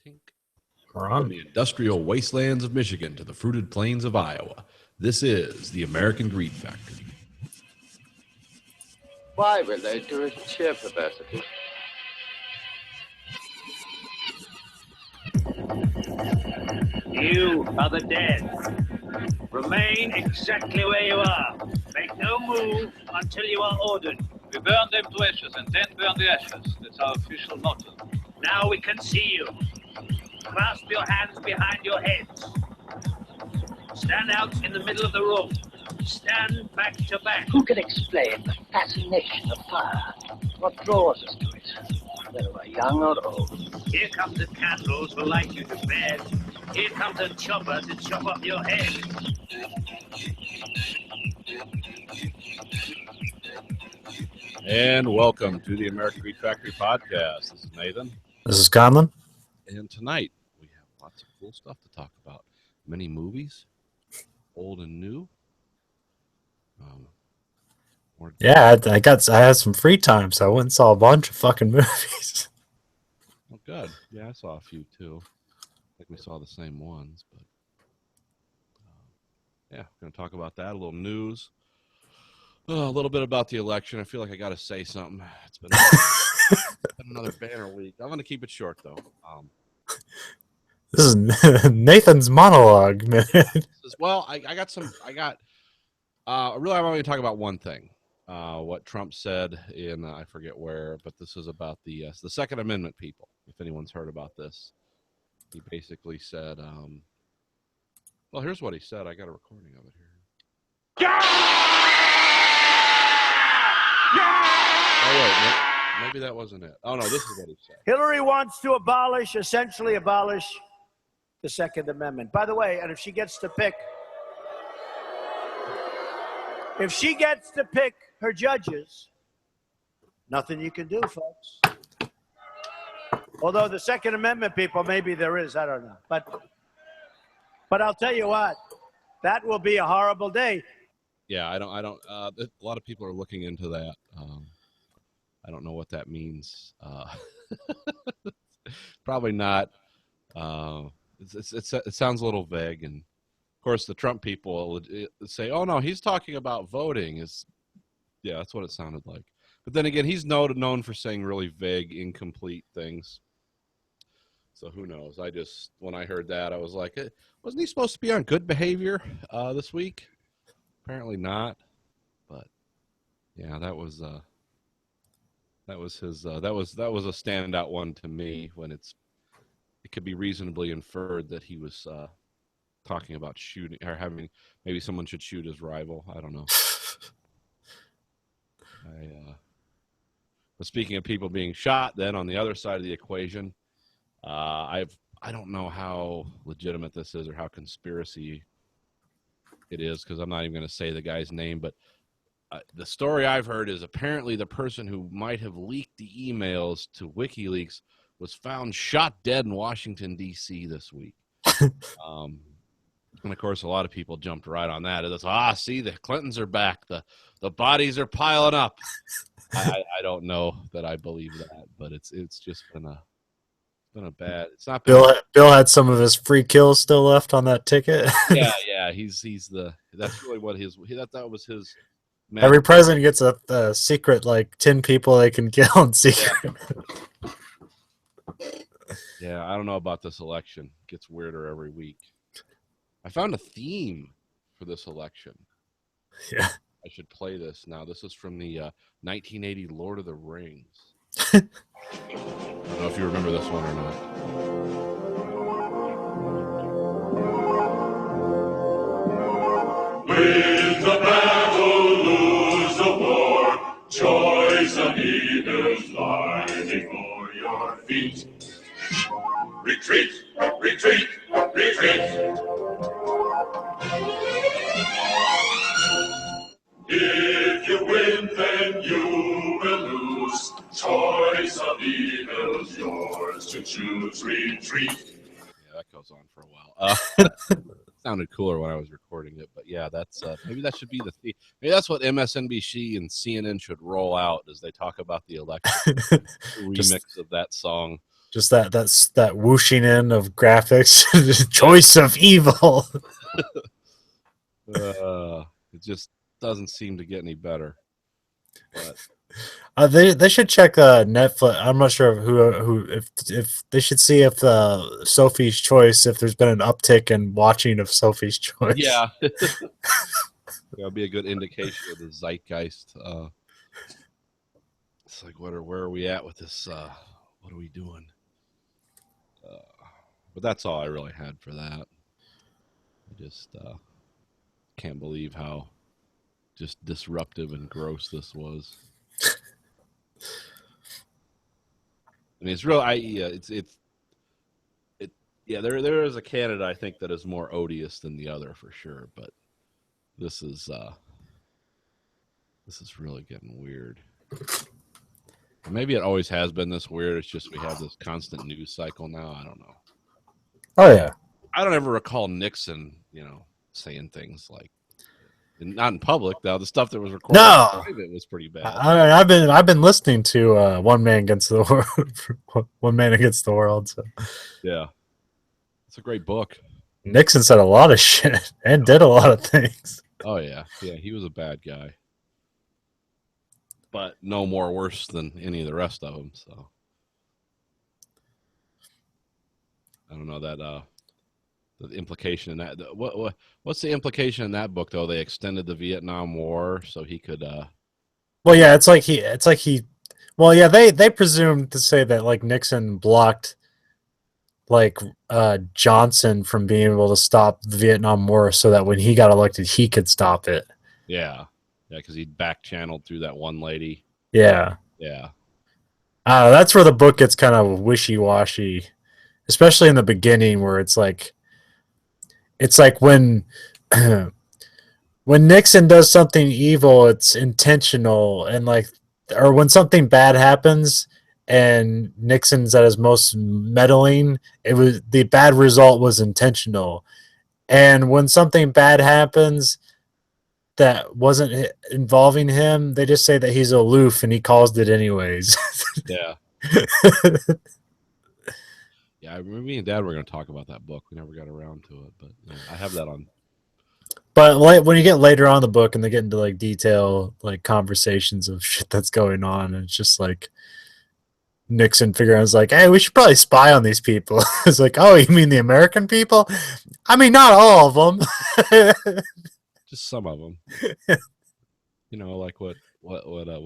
Tink. We're From on. the industrial wastelands of Michigan to the fruited plains of Iowa, this is the American Greed Factory. Why relate to his sheer perversity? You are the dead. Remain exactly where you are. Make no move until you are ordered. We burn them to ashes and then burn the ashes. That's our official motto. Now we can see you. Clasp your hands behind your heads. Stand out in the middle of the room. Stand back to back. Who can explain the fascination of fire? What draws us to it, whether we're young or old? Here come the candles to light you to bed. Here comes a chopper to chop off your head. And welcome to the American Greed Factory podcast. This is Nathan. This is Conlon. And tonight we have lots of cool stuff to talk about. Many movies, old and new. Yeah, I had some free time, so I went and saw a bunch of fucking movies. Oh, good. Yeah, I saw a few too. I think we saw the same ones, but yeah, we're going to talk about that. A little news. A little bit about the election. I feel like I got to say something. It's been another banner week. I'm going to keep it short, though. This is Nathan's monologue, man. Well, I want to talk about one thing. What Trump said in, I forget where, but this is about the Second Amendment people, if anyone's heard about this. He basically said, well, here's what he said. I got a recording of it here. Oh, wait, maybe that wasn't it. Oh, no, this is what he said. Hillary wants to essentially abolish the Second Amendment. By the way, and if she gets to pick her judges, nothing you can do, folks. Although the Second Amendment people, maybe there is, I don't know. But I'll tell you what, that will be a horrible day. Yeah, I don't. A lot of people are looking into that. I don't know what that means. Probably not. It sounds a little vague, and of course, the Trump people say, "Oh no, he's talking about voting." Yeah, that's what it sounded like. But then again, he's known for saying really vague, incomplete things. So who knows? When I heard that, I was like, wasn't he supposed to be on good behavior this week? Apparently not. But yeah, that was his. That was a standout one to me. When it could be reasonably inferred that he was talking about shooting or having maybe someone should shoot his rival. I don't know. But speaking of people being shot, then on the other side of the equation, I don't know how legitimate this is or how conspiracy it is, because I'm not even going to say the guy's name, but the story I've heard is apparently the person who might have leaked the emails to WikiLeaks was found shot dead in Washington, D.C. this week. And of course, a lot of people jumped right on that. It's, see, the Clintons are back. The bodies are piling up. I don't know that I believe that, but it's just been a bad. It's not been Bill had some of his free kills still left on that ticket. yeah. That's really what that was his. Every president gets a secret, like 10 people they can kill in secret. Yeah, I don't know about this election. It gets weirder every week. I found a theme for this election. Yeah. I should play this now. This is from the 1980 Lord of the Rings. I don't know if you remember this one or not. Win the battle, lose the war. Choice and evils lie before your feet. Retreat, retreat, retreat. If you win, then you will lose. Choice of evils yours to choose. Retreat. Yeah, that goes on for a while. Sounded cooler when I was recording it, but yeah, that's maybe that should be the theme. Maybe that's what MSNBC and CNN should roll out as they talk about the election. Remix of that song. Just that whooshing in of graphics, choice of evil. It just doesn't seem to get any better. But They should check Netflix. I'm not sure who if they should see if Sophie's Choice, if there's been an uptick in watching of Sophie's Choice. yeah, that'll be a good indication of the zeitgeist. It's like, where are we at with this? What are we doing? But that's all I really had for that. I just can't believe how just disruptive and gross this was. I mean, it's real. There is a candidate I think that is more odious than the other for sure, but this is really getting weird. Maybe it always has been this weird. It's just we have this constant news cycle now. I don't know. Oh yeah. I don't ever recall Nixon, saying things like, not in public though. The stuff that was recorded No. in private was pretty bad. I've been listening to One Man Against the World. One Man Against the World. So. Yeah, it's a great book. Nixon said a lot of shit and did a lot of things. Oh yeah, he was a bad guy, but no more worse than any of the rest of them. So I don't know that the implication in that. What's the implication in that book though? They extended the Vietnam War so he could. Well, yeah, it's like he. Well, yeah, they presumed to say that like Nixon blocked like Johnson from being able to stop the Vietnam War, so that when he got elected, he could stop it. Yeah, because he back channeled through that one lady. Yeah. That's where the book gets kind of wishy washy, especially in the beginning, where it's like when when Nixon does something evil, it's intentional, and or when something bad happens and Nixon's at his most meddling, the bad result was intentional. And when something bad happens that wasn't involving him, they just say that he's aloof and he caused it anyways. Yeah. Yeah, I remember me and Dad were going to talk about that book. We never got around to it, but I have that on. But when you get later on in the book and they get into like detail, like conversations of shit that's going on, and it's just like Nixon figuring out, like, hey, we should probably spy on these people. It's like, oh, you mean the American people? I mean, not all of them. Just some of them. Like what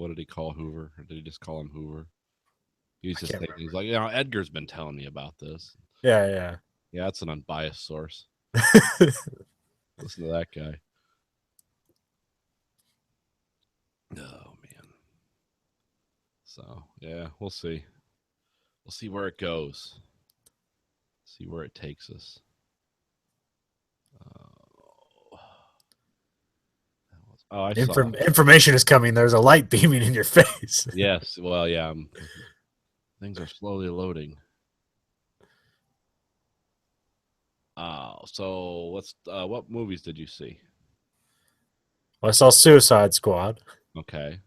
did he call Hoover? Or did he just call him Hoover? He's like, Edgar's been telling me about this. Yeah. Yeah, that's an unbiased source. Listen to that guy. Oh man. So yeah, we'll see. We'll see where it goes. See where it takes us. Information is coming. There's a light beaming in your face. Yes. Well, yeah. Things are slowly loading. So what movies did you see? Well, I saw Suicide Squad. Okay.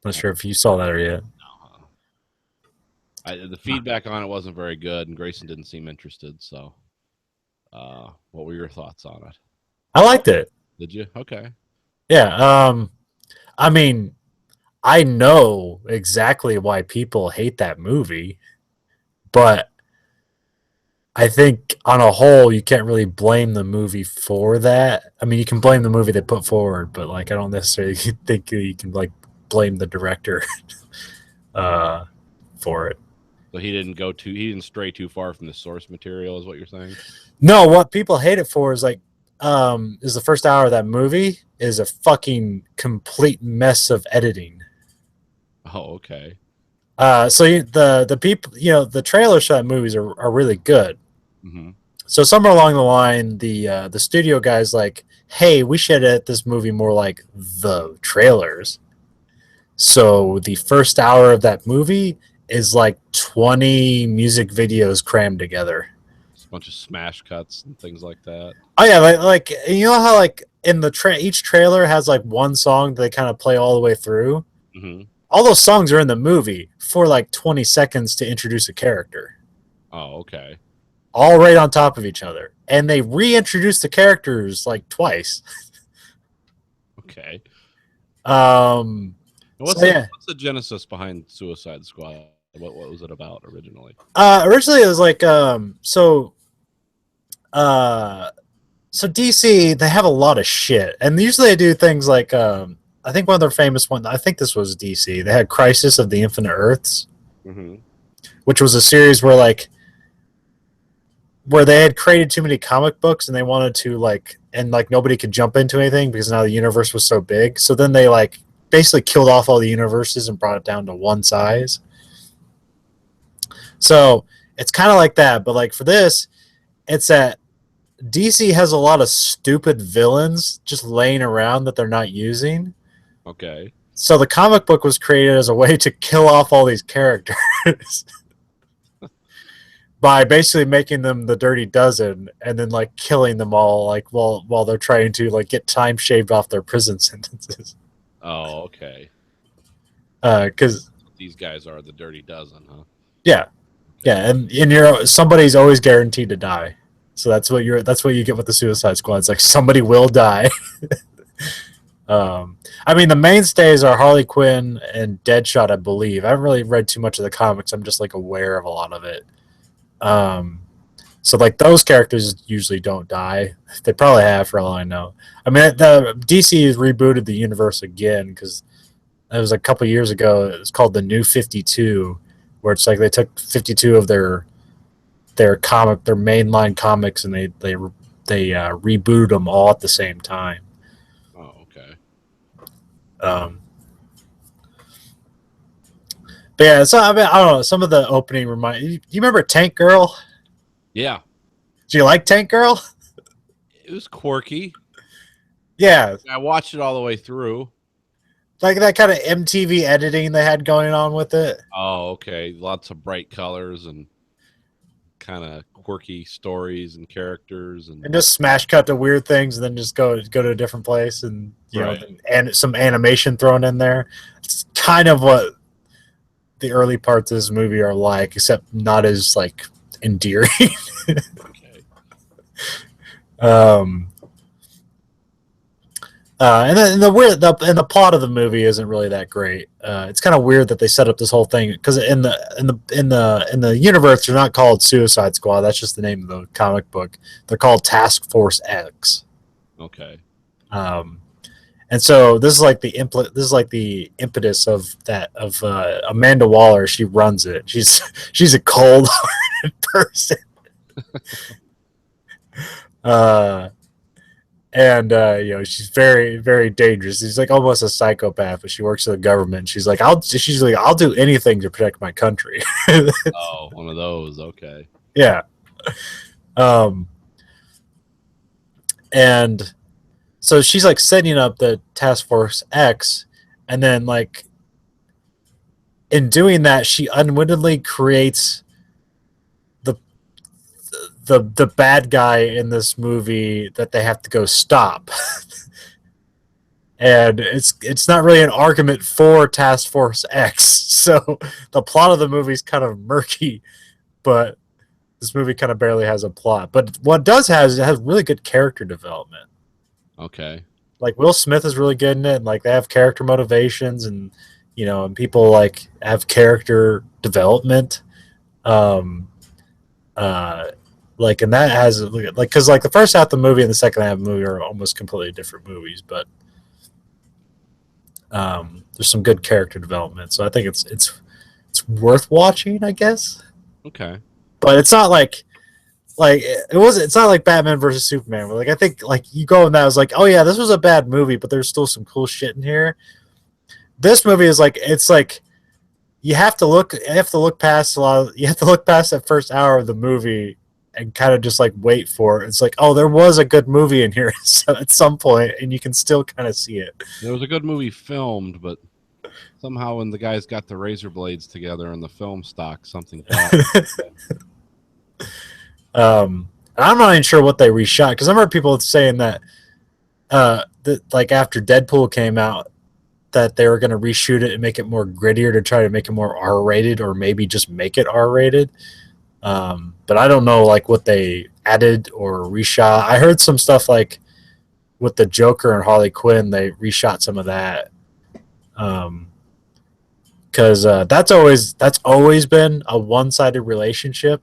Not sure if you saw that or yet. The feedback on it wasn't very good, and Grayson didn't seem interested. So, what were your thoughts on it? I liked it. Did you? Okay. Yeah. I mean, I know exactly why people hate that movie, but I think on a whole, you can't really blame the movie for that. I mean, you can blame the movie they put forward, but like, I don't necessarily think you can like blame the director for it. So he didn't stray too far from the source material, is what you're saying? No, what people hate it for is like, is the first hour of that movie is a fucking complete mess of editing. Oh, okay. So the people, the trailers for that movies are really good. Mm-hmm. So somewhere along the line, the studio guy's like, hey, we should edit this movie more like the trailers. So the first hour of that movie is like 20 music videos crammed together. It's a bunch of smash cuts and things like that. Oh yeah, like you know how like in the each trailer has like one song that they kind of play all the way through. Mm-hmm. all those songs are in the movie for like 20 seconds to introduce a character, Oh, okay. all right on top of each other, and they reintroduce the characters like twice. Okay. So, yeah. What's the genesis behind Suicide Squad? What was it about originally? Originally it was like so DC, they have a lot of shit, and usually they do things like I think one of their famous ones, I think this was DC, they had Crisis of the Infinite Earths, Mm-hmm. which was a series where they had created too many comic books and they wanted to nobody could jump into anything because now the universe was so big. So then they basically killed off all the universes and brought it down to one size. So it's kind of like that, but for this, it's that DC has a lot of stupid villains just laying around that they're not using. Okay. So the comic book was created as a way to kill off all these characters by basically making them the Dirty Dozen and then killing them all while they're trying to get time shaved off their prison sentences. Oh, okay. Because these guys are the Dirty Dozen, huh? yeah, and somebody's always guaranteed to die. So that's what you get with the Suicide Squad. It's somebody will die. I mean, the mainstays are Harley Quinn and Deadshot, I believe. I haven't really read too much of the comics. I'm just aware of a lot of it. So those characters usually don't die. They probably have, for all I know. I mean, the DC has rebooted the universe again because it was a couple years ago. It was called the New 52, where it's they took 52 of their mainline comics and they rebooted them all at the same time. Oh, okay. But yeah, so I don't know. Some of the opening remind you remember Tank Girl? Yeah. Do you like Tank Girl? It was quirky. Yeah, I watched it all the way through. that kind of MTV editing they had going on with it. Oh, okay. Lots of bright colors and kind of quirky stories and characters and just smash cut to weird things and then just go to a different place and and some animation thrown in there. It's kind of what the early parts of this movie are like, except not as endearing. Okay. And then the plot of the movie isn't really that great. It's kind of weird that they set up this whole thing because in the universe they're not called Suicide Squad. That's just the name of the comic book. They're called Task Force X. Okay. And so this is the impetus of Amanda Waller. She runs it. She's a cold-hearted person. She's very, very dangerous. She's almost a psychopath, but she works for the government. She's I'll do anything to protect my country. Oh, one of those. Okay. Yeah. And so she's setting up the Task Force X, and then in doing that, she unwittingly creates the bad guy in this movie that they have to go stop. And it's not really an argument for Task Force X. So the plot of the movie is kind of murky, but this movie kind of barely has a plot. But what it does has really good character development. Okay. Will Smith is really good in it, and they have character motivations, and and people have character development. And that has because the first half of the movie and the second half of the movie are almost completely different movies, but there's some good character development, so I think it's worth watching, I guess. Okay. But it's not it's not like Batman versus Superman, where I think you go in that, I was oh yeah, this was a bad movie, but there's still some cool shit in here. This movie is you have to look past that first hour of the movie and kind of just wait for it. It's oh, there was a good movie in here so at some point, and you can still kind of see it. There was a good movie filmed, but somehow when the guys got the razor blades together in the film stock, something I'm not even sure what they reshot, because I remember people saying that after Deadpool came out, that they were going to reshoot it and make it more grittier to try to make it more R-rated, or maybe just make it R-rated. But I don't know like what they added or reshot. I heard some stuff like with the Joker and Harley Quinn, they reshot some of that. Because that's always been a one-sided relationship.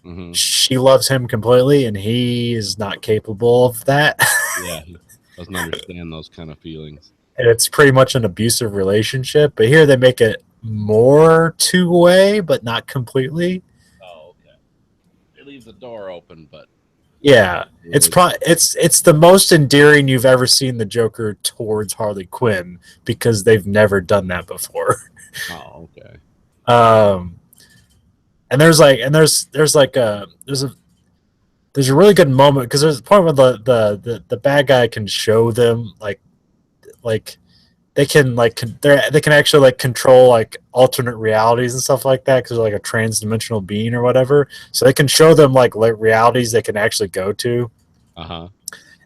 Mm-hmm. She loves him completely, and he is not capable of that. Yeah, he doesn't understand those kind of feelings. And it's pretty much an abusive relationship. But here they make it more two-way, but not completely. Oh, okay. They leave the door open, but Yeah, it's the most endearing you've ever seen the Joker towards Harley Quinn, because they've never done that before. Oh, okay. And there's a really good moment, because there's a point where the bad guy can show them like they can actually like control like alternate realities and stuff like that, because they're like a trans-dimensional being or whatever. So they can show them like realities they can actually go to. Uh-huh.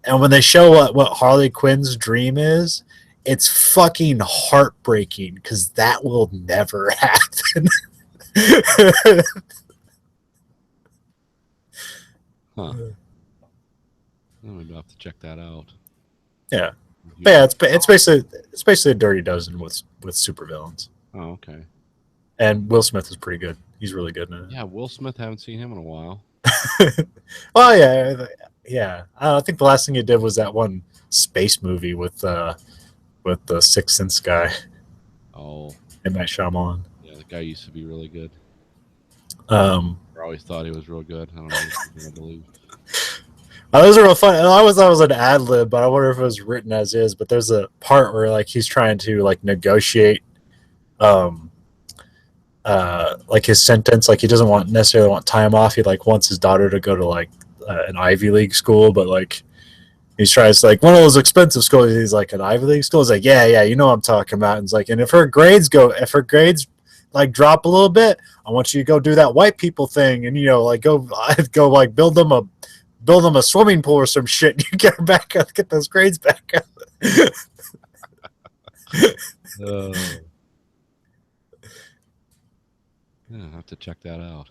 And when they show what Harley Quinn's dream is, it's fucking heartbreaking, because that will never happen. Huh. Maybe I'll have to check that out. Yeah. But yeah, it's basically a Dirty Dozen with supervillains. Oh, okay. And Will Smith is pretty good. He's really good in it. Yeah, Will Smith, haven't seen him in a while. Well, yeah. I think the last thing he did was that one space movie with the Sixth Sense guy. Oh. M. Night Shyamalan. Yeah, the guy used to be really good. I I always thought he was real good. I don't know if I believe. those are real fun. I always thought it was an ad lib, but I wonder if it was written as is. But there's a part where like he's trying to like negotiate, like his sentence. Like he doesn't necessarily want time off. He like wants his daughter to go to like an Ivy League school, but like he's trying to like one of those expensive schools. He's like, an Ivy League school. He's like, yeah, you know what I'm talking about. And it's like, and if her grades like drop a little bit, I want you to go do that white people thing, and like go like build them a swimming pool or some shit. And you get her back up, get those grades back up. Yeah, I'll have to check that out.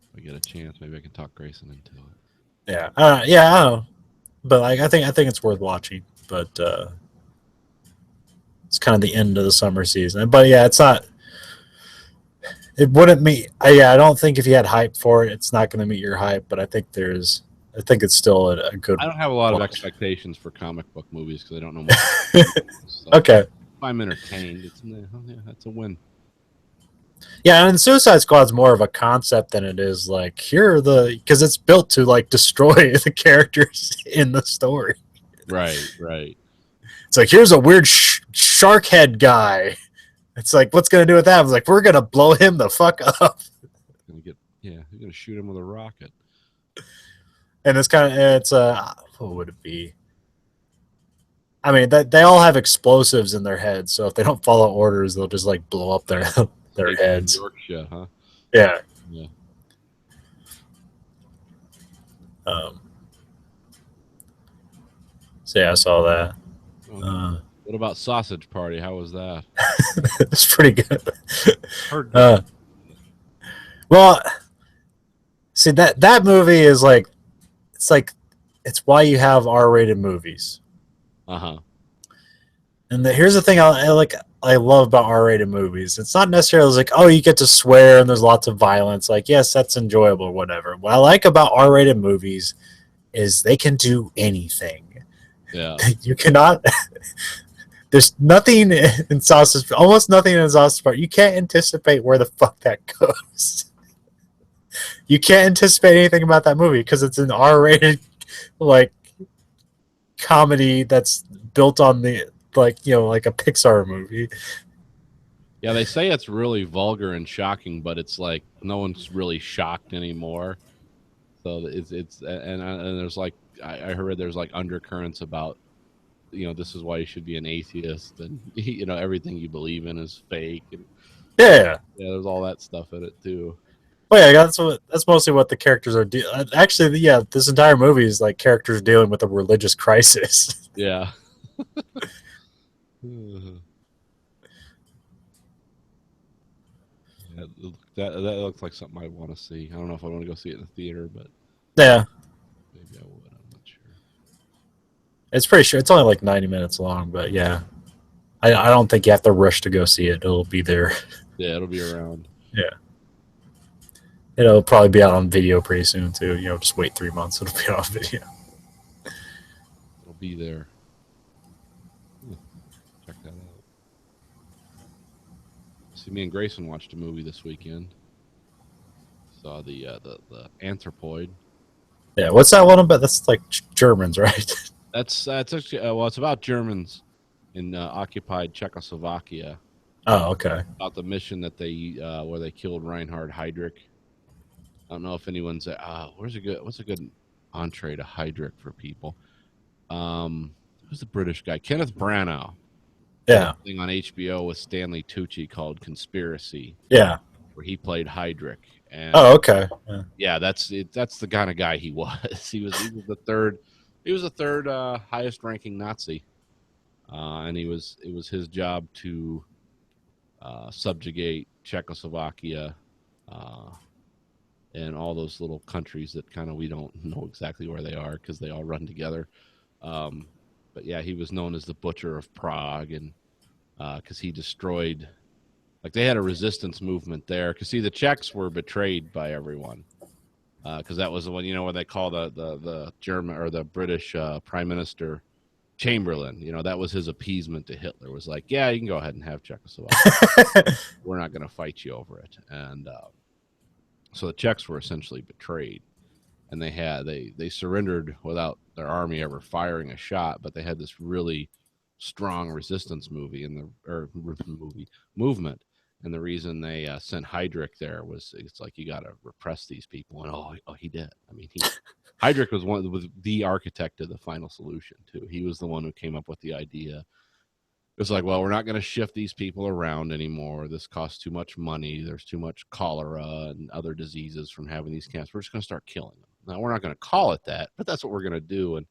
If I get a chance, maybe I can talk Grayson into it. Yeah, I don't know, but like I think it's worth watching. But it's kind of the end of the summer season. But yeah, it's not. It wouldn't meet. I don't think if you had hype for it, it's not going to meet your hype. But I think it's still a good. I don't have a lot of expectations for comic book movies because I don't know much. So Okay. if I'm entertained, that's a win. Yeah, and Suicide Squad's more of a concept than it is like because it's built to like destroy the characters in the story. Right. It's like, here's a weird shark head guy. It's like, what's gonna do with that? I was like, we're gonna blow him the fuck up. You're gonna shoot him with a rocket. And it's what would it be? I mean, they all have explosives in their heads, so if they don't follow orders, they'll just like blow up their heads. York shit, huh? Yeah. Yeah. So yeah, I saw that. What about Sausage Party? How was that? It's pretty good. Heard that. Well, see that movie is like, it's why you have R-rated movies. Uh-huh. And here's the thing I love about R-rated movies. It's not necessarily like, oh, you get to swear and there's lots of violence. Like, yes, that's enjoyable or whatever. What I like about R-rated movies is they can do anything. Yeah. You cannot. There's nothing in Sausage, almost nothing in Sausage Party. You can't anticipate where the fuck that goes. You can't anticipate anything about that movie because it's an R-rated like comedy that's built on the like a Pixar movie. Yeah, they say it's really vulgar and shocking, but it's like no one's really shocked anymore. So it's and there's like I heard there's like undercurrents about this is why you should be an atheist, and everything you believe in is fake. And, yeah, there's all that stuff in it too. Well, yeah, that's mostly what the characters are actually, yeah, this entire movie is like characters dealing with a religious crisis. Yeah. Yeah, that looks like something I want to see. I don't know if I want to go see it in the theater, but Yeah, maybe I would. I'm not sure. it's pretty sure it's only like 90 minutes long, but yeah, I don't think you have to rush to go see it. It'll be there. Yeah, it'll be around. Yeah, it'll probably be out on video pretty soon too. You know, just wait 3 months, it'll be out on video. It'll be there. Check that out. See, me and Grayson watched a movie this weekend. Saw the Anthropoid. Yeah, what's that one about? That's like Germans, right? That's actually well, it's about Germans in occupied Czechoslovakia. Oh, okay. About the mission that they where they killed Reinhard Heydrich. I don't know if anyone's what's a good entree to Heydrich for people. Who's the British guy? Kenneth Branagh. Yeah. Thing on HBO with Stanley Tucci called Conspiracy. Yeah. Where he played Heydrich. And Oh, okay. yeah, that's it. That's the kind of guy he was. He was the third highest ranking Nazi, and it was his job to subjugate Czechoslovakia and all those little countries that kind of we don't know exactly where they are because they all run together. But yeah, he was known as the Butcher of Prague, and because he destroyed. Like they had a resistance movement there. Because see, the Czechs were betrayed by everyone. Because that was the one, where they call the German or the British Prime Minister Chamberlain. That was his appeasement to Hitler. Was like, yeah, you can go ahead and have Czechoslovakia. We're not going to fight you over it. And so the Czechs were essentially betrayed, and they surrendered without their army ever firing a shot. But they had this really strong resistance movement. And the reason they sent Heydrich there was it's like you got to repress these people. And he did. I mean, Heydrich was the architect of the final solution too. He was the one who came up with the idea. It was like, well, we're not going to shift these people around anymore. This costs too much money. There's too much cholera and other diseases from having these camps. We're just going to start killing them. Now we're not going to call it that, but that's what we're going to do. And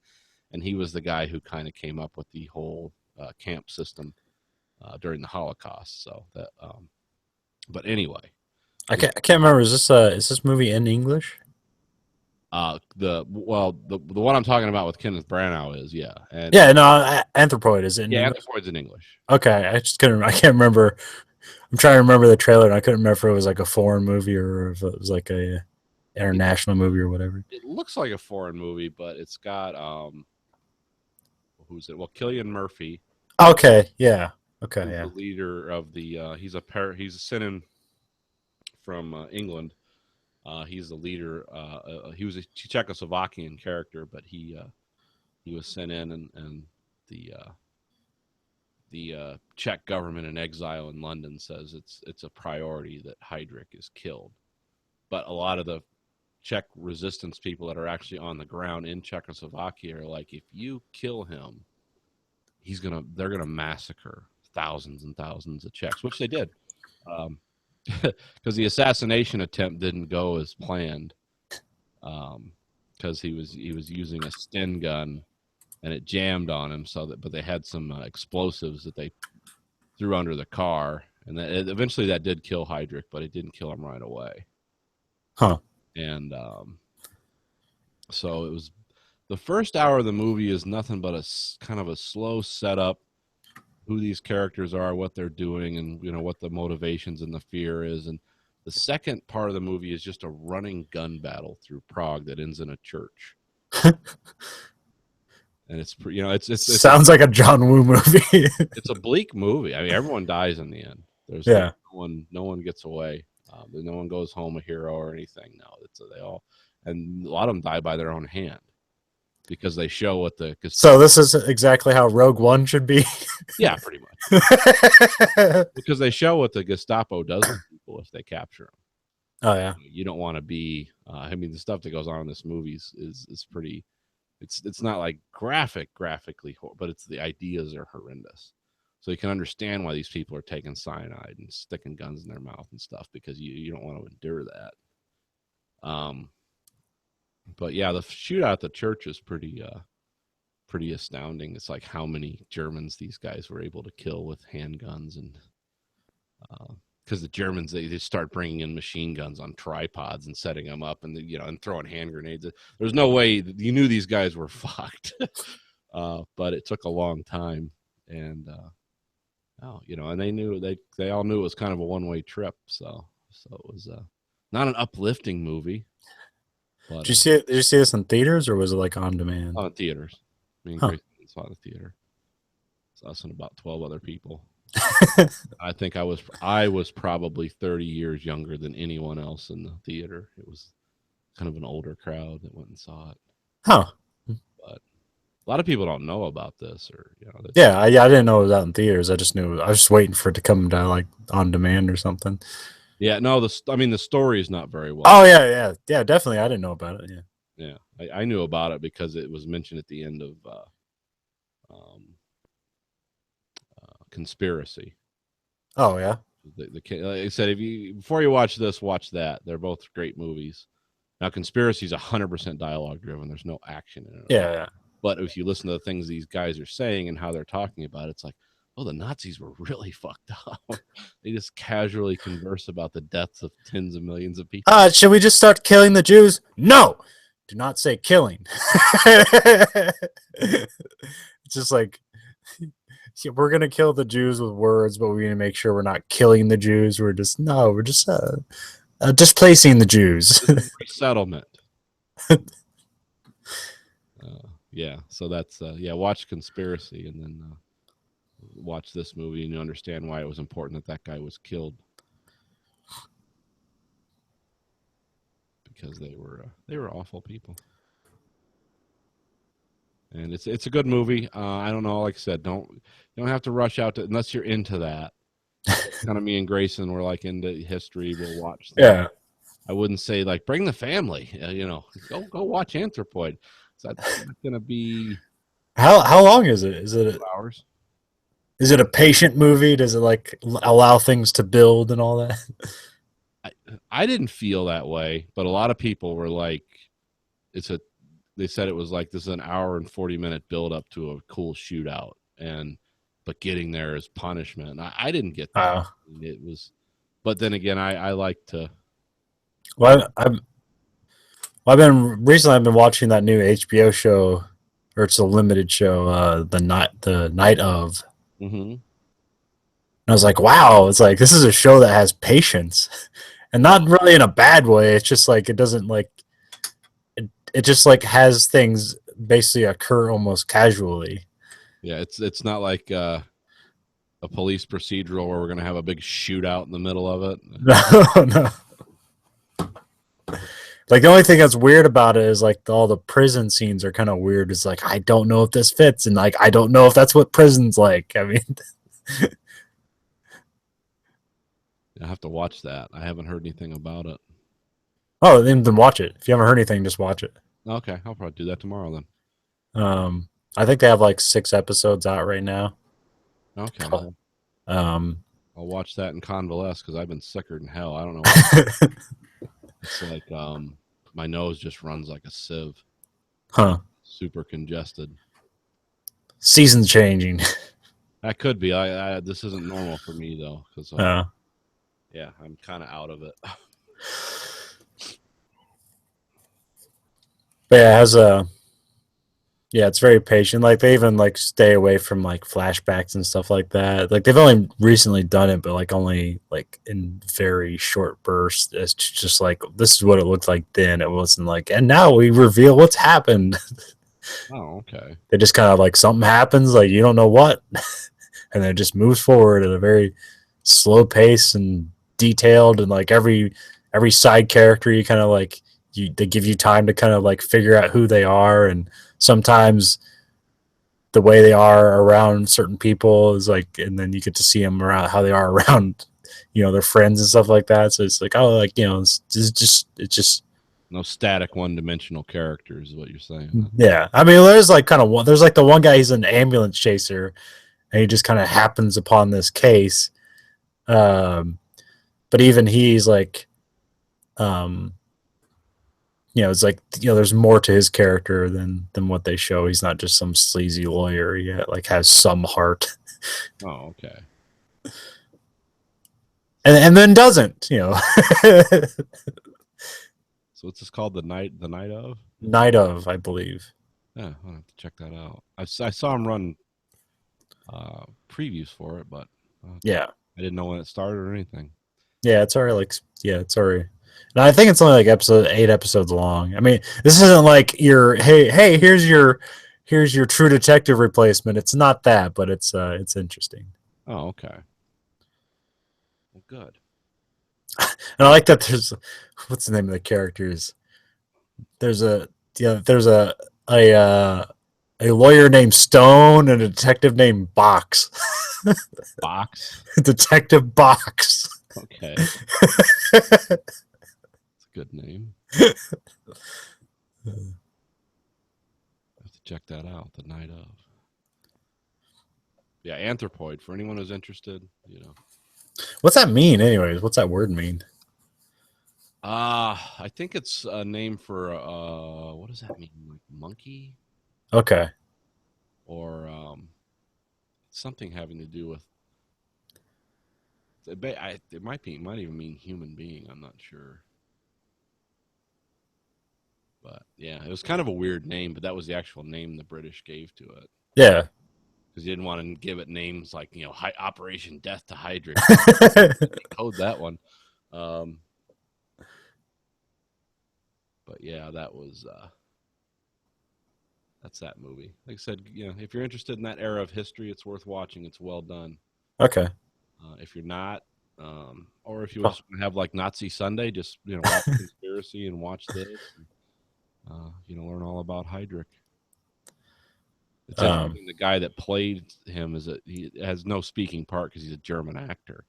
he was the guy who kind of came up with the whole camp system during the Holocaust. So that. But anyway, I can't remember. Is this movie in English? The one I'm talking about with Kenneth Branagh is and yeah, no, Anthropoid is in. English? Anthropoid's in English. Okay, I can't remember. I'm trying to remember the trailer, and I couldn't remember if it was like a foreign movie or if it was like a international movie or whatever. It looks like a foreign movie, but it's got who's it? Well, Cillian Murphy. Okay, yeah. Okay, yeah. The leader of the he's a sent from England. He's the leader. He was a Czechoslovakian character, but he was sent in, and the Czech government in exile in London says it's a priority that Heydrich is killed. But a lot of the Czech resistance people that are actually on the ground in Czechoslovakia are like, if you kill him, they're gonna massacre thousands and thousands of Czechs, which they did, because the assassination attempt didn't go as planned, because he was using a Sten gun, and it jammed on him. But they had some explosives that they threw under the car, and eventually that did kill Heydrich, but it didn't kill him right away. Huh. And so it was. The first hour of the movie is nothing but a kind of a slow setup. Who these characters are, what they're doing, and what the motivations and the fear is. And the second part of the movie is just a running gun battle through Prague that ends in a church. And it's it's sounds like a John Woo movie. It's a bleak movie. I mean, everyone dies in the end. There's no one gets away. No one goes home a hero or anything. No, they all, and a lot of them die by their own hand. Because they show what the so this is exactly how Rogue One should be. Yeah, pretty much. Because they show what the Gestapo does to people if they capture them. Oh yeah. You don't want to be. I mean, the stuff that goes on in this movie is pretty. It's not like graphically, but the ideas are horrendous. So you can understand why these people are taking cyanide and sticking guns in their mouth and stuff, because you don't want to endure that. But yeah, the shootout at the church is pretty pretty astounding. It's like how many Germans these guys were able to kill with handguns, and because the Germans they start bringing in machine guns on tripods and setting them up, and and throwing hand grenades. There's no way you knew these guys were fucked, but it took a long time, and and they all knew it was kind of a one-way trip, so it was not an uplifting movie. But, Did you see this in theaters, or was it like on demand? On theaters. Me and Grace saw it in the theater. It's us and about 12 other people. I think I was probably 30 years younger than anyone else in the theater. It was kind of an older crowd that went and saw it. Huh. But a lot of people don't know about this, or yeah, I didn't know it was out in theaters. I just knew I was just waiting for it to come to like on demand or something. Yeah, no, the story is not very well. Oh yeah, definitely. I didn't know about it. Yeah, I knew about it because it was mentioned at the end of Conspiracy. Oh yeah. Like I said, before you watch this, watch that. They're both great movies. Now, Conspiracy is 100% dialogue driven. There's no action in it. Yeah. But if you listen to the things these guys are saying and how they're talking about it, it's like, oh, the Nazis were really fucked up. They just casually converse about the deaths of tens of millions of people. Should we just start killing the Jews? No, do not say killing. It's just like, we're going to kill the Jews with words, but we're going to make sure we're not killing the Jews. We're just displacing the Jews. Resettlement. Yeah, so that's, watch Conspiracy and then watch this movie and you understand why it was important that guy was killed. Because they were awful people. And it's a good movie. I don't know, like I said, you don't have to rush out to unless you're into that. Kind of me and Grayson were like into history. We'll watch that. Yeah. I wouldn't say like bring the family. Go watch Anthropoid. So that's gonna be how long is it? Is it 2 hours? Is it a patient movie? Does it like allow things to build and all that? I didn't feel that way, but a lot of people were like, they said it was like this is an hour and 40-minute build up to a cool shootout, but getting there is punishment. I didn't get that. It was, but then again, I like to. Well, I've been watching that new HBO show, or it's a limited show, the night of. Mm-hmm. And I was like, wow, it's like this is a show that has patience, and not really in a bad way. It's just like it doesn't like it just like has things basically occur almost casually. Yeah, it's not like a police procedural where we're gonna have a big shootout in the middle of it. No. Like the only thing that's weird about it is like all the prison scenes are kind of weird. It's like I don't know if this fits, and like I don't know if that's what prison's like. I mean, I have to watch that. I haven't heard anything about it. Oh, then watch it. If you haven't heard anything, just watch it. Okay, I'll probably do that tomorrow then. I think they have like 6 episodes out right now. Okay. I'll watch that and convalesce because I've been sicker than hell. I don't know. Why. It's like my nose just runs like a sieve. Huh. Super congested. Season's changing. That could be. This isn't normal for me though, because yeah, I'm kind of out of it. But yeah, it has it's very patient. Like they even like stay away from like flashbacks and stuff like that. Like they've only recently done it, but like only like in very short bursts. It's just like this is what it looked like then. It wasn't like, and now we reveal what's happened. Oh, okay. It just kind of like something happens, like you don't know what, and then it just moves forward at a very slow pace and detailed, and like every side character you kind of like they give you time to kind of like figure out who they are, and sometimes the way they are around certain people is like, and then you get to see them around how they are around, their friends and stuff like that. So it's like, oh, like, it's just no static one-dimensional characters is what you're saying. Yeah. I mean, there's like there's like the one guy, he's an ambulance chaser and he just kind of happens upon this case. But even he's like, it's like, there's more to his character than what they show. He's not just some sleazy lawyer. He like has some heart. Oh, okay. And then doesn't, So what's this called? The night of? Night of, I believe. Yeah, I'll have to check that out. I saw him run previews for it, but Yeah. I didn't know when it started or anything. Yeah, it's already it's already. And I think it's only like 8 episodes long. I mean, this isn't like your hey, here's your True Detective replacement. It's not that, but it's interesting. Oh, okay. Well, good. And I like that there's what's the name of the characters? There's a lawyer named Stone and a detective named Box. Box. Detective Box. Okay. It's a good name. Have to check that out. The night of. Yeah, anthropoid. For anyone who's interested, What's that mean, anyways? What's that word mean? I think it's a name for what does that mean? Like monkey Okay. or something having to do with. It might even mean human being. I'm not sure. But yeah, it was kind of a weird name, but that was the actual name the British gave to it. Yeah. Because you didn't want to give it names like, Operation Death to Hydra. Code that one. But yeah, that was that's that movie. Like I said, if you're interested in that era of history, it's worth watching. It's well done. Okay. If you're not, or if you just want to have like Nazi Sunday, just watch Conspiracy and watch this. And, learn all about Heydrich. It's interesting, the guy that played him he has no speaking part because he's a German actor.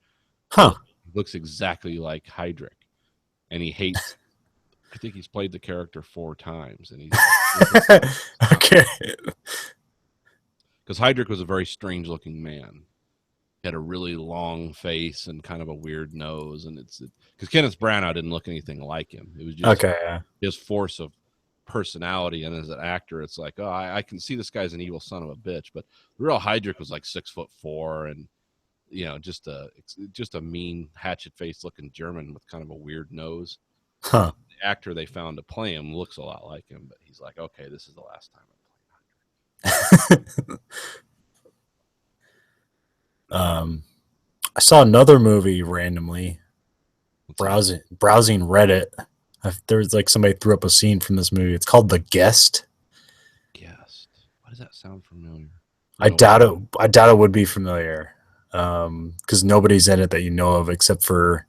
Huh. He looks exactly like Heydrich, and he hates. I think he's played the character 4 times, and he's okay. Because Heydrich was a very strange-looking man. He had a really long face and kind of a weird nose, and because Kenneth Branagh didn't look anything like him. It was just his force of personality, and as an actor, it's like, oh, I can see this guy's an evil son of a bitch. But the real Heydrich was like 6'4", and just a mean hatchet-faced looking German with kind of a weird nose. Huh. The actor they found to play him looks a lot like him, but he's like, okay, this is the last time I play Heydrich. I saw another movie randomly browsing Reddit. There was like somebody threw up a scene from this movie. It's called The Guest. Guest. Why does that sound familiar? I doubt it would be familiar, because nobody's in it that you know of except for,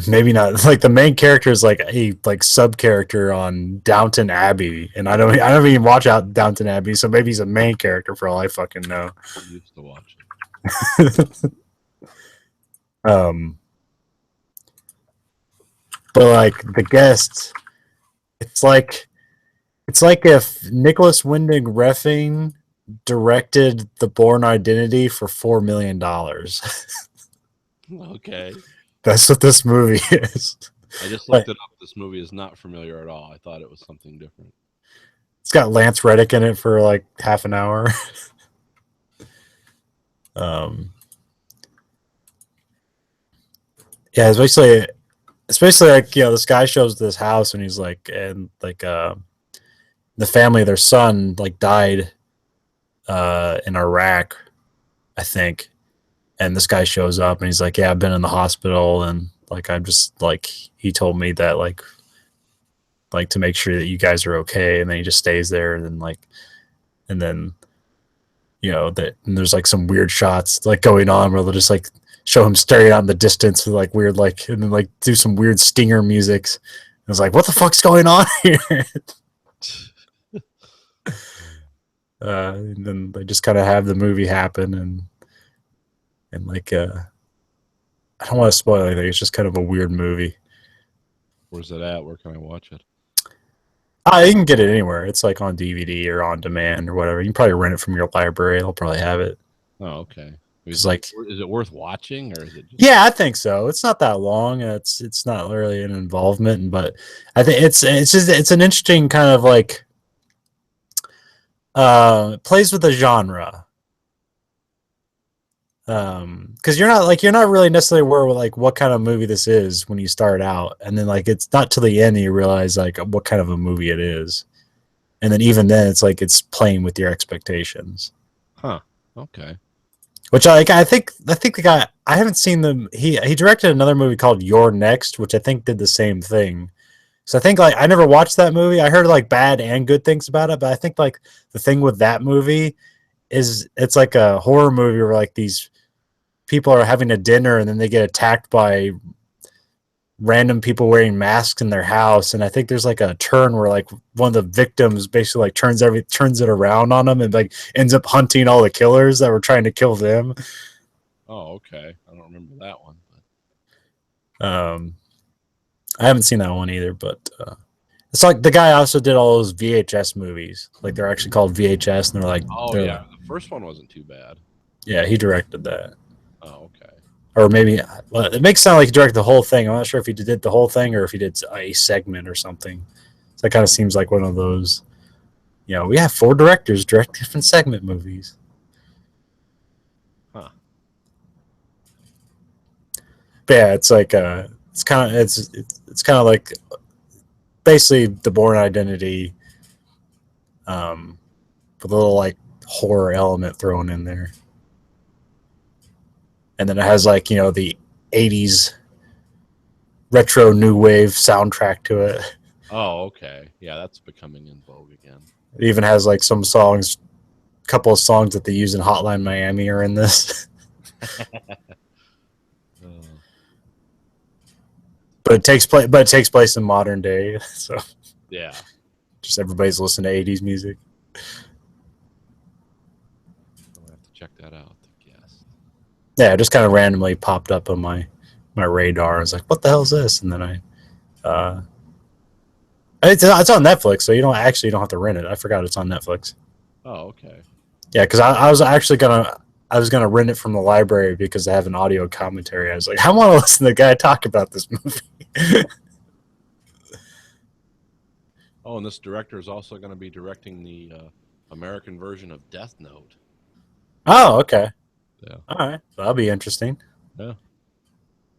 maybe not. Like the main character is like a sub character on Downton Abbey, and I don't even watch out Downton Abbey, so maybe he's a main character for all I fucking know. I used to watch it. But like The Guest, it's like if Nicholas Winding Refn directed The Bourne Identity for $4 million. Okay. That's what this movie is. I just looked it up. This movie is not familiar at all. I thought it was something different. It's got Lance Reddick in it for like half an hour. Yeah, it's basically like, this guy shows this house, and he's like, and like the family, their son like died in Iraq, I think. And this guy shows up, and he's like, yeah, I've been in the hospital, and like I'm just like, he told me that like to make sure that you guys are okay. And then he just stays there, and then that, and there's like some weird shots like going on where they'll just like show him staring out in the distance with like weird, like, and then like do some weird stinger musics. I was like, what the fuck's going on here? And then they just kind of have the movie happen, and like, I don't want to spoil anything. It's just kind of a weird movie. Where's it at? Where can I watch it? You can get it anywhere. It's like on DVD or on demand or whatever. You can probably rent it from your library. They'll probably have it. Oh, okay. It's like, is it worth watching, or is it just... yeah, I think so. It's not that long. It's not really an involvement, but I think it's an interesting kind of like plays with the genre. Because you're not really necessarily aware of like what kind of movie this is when you start out, and then like it's not till the end that you realize like what kind of a movie it is, and then even then it's like it's playing with your expectations. Huh. Okay. Which I think the guy, I haven't seen them. He directed another movie called You're Next, which I think did the same thing. So I think like I never watched that movie. I heard like bad and good things about it, but I think like the thing with that movie is it's like a horror movie where like these people are having a dinner and then they get attacked by random people wearing masks in their house, and I think there's like a turn where like one of the victims basically like turns it around on them and like ends up hunting all the killers that were trying to kill them. Oh, okay. I don't remember that one. I haven't seen that one either, but it's like the guy also did all those VHS movies. Like they're actually called VHS, and they're like, yeah, the first one wasn't too bad. Yeah, he directed that. Oh, okay. Or maybe it makes it sound like he directed the whole thing. I'm not sure if he did the whole thing or if he did a segment or something. So that kind of seems like one of those. You know, we have 4 directors direct different segment movies. Huh. But yeah, it's like it's kind of like basically the Bourne Identity, with a little like horror element thrown in there. And then it has like, you know, the 80s retro new wave soundtrack to it. Oh, okay. Yeah, that's becoming in vogue again. It even has like some songs, a couple of songs that they use in Hotline Miami are in this. But it takes place in modern day, so yeah, just everybody's listening to 80s music. I'll have to check that out. Yes. Yeah, it just kind of randomly popped up on my radar. I was like, "What the hell is this?" And then it's on Netflix, so you don't have to rent it. I forgot it's on Netflix. Oh, okay. Yeah, because I was actually gonna rent it from the library because I have an audio commentary. I was like, I want to listen to the guy talk about this movie. Oh, and this director is also going to be directing the American version of Death Note. Oh, okay. Yeah. All right, that'll be interesting. Yeah.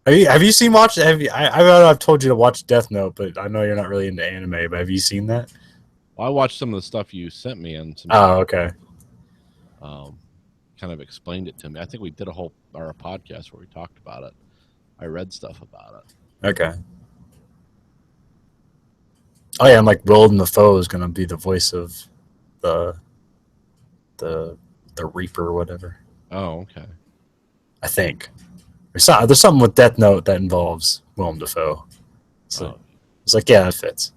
Have you seen watch? I know I've told you to watch Death Note, but I know you're not really into anime. But have you seen that? Well, I watched some of the stuff you sent me, and some okay. Kind of explained it to me. I think we did a podcast where we talked about it. I read stuff about it. Okay. Oh yeah, and like Willem Dafoe is gonna be the voice of the Reaper or whatever. Oh, okay. I think there's something with Death Note that involves Willem Dafoe. So it's like, yeah, that fits.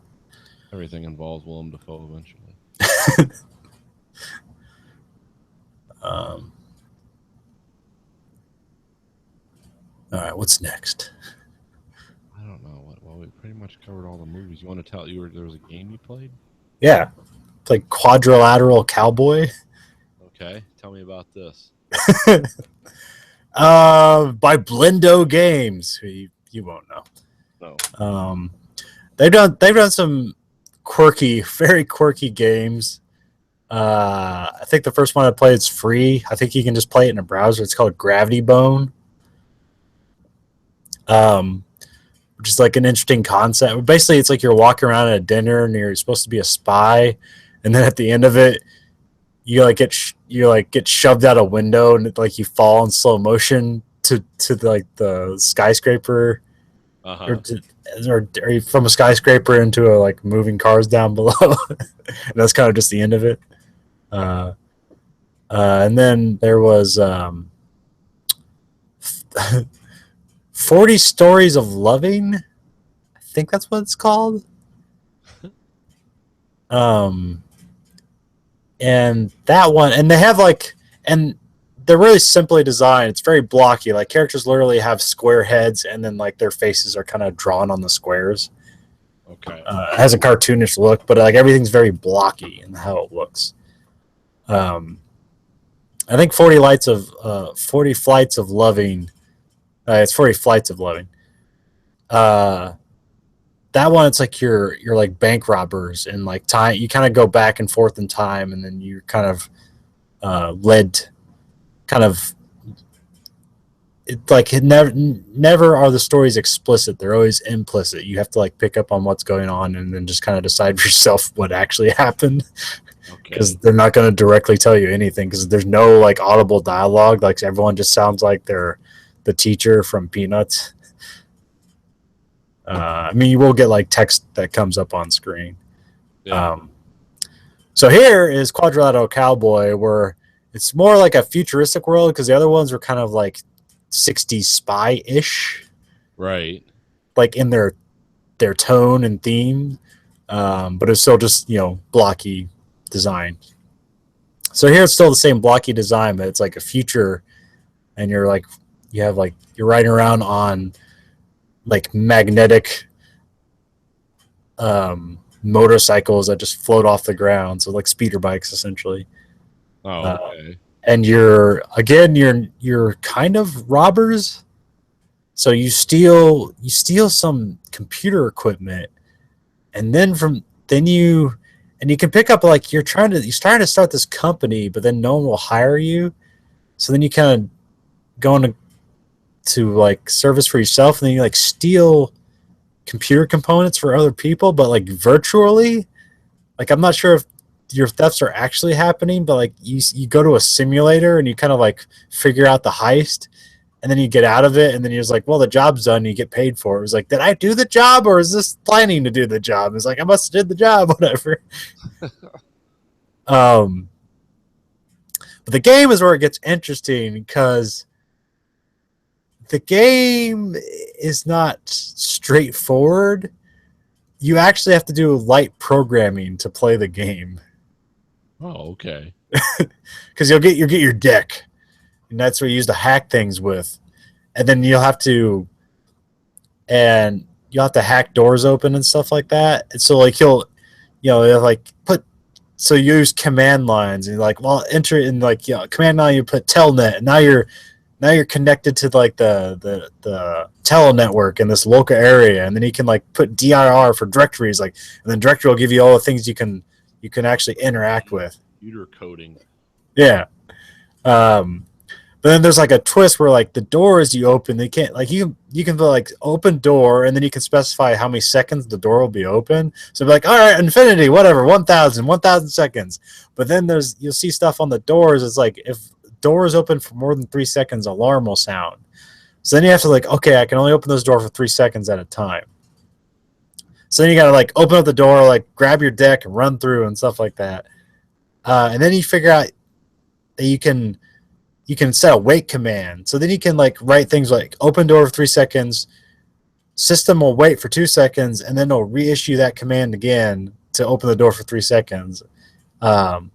Everything involves Willem Dafoe eventually. All right, what's next? I don't know. Well, we pretty much covered all the movies. You want to tell there was a game you played? Yeah, it's like Quadrilateral Cowboy. Okay, tell me about this. By Blendo Games. You won't know. No. They've done some very quirky games. I think the first one I played is free. I think you can just play it in a browser. It's called Gravity Bone. Which is like an interesting concept. Basically, it's like you're walking around at a dinner and you're supposed to be a spy, and then at the end of it, you get shoved out a window and like you fall in slow motion to the skyscraper, or from a skyscraper into like moving cars down below, and that's kind of just the end of it. And then there was 40 Stories of Loving. I think that's what it's called. And that one, and they have and they're really simply designed. It's very blocky. Like characters literally have square heads, and then like their faces are kind of drawn on the squares. Okay. It has a cartoonish look, but like everything's very blocky in how it looks. I think 40 Flights of Loving. It's 40 Flights of Loving. That one, it's like you're like bank robbers, and like time, you kind of go back and forth in time, and then you're kind of led, kind of. It never are the stories explicit. They're always implicit. You have to like pick up on what's going on, and then just kind of decide for yourself what actually happened. Because they're not going to directly tell you anything, because there's no like audible dialogue. Like everyone just sounds like they're the teacher from Peanuts. I mean, you will get like text that comes up on screen. Yeah. So here is Quadrilateral Cowboy, where it's more like a futuristic world, because the other ones were kind of like 60s spy-ish, Right. like in their tone and theme, but it's still just, blocky design. So here it's still the same blocky design, but it's like a future, and you're riding around on like magnetic motorcycles that just float off the ground, so like speeder bikes essentially. Oh, okay. And you're kind of robbers. So you steal some computer equipment, and then you can pick up, like, you're trying to start this company, but then no one will hire you. So then you kind of go into like service for yourself, and then you like steal computer components for other people, but like virtually. Like, I'm not sure if your thefts are actually happening, but like you go to a simulator and you kind of like figure out the heist, and then you get out of it, and then you're just like, well, the job's done, and you get paid for it. It was like, did I do the job, or is this planning to do the job? It's like, I must have did the job, whatever. But the game is where it gets interesting, because the game is not straightforward. You actually have to do light programming to play the game. Oh, okay. Because you'll get your deck, and that's what you use to hack things with, and then you'll have to hack doors open and stuff like that. And so like you'll like so you use command lines, and you're like, well, enter in like command line, you put telnet, and now you're connected to like the tele network in this local area, and then you can like put dir for directories, like, and then directory will give you all the things you can actually interact with. Computer coding. Yeah. But then there's like a twist where like the doors you open, they can't, like, you can put like open door, and then you can specify how many seconds the door will be open. So be like, all right, infinity, whatever, 1,000 seconds. But then you'll see stuff on the doors. It's like, if doors open for more than 3 seconds, alarm will sound. So then you have to like, okay, I can only open this door for 3 seconds at a time. So then you gotta like open up the door, like grab your deck and run through and stuff like that. And then you figure out that you can set a wait command. So then you can like write things like open door for 3 seconds, system will wait for 2 seconds, and then it'll reissue that command again to open the door for 3 seconds. And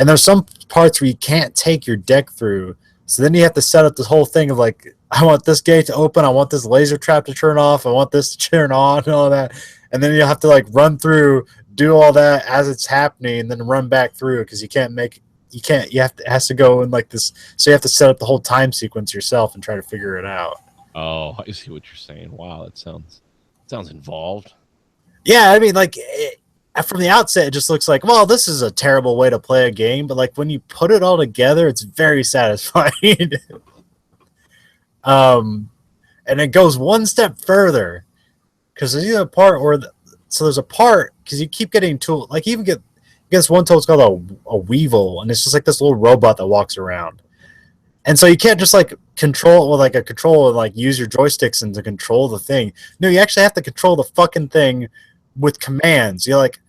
there's some parts where you can't take your deck through. So then you have to set up this whole thing of like, I want this gate to open, I want this laser trap to turn off, I want this to turn on, and all that. And then you'll have to like run through, do all that as it's happening, and then run back through, because it has to go in like this. So you have to set up the whole time sequence yourself and try to figure it out. Oh, I see what you're saying. Wow, that sounds involved. Yeah, I mean, like, from the outset, it just looks like, well, this is a terrible way to play a game. But like when you put it all together, it's very satisfying. And it goes one step further, because there's a part where there's a part, because you keep getting tool, like you even get this one tool. It's called a Weevil, and it's just like this little robot that walks around. And so you can't just like control it with like a controller and like use your joysticks and to control the thing. No, you actually have to control the fucking thing with commands. You're like,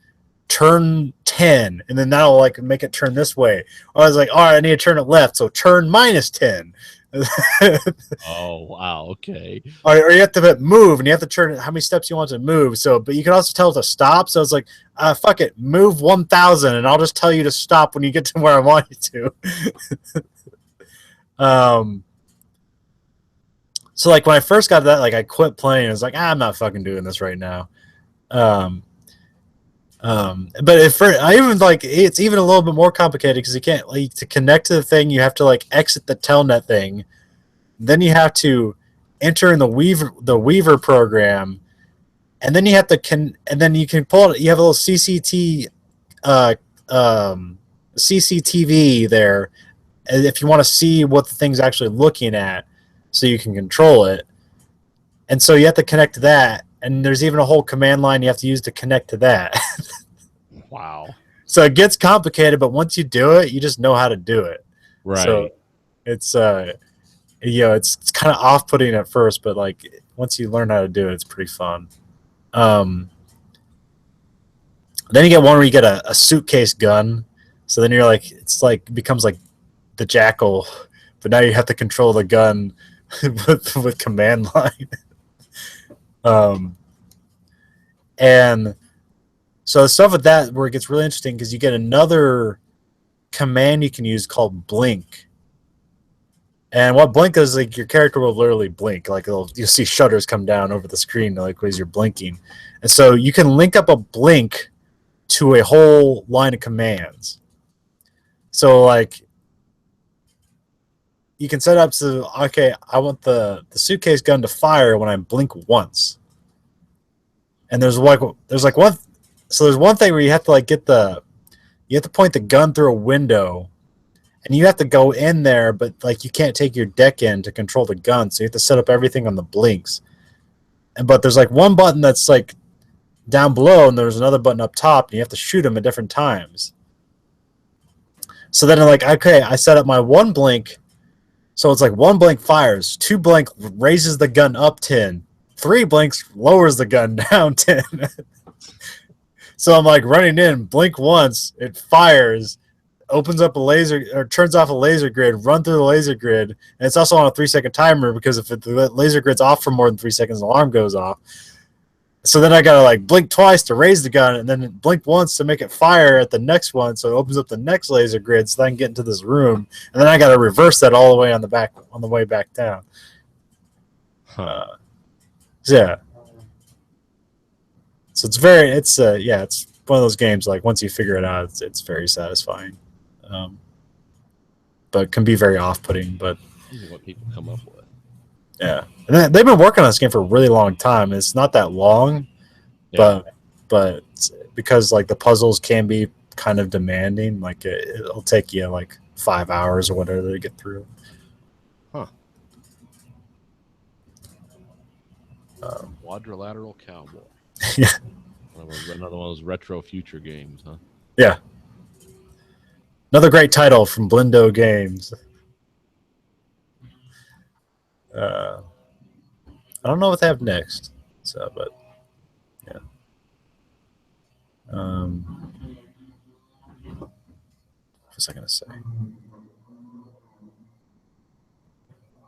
turn 10, and then that'll like make it turn this way. Or I was like, all right, I need to turn it left, so turn -10. Oh, wow, okay. Or you have to move, and you have to turn how many steps you want to move. So, but you can also tell it to stop. So it's like, fuck it, move 1,000, and I'll just tell you to stop when you get to where I want you to. So like when I first got that, like I quit playing. I was like, I'm not fucking doing this right now. But I even like it's even a little bit more complicated because you can't like to connect to the thing. You have to like exit the telnet thing, then you have to enter in the Weaver program, and then you have to and then you can pull it. You have a little CCTV there, if you want to see what the thing's actually looking at, so you can control it. And so you have to connect to that, and there's even a whole command line you have to use to connect to that. Wow. So it gets complicated, but once you do it, you just know how to do it. Right. So it's it's kind of off-putting at first, but like once you learn how to do it, it's pretty fun. Then you get one where you get a suitcase gun. So then you're like, it becomes like the Jackal, but now you have to control the gun with command line. And so the stuff with that where it gets really interesting because you get another command you can use called blink. And what blink is, like, your character will literally blink. Like you'll see shutters come down over the screen like as you're blinking. And so you can link up a blink to a whole line of commands. So like you can set up so okay, I want the suitcase gun to fire when I blink once. And there's one thing where you have to like you have to point the gun through a window, and you have to go in there, but like you can't take your deck in to control the gun, so you have to set up everything on the blinks. But there's like one button that's like down below, and there's another button up top, and you have to shoot them at different times. So then I'm like, okay, I set up my one blink, so it's like one blink fires, 2 blink raises the gun up 10, 3 blinks lowers the gun down 10. So I'm like running in, blink once, it fires, opens up a laser or turns off a laser grid, run through the laser grid, and it's also on a 3-second timer because if the laser grid's off for more than 3 seconds, the alarm goes off. So then I gotta like blink twice to raise the gun, and then blink once to make it fire at the next one, so it opens up the next laser grid, so then I can get into this room, and then I gotta reverse that all the way on the way back down. Yeah. So it's it's one of those games like once you figure it out, it's very satisfying, but can be very off-putting. But This is what people come up with. yeah, and they've been working on this game for a really long time. It's not that long, Yeah. but because like the puzzles can be kind of demanding, like it'll take you like 5 hours or whatever to get through. Huh. Quadrilateral Cowboy. Yeah. Another one of those retro future games, huh? Yeah. Another great title from Blindo Games. I don't know what they have next. So, but yeah. What was I gonna say?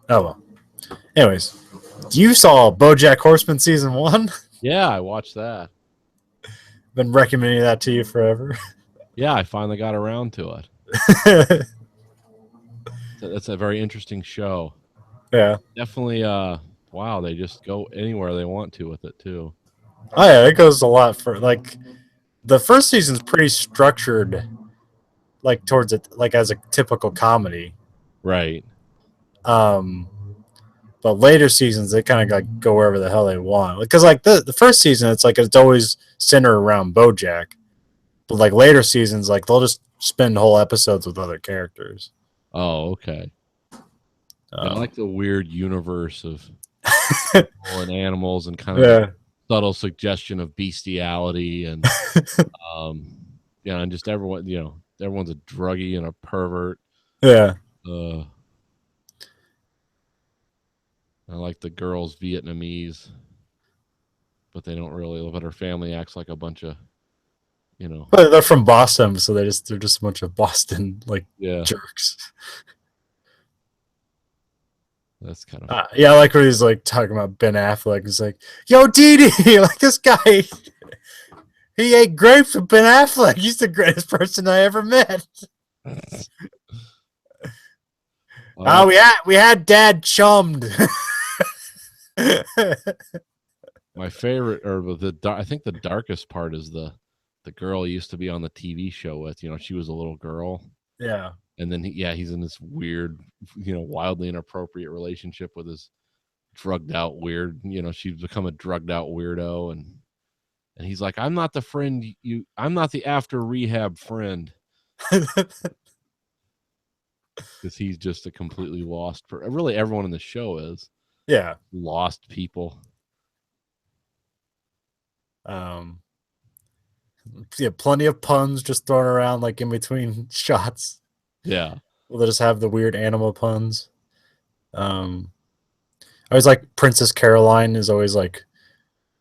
Oh well. Anyways, you saw BoJack Horseman season 1? Yeah, I watched that. Been recommending that to you forever. Yeah, I finally got around to it. That's a very interesting show. Yeah. Definitely, wow, they just go anywhere they want to with it, too. Oh yeah, it goes a lot for like the first season's pretty structured, like towards it, like as a typical comedy. Right. But later seasons they kind of like go wherever the hell they want. Because like the first season, it's always centered around BoJack, but like later seasons, like they'll just spend whole episodes with other characters. Oh, okay. I like the weird universe of people and animals and kind of Yeah. subtle suggestion of bestiality and and just everyone, everyone's a druggie and a pervert. Yeah. I like the girl's Vietnamese, but they don't really. But her family acts like a bunch of, But they're from Boston, so they're just a bunch of Boston like jerks. That's kind of Yeah, I like when he's like talking about Ben Affleck. He's like, "Yo, Dee, like this guy, he ate grapes with Ben Affleck. He's the greatest person I ever met." We had Dad chummed. My favorite, or I think the darkest part is the the girl he used to be on the TV show with. She was a little girl. Yeah. And then he's in this weird, wildly inappropriate relationship with his drugged out weird. She's become a drugged out weirdo, and he's like, I'm not the friend I'm not the after rehab friend, because he's just a completely lost. Really, everyone in the show is. Yeah. Lost people. Yeah, plenty of puns just thrown around like in between shots. Yeah. They'll just have the weird animal puns. I always like Princess Caroline is always like,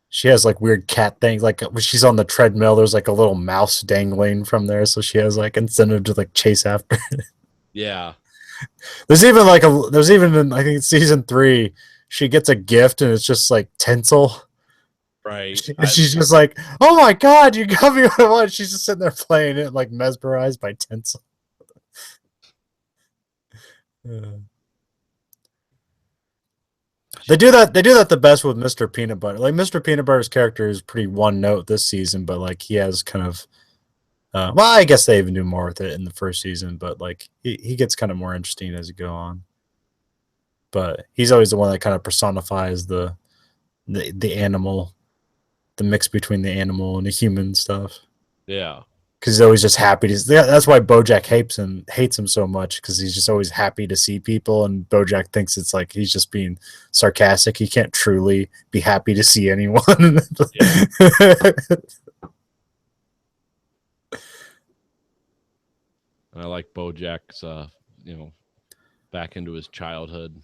she has like weird cat things. Like when she's on the treadmill, there's like a little mouse dangling from there, so she has like incentive to like chase after it. Yeah. There's even in, I think it's season 3, she gets a gift and it's just like tinsel. Right. She's just like, oh my god, you got me what I want. She's just sitting there playing it, like mesmerized by tinsel. They do that the best with Mr. Peanut Butter. Like Mr. Peanut Butter's character is pretty one note this season, but like he has kind of well, I guess they even do more with it in the first season, but like he gets kind of more interesting as you go on. But he's always the one that kind of personifies the animal, the mix between the animal and the human stuff. Yeah. Because he's always just happy to. That's why BoJack hates him so much, because he's just always happy to see people, and BoJack thinks it's like he's just being sarcastic. He can't truly be happy to see anyone. And I like BoJack's, back into his childhood,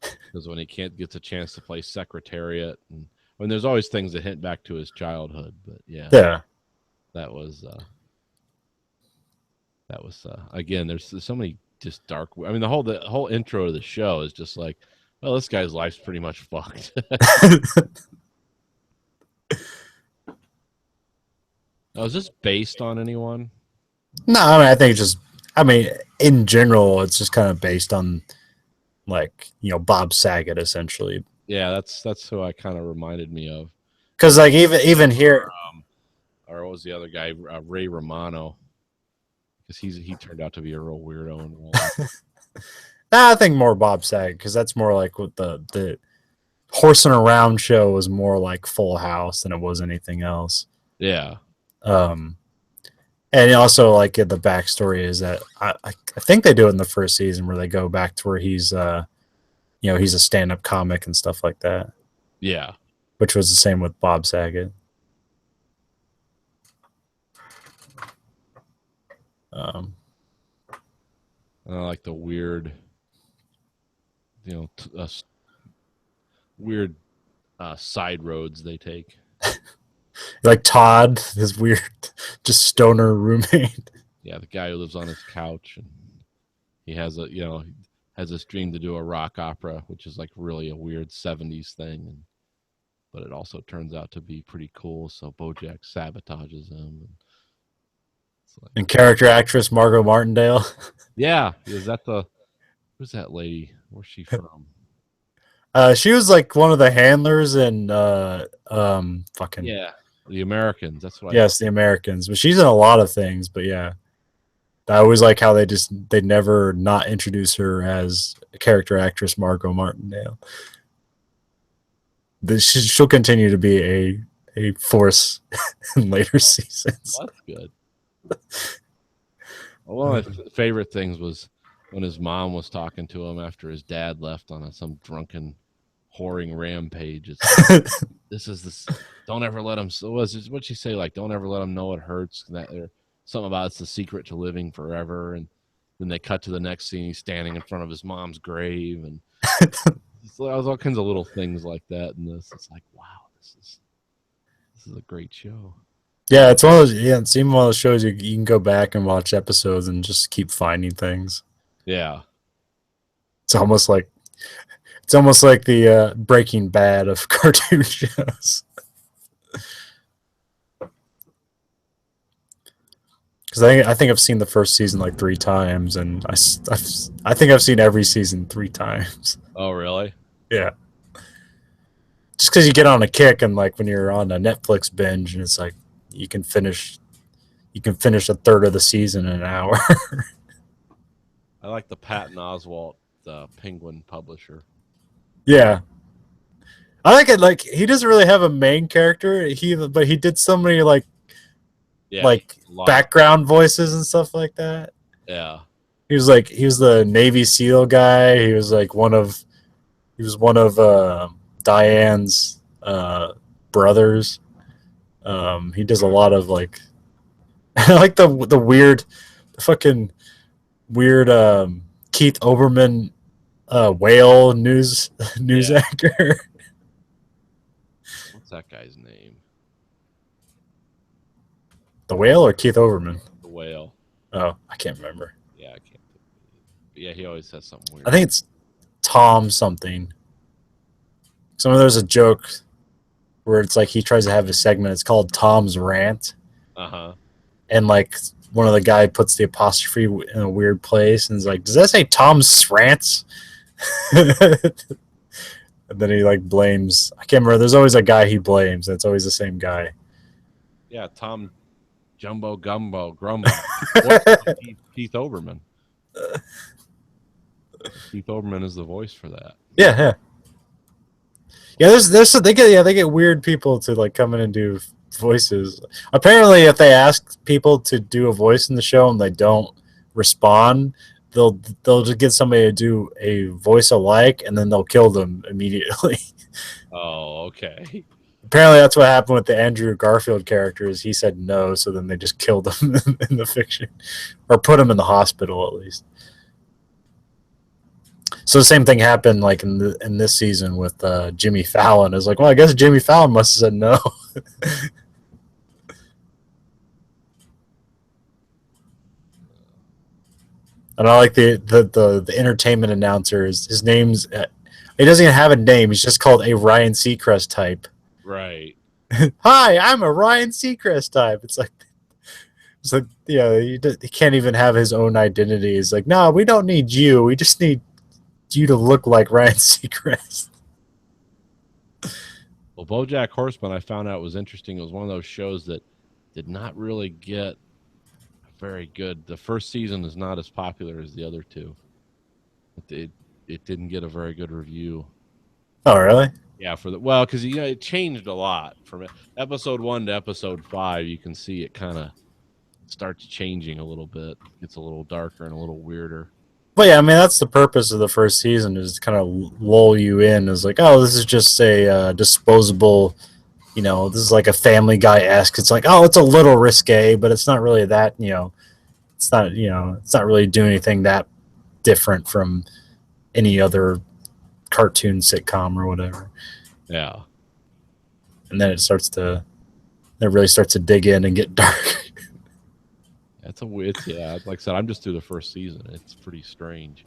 because when he gets a chance to play Secretariat, and when there's always things that hint back to his childhood, but yeah. That was again. There's so many just dark. I mean, the whole intro to the show is just like, well, this guy's life's pretty much fucked. Now, is this based on anyone? No, I mean, I think it's just. I mean, in general, it's just kind of based on, like, Bob Saget essentially. Yeah, that's who I kind of reminded me of. Because like even here. Or what was the other guy, Ray Romano? Because he turned out to be a real weirdo in real life. I think more Bob Saget, because that's more like what the horsing around show was more like Full House than it was anything else. Yeah. And also like the backstory is that I think they do it in the first season where they go back to where he's he's a stand-up comic and stuff like that. Yeah. Which was the same with Bob Saget. I like the weird, weird side roads they take. Like Todd, his weird, just stoner roommate. Yeah, the guy who lives on his couch, and he has has this dream to do a rock opera, which is like really a weird 70s thing, but it also turns out to be pretty cool. So BoJack sabotages him. And character actress Margot Martindale. Yeah, who's that lady? Where's she from? She was like one of the handlers in fucking The Americans. That's what. Yes, The Americans. But she's in a lot of things. But yeah, I always like how they never not introduce her as a character actress Margot Martindale. She'll continue to be a force in later seasons. Well, that's good. One of my favorite things was when his mom was talking to him after his dad left on some drunken whoring rampage. Don't ever let him. What'd she say? Like, don't ever let him know it hurts. Something about it's the secret to living forever. And then they cut to the next scene. He's standing in front of his mom's grave, and there's all kinds of little things like that in this. It's like, wow, this is a great show. Yeah, it's one of those. Yeah, it's even one of those shows you can go back and watch episodes and just keep finding things. Yeah, it's almost like the Breaking Bad of cartoon shows. Because I think I've seen the first season like 3 times, and I think I've seen every season 3 times. Oh, really? Yeah. Just because you get on a kick, and like when you're on a Netflix binge, and it's like you can finish you can finish a third of the season in an hour. I like the Patton Oswalt, the Penguin publisher. Yeah. I like it. Like, he doesn't really have a main character. But he did so many Yeah, like a lot. background voices and stuff like that. Yeah, He was the Navy SEAL guy. He was one of Diane's brothers. He does a lot of like I like the weird, the fucking weird Keith Olbermann whale news Yeah. anchor. what's that guy's name? The whale or Keith Olbermann? The whale. Oh, I can't remember. Yeah, I can't. But yeah, he always says something weird. I think it's Tom something. There's a joke where it's like he tries to have a segment. It's called Tom's Rant, and like one of the guy puts the apostrophe in a weird place and is like, "Does that say Tom's Rants?" And then he like blames. I can't remember. There's always a guy he blames. And it's always the same guy. Yeah, Tom Jumbo Gumbo Grumbo. Keith Olbermann. Keith Olbermann is the voice for that. Yeah. They get weird people to like come in and do voices. Apparently, if they ask people to do a voice in the show and they don't respond, they'll just get somebody to do a voice alike, and then they'll kill them immediately. Oh, okay. Apparently, that's what happened with the Andrew Garfield characters. He said no, so then they just killed him in the fiction, or put him in the hospital at least. So the same thing happened like in this season with Jimmy Fallon. It's like, well, I guess Jimmy Fallon must have said no. And I like the entertainment announcer. His name's he doesn't even have a name. He's just called a Ryan Seacrest type. Right. Hi, I'm a Ryan Seacrest type. It's like yeah, he can't even have his own identity. He's like, no, we don't need you. We just need you to look like Ryan Seacrest. Well, BoJack Horseman, I found out was interesting. It was one of those shows that did not really get very good. The first season is not as popular as the other two. It didn't get a very good review. Oh, really? Yeah, because it changed a lot from episode 1 to episode 5. You can see it kind of starts changing a little bit. It gets a little darker and a little weirder. Well, yeah, I mean, that's the purpose of the first season, is to kind of lull you in as like, oh, this is just a disposable, this is like a Family Guy-esque. It's like, oh, it's a little risque, but it's not really that, it's not really doing anything that different from any other cartoon sitcom or whatever. Yeah. And then it really starts to dig in and get dark. Yeah, like I said, I'm just through the first season. It's pretty strange.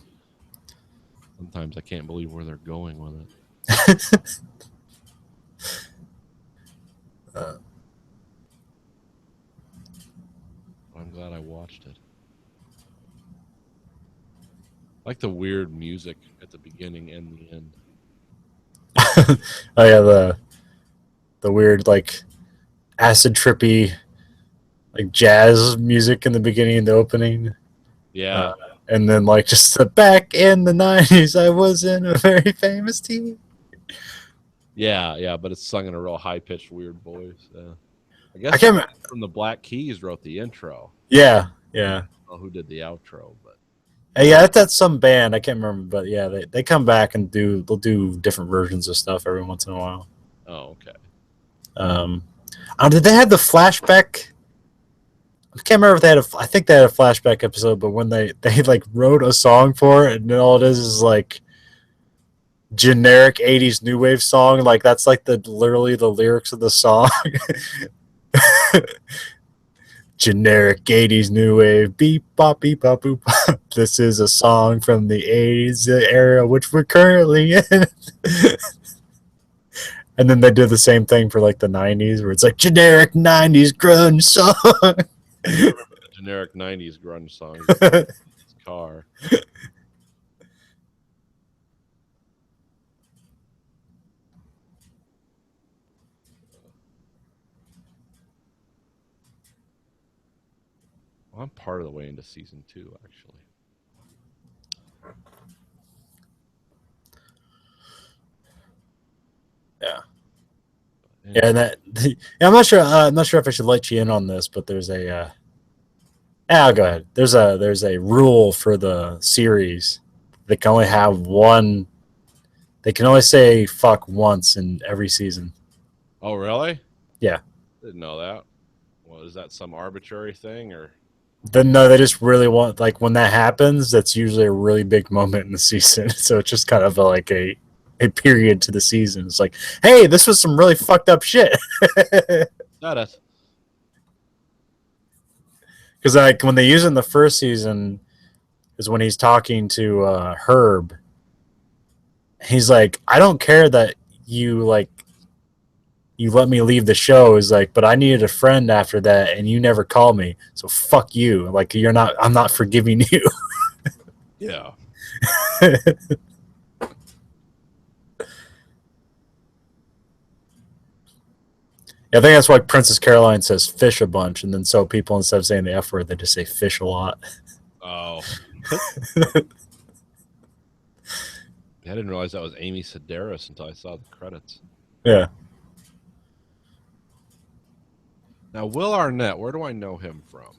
Sometimes I can't believe where they're going with it. I'm glad I watched it. I like the weird music at the beginning and the end. Oh yeah, the weird like acid trippy like jazz music in the beginning and the opening. Yeah. And then like just back in the 90s, I was in a very famous team. Yeah, but it's sung in a real high-pitched, weird voice. I guess I can't remember. From the Black Keys wrote the intro. Yeah. I don't know who did the outro, but Yeah, that's some band. I can't remember, but yeah, they come back and they'll do different versions of stuff every once in a while. Oh, okay. Did they have the flashback? I can't remember if they had I think they had a flashback episode, but when they like wrote a song for it, and all it is like generic 80s new wave song, like that's like literally the lyrics of the song. Generic 80s new wave, beep bop boop bop. This is a song from the 80s era which we're currently in. And then they did the same thing for like the 90s, where it's like generic 90s grunge song. Generic 90s grunge song. It's car. Well, I'm part of the way into season 2, actually. Yeah. But Yeah, and that. Yeah, I'm not sure. I'm not sure if I should let you in on this, but there's a. Yeah, I'll go ahead. There's a rule for the series. They can only have one. They can only say fuck once in every season. Oh, really? Yeah. Didn't know that. Well, is that some arbitrary thing, or? Then no, they just really want like when that happens. That's usually a really big moment in the season. So it's just kind of like a period to the season. It's like, hey, this was some really fucked up shit. Not it. Because like when they use it in the first season is when he's talking to Herb. He's like, I don't care that you let me leave the show. Is like, but I needed a friend after that, and you never called me, so fuck you. Like I'm not forgiving you. Yeah. I think that's why Princess Caroline says fish a bunch, and then so people instead of saying the F word, they just say fish a lot. Oh. I didn't realize that was Amy Sedaris until I saw the credits. Yeah. Now, Will Arnett, where do I know him from?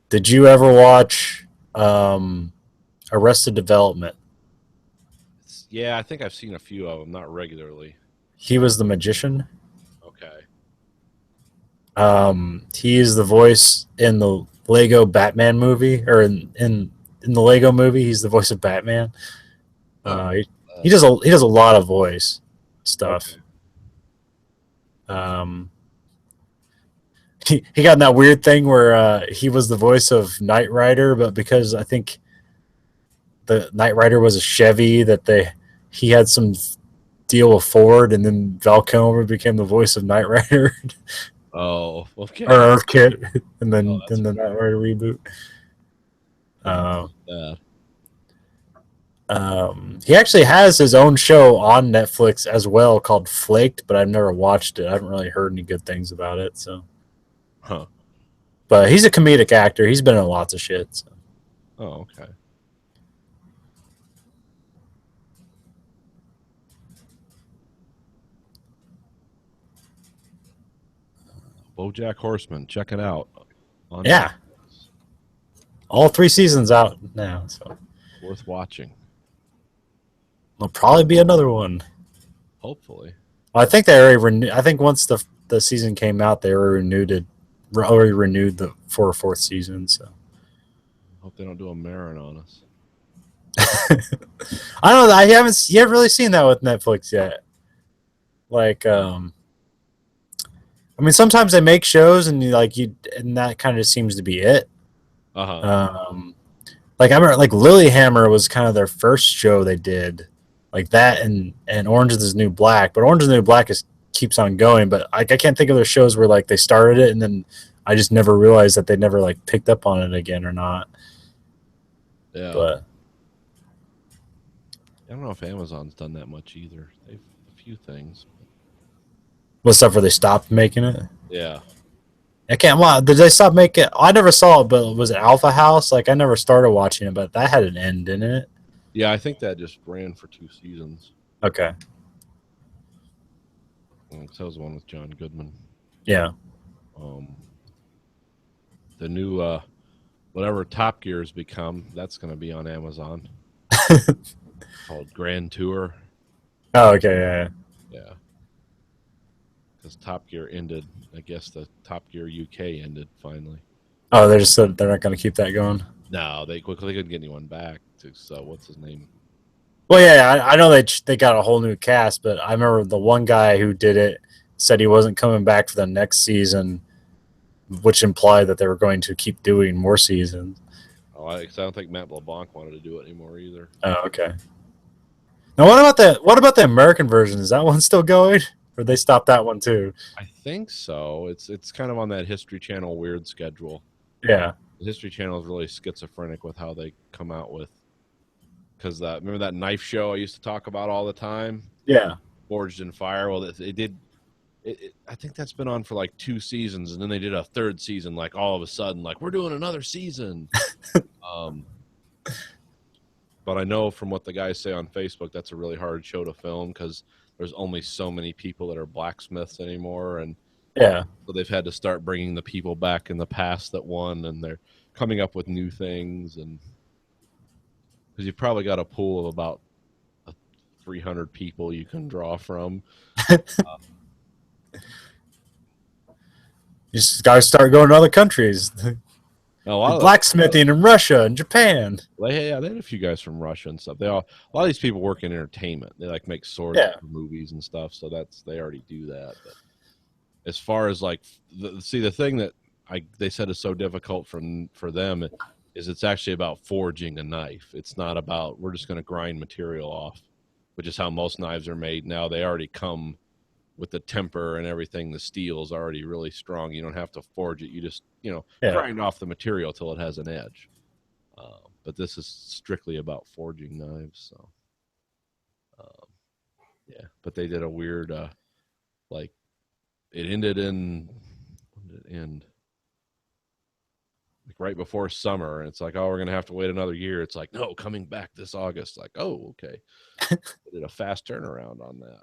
Did you ever watch Arrested Development? Yeah, I think I've seen a few of them, not regularly. He was the magician. Okay. He is the voice in the Lego Batman movie, or in the Lego movie. He's the voice of Batman. He does a lot of voice stuff. Okay. He got in that weird thing where he was the voice of Knight Rider, but because I think the Knight Rider was a Chevy, he had some deal with Ford, and then Val Kilmer became the voice of Knight Rider. Oh, okay. Or Earth Kit, and then that's the Knight Rider reboot. He actually has his own show on Netflix as well called Flaked, but I've never watched it. I haven't really heard any good things about it. So, but he's a comedic actor. He's been in lots of shit. So. Oh, okay. BoJack Horseman, check it out. Yeah, all 3 seasons out now, so Worth watching. There'll probably be another one. Hopefully. I think they already renewed. I think once the season came out, they already renewed for a 4th season. So Hope they don't do a Marin on us. I don't know. You haven't really seen that with Netflix yet. Like, I mean, sometimes they make shows and that kind of seems to be it. Like I remember, like Lilyhammer was kind of their first show they did, like that, and Orange is the New Black. But Orange is the New Black keeps on going. But I can't think of their shows where like they started it and then I just never realized that they never like picked up on it again or not. Yeah. But I don't know if Amazon's done that much either. They've a few things. what stuff where they stopped making it? Yeah. I can't. Well, did they stop making it? I never saw it, but was it Alpha House? Like I never started watching it, but that had an end, didn't it? Yeah, I think that just ran for 2 seasons. Okay. That was the one with John Goodman. Yeah. The new whatever Top Gear has become, that's going to be on Amazon. Called Grand Tour. Oh, okay. Yeah. Because Top Gear ended. I guess the Top Gear UK ended finally. Oh, they just said they're not going to keep that going. No, they couldn't get anyone back. So what's his name? Well, yeah, I know they got a whole new cast, but I remember the one guy who did it said he wasn't coming back for the next season, which implied that they were going to keep doing more seasons. Oh, I don't think Matt LeBlanc wanted to do it anymore either. Oh, okay. Now, what about the American version? Is that one still going, or they stopped that one too? I think so. It's kind of on that History Channel weird schedule. Yeah. The History Channel is really schizophrenic with how they come out with. Because remember that knife show I used to talk about all the time? Yeah. Forged in Fire. Well, they did I think that's been on for like 2 seasons, and then they did a 3rd season. Like all of a sudden, like we're doing another season. But I know from what the guys say on Facebook, that's a really hard show to film because there's only so many people that are blacksmiths anymore, and Yeah. so they've had to start bringing the people back in the past that won, and they're coming up with new things, and because you've probably got a pool of about 300 people you can draw from. You just got to start going to other countries. A lot of Blacksmithing in Russia and Japan. they had a few guys from Russia and stuff. A lot of these people work in entertainment. They like make swords Yeah. for movies and stuff, so they already do that. But as far as like the thing that they said is so difficult for them is it's actually about forging a knife. It's not about we're just going to grind material off, which is how most knives are made now. They already come with the temper and everything. The steel is already really strong. You don't have to forge it. You just Yeah. grind off the material till it has an edge. But this is strictly about forging knives. So yeah, but they did a weird like it ended in when did it end? Like right before summer, and it's like, oh, we're gonna have to wait another year. It's like, no, coming back this August. Like, oh, okay. They did a fast turnaround on that.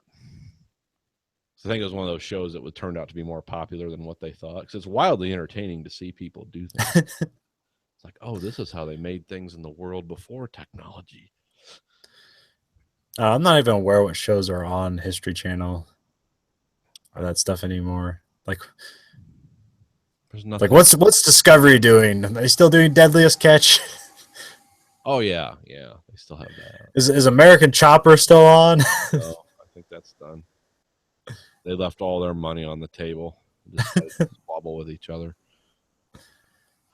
So I think it was one of those shows that would turned out to be more popular than what they thought, because it's wildly entertaining to see people do things. It's like, oh, this is how they made things in the world before technology. I'm not even aware what shows are on History Channel or that stuff anymore. Like There's nothing. what's Discovery doing? Are they still doing Deadliest Catch? Oh yeah, they still have that. Is American Chopper still on? Oh, I think that's done. They left all their money on the table. Just squabble with each other.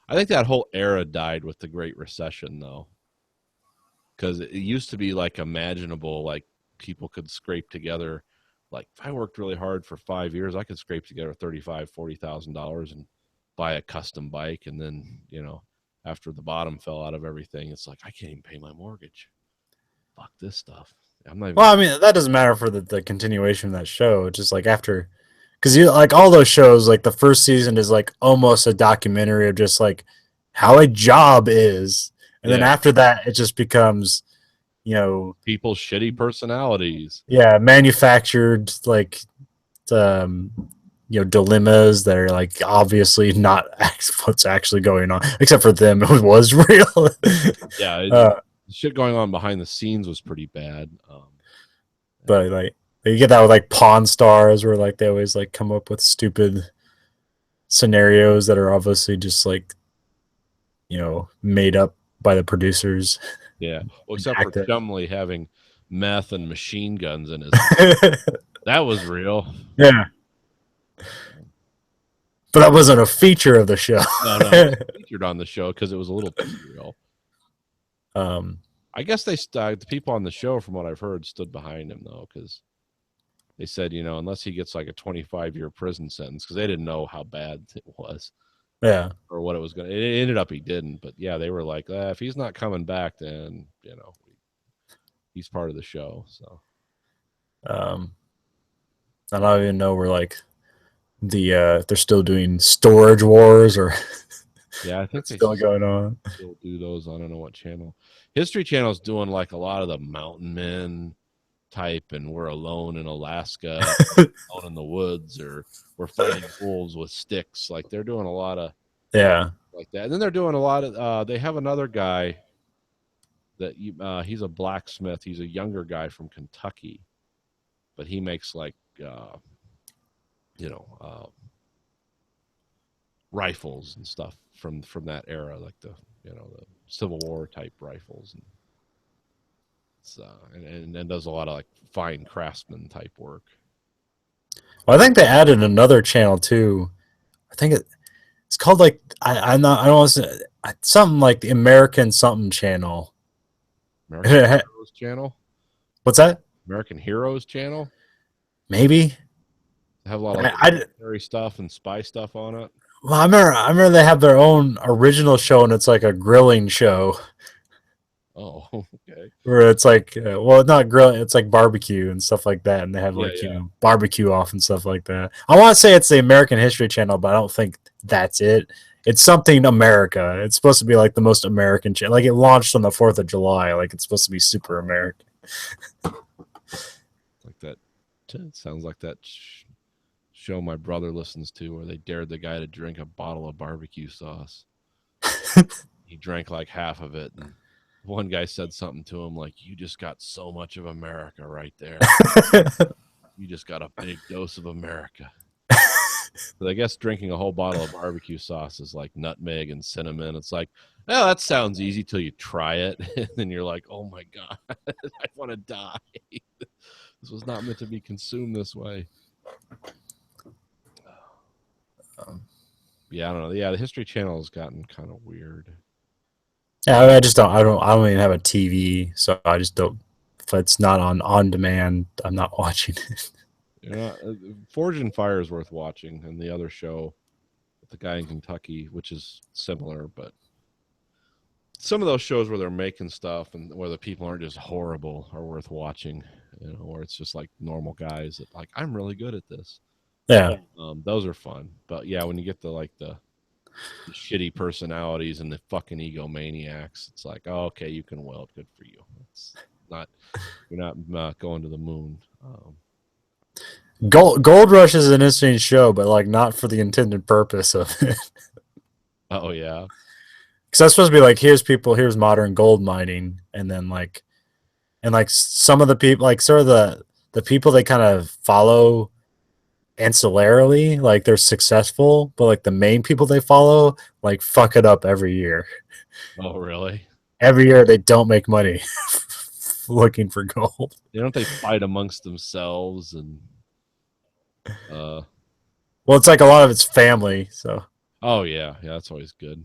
I think that whole era died with the Great Recession, though, because it used to be like imaginable, like people could scrape together. Like if I worked really hard for 5 years, I could scrape together $35,000-$40,000 and buy a custom bike, and then after the bottom fell out of everything, it's like I can't even pay my mortgage. Fuck this stuff. I'm not even. Well, I mean, that doesn't matter for the continuation of that show. It's just like after, because you like all those shows, like the first season is like almost a documentary of just like how a job is, and then Yeah. after that, it just becomes, People's shitty personalities. yeah, manufactured like, dilemmas that are like obviously not what's actually going on, except for them, it was real. Yeah, shit going on behind the scenes was pretty bad. But like you get that with like Pawn Stars, where like they always like come up with stupid scenarios that are obviously just like made up by the producers. Yeah, well, except for Acted. Chumley having meth and machine guns in his. That was real. Yeah. But that wasn't a feature of the show. No, it was featured on the show because it was a little too real. I guess the people on the show, from what I've heard, stood behind him though, because they said, unless he gets like a 25-year prison sentence, because they didn't know how bad it was Yeah. or what it was going to. It ended up he didn't, but yeah, they were like, if he's not coming back, then he's part of the show. So I don't even know where like they're still doing Storage Wars or yeah, I think they still going on. still do those. I don't know what channel. History Channel's doing like a lot of the Mountain Men type, and we're alone in Alaska, alone in the woods, or we're fighting wolves with sticks. Like they're doing a lot of Yeah. like that. And then they're doing a lot of. They have another guy that he's a blacksmith. He's a younger guy from Kentucky, but he makes like rifles and stuff from that era, like the the Civil War type rifles, and and does a lot of like fine craftsman type work. Well, I think they added another channel too. I think it's called like I don't want to say, something like the American something channel. American Heroes channel. What's that? American Heroes channel. Maybe. They have a lot of like, military stuff and spy stuff on it. Well, I remember they have their own original show, and it's like a grilling show. Oh, okay. where it's like, well, not grill, it's like barbecue and stuff like that, and they have like Yeah. barbecue off and stuff like that. I want to say it's the American History Channel, but I don't think that's it. It's something America. It's supposed to be like the most American channel. Like it launched on the 4th of July. Like it's supposed to be super American. Like that. It sounds like that show my brother listens to, where they dared the guy to drink a bottle of barbecue sauce. He drank like half of it, and one guy said something to him like, "You just got so much of America right there. You just got a big dose of America." But I guess drinking a whole bottle of barbecue sauce is like nutmeg and cinnamon. It's like, oh, that sounds easy till you try it, and then you're like, oh my god, I want to die. This was not meant to be consumed this way. Yeah, I don't know. Yeah, the History Channel has gotten kind of weird. Yeah, I just don't. I don't even have a TV, so I just don't. If it's not on demand, I'm not watching it. Yeah, Forge and Fire is worth watching, and the other show with the guy in Kentucky, which is similar, but some of those shows where they're making stuff and where the people aren't just horrible are worth watching. You know, where it's just like normal guys that like, I'm really good at this. Yeah, those are fun. But yeah, when you get to like the shitty personalities and the fucking egomaniacs, it's like, oh, okay, you can weld, good for you. It's not, you're not going to the moon. Gold Rush is an interesting show, but like not for the intended purpose of it. Oh yeah, Because that's supposed to be like, here's modern gold mining, and then like, and like some of the people, like sort of the people they kind of follow ancillarily, like they're successful, but like the main people they follow like fuck it up every year. oh really? Every year they don't make money looking for gold. Don't they fight amongst themselves and Well, it's like a lot of it's family, so oh yeah, that's always good.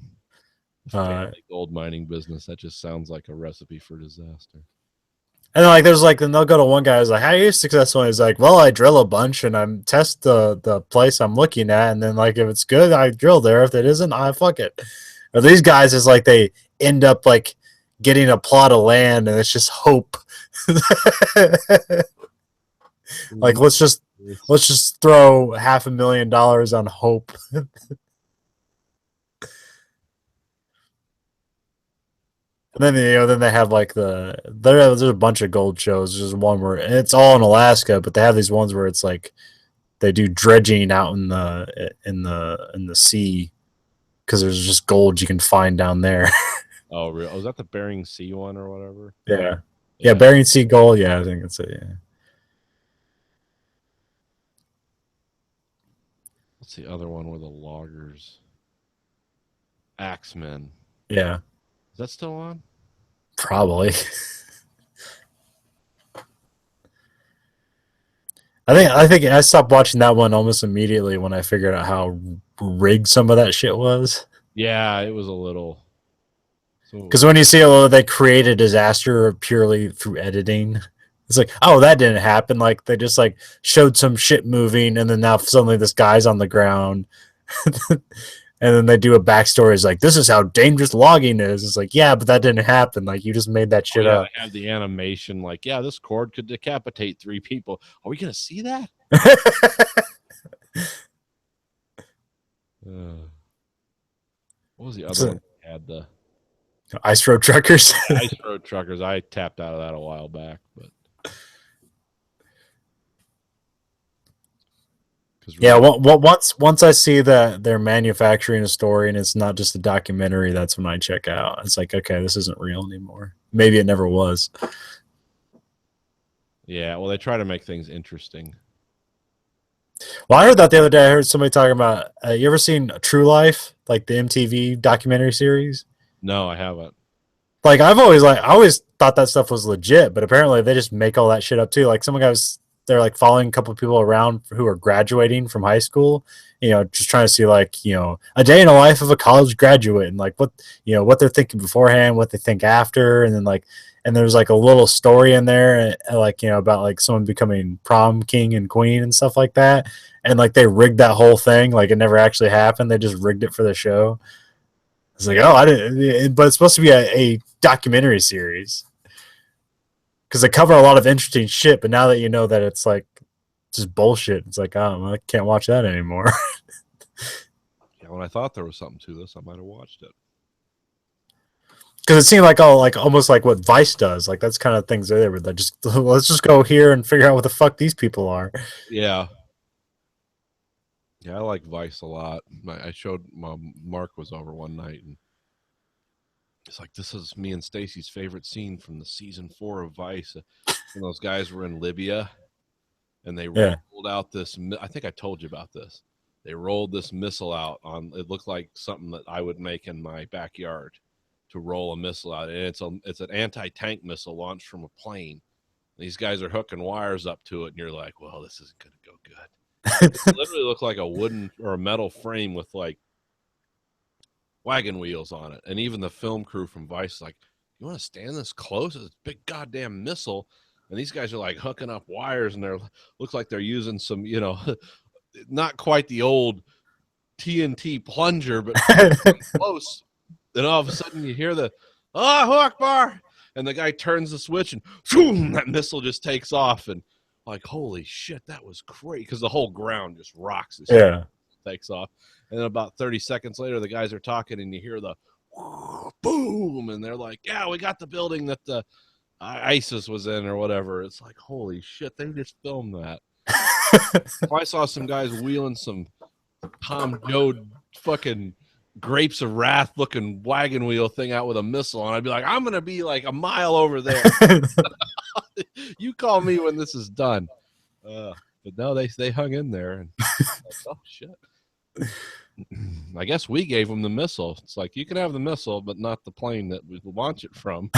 The Uh, family gold mining business, that just sounds like a recipe for disaster. and then, like there's like, then they'll go to one guy who's like, how are you successful? And he's like, well, I drill a bunch and I'm test the place I'm looking at, and then like if it's good, I drill there. If it isn't, I fuck it. Or these guys is like they end up like getting a plot of land and it's just hope. Like let's just throw $500,000 on hope. And then then they have like there's a bunch of gold shows. There's one where, and it's all in Alaska, but they have these ones where it's like they do dredging out in the sea because there's just gold you can find down there. Oh, real? Oh, is that the Bering Sea one or whatever? Yeah, Bering Sea gold. Yeah, I think it's it. Yeah. What's the other one with the loggers? Axemen. Yeah, Is that still on? probably. I think I stopped watching that one almost immediately when I figured out how rigged some of that shit was. Yeah, it was a little. Because when you see they create a disaster purely through editing, it's like, oh, that didn't happen. Like they just like showed some shit moving, and then now suddenly this guy's on the ground, and then they do a backstory. It's like, this is how dangerous logging is. It's like, yeah, but that didn't happen. Like you just made that shit up. They have the animation. Like, yeah, this cord could decapitate 3 people. Are we gonna see that? What was the other one? Had the Ice Road Truckers. Ice Road Truckers. I tapped out of that a while back, but yeah, once I see that they're manufacturing a story and it's not just a documentary, that's when I check out. It's like, okay, this isn't real anymore. Maybe it never was. Yeah, well, they try to make things interesting. Well, I heard that the other day. I heard somebody talking about. You ever seen True Life, like the MTV documentary series? No, I haven't. Like I always thought that stuff was legit, but apparently they just make all that shit up too. Like some guys, they're like following a couple of people around who are graduating from high school, just trying to see like, a day in the life of a college graduate and like what they're thinking beforehand, what they think after. And then like, and there's like a little story in there like, about like someone becoming prom king and queen and stuff like that. And like they rigged that whole thing. Like it never actually happened. They just rigged it for the show. It's like, oh, I didn't. But it's supposed to be a documentary series because they cover a lot of interesting shit. But now that you know that it's like just bullshit, it's like, oh, I can't watch that anymore. Yeah, when I thought there was something to this, I might have watched it. Because it seemed like almost like what Vice does. Like that's kind of things there where they just let's just go here and figure out what the fuck these people are. Yeah. Yeah, I like Vice a lot. I showed Mark was over one night, and it's like, this is me and Stacy's favorite scene from the season 4 of Vice. When those guys were in Libya, and they rolled out this. I think I told you about this. They rolled this missile out on. It looked like something that I would make in my backyard to roll a missile out, and it's an anti-tank missile launched from a plane. These guys are hooking wires up to it, and you're like, well, this isn't going to go good. It literally looked like a wooden or a metal frame with like wagon wheels on it. And even the film crew from Vice is like, you want to stand this close? It's a big goddamn missile. And these guys are like hooking up wires, and looks like they're using some, not quite the old TNT plunger, but close. Then all of a sudden you hear the Allahu Akbar, and the guy turns the switch, and boom, that missile just takes off. And like, holy shit, that was great, because the whole ground just rocks as shit takes off. And then about 30 seconds later, the guys are talking, and you hear the boom, and they're like, yeah, we got the building that the ISIS was in or whatever. It's like, holy shit, they just filmed that. If I saw some guys wheeling some Tom Joad fucking Grapes of Wrath looking wagon wheel thing out with a missile, and I'd be like, I'm going to be like a mile over there. You call me when this is done. But no, they hung in there. And like, oh, shit. I guess we gave them the missile. It's like, you can have the missile, but not the plane that we launch it from.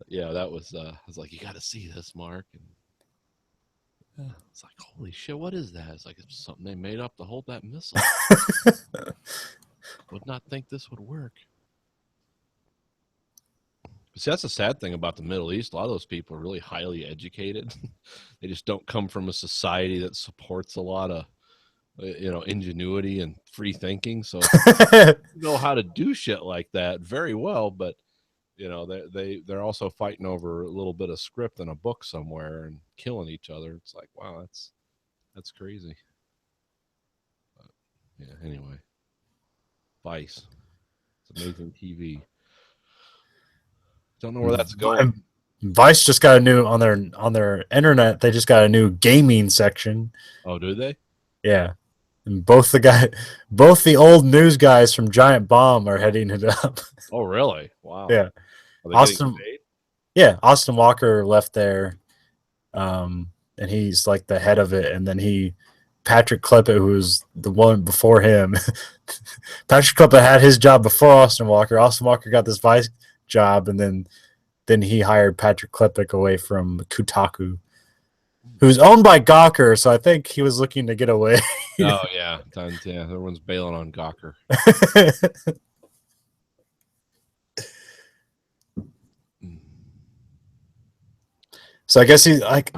Yeah, that was, I was like, you got to see this, Mark. And it's like, holy shit, what is that? It's like, it's something they made up to hold that missile. Would not think this would work. See, that's the sad thing about the Middle East. A lot of those people are really highly educated. They just don't come from a society that supports a lot of, ingenuity and free thinking. So they know how to do shit like that very well, but they're also fighting over a little bit of script in a book somewhere and killing each other. It's like, wow, that's crazy. But, yeah. Anyway, Vice. It's amazing TV. Don't know where that's going. Vice just got a new on their internet. They just got a new gaming section. Oh, do they? Yeah, and both the old news guys from Giant Bomb are heading it up. Oh, really? Wow. Yeah. Austin Walker left there, and he's like the head of it. And then Patrick Klepek, who was the one before him, Patrick Klepek had his job before Austin Walker. Austin Walker got this Vice job, and then he hired Patrick Klepek away from Kotaku, who's owned by Gawker. So I think he was looking to get away. Oh yeah, yeah. Everyone's bailing on Gawker. So I guess he like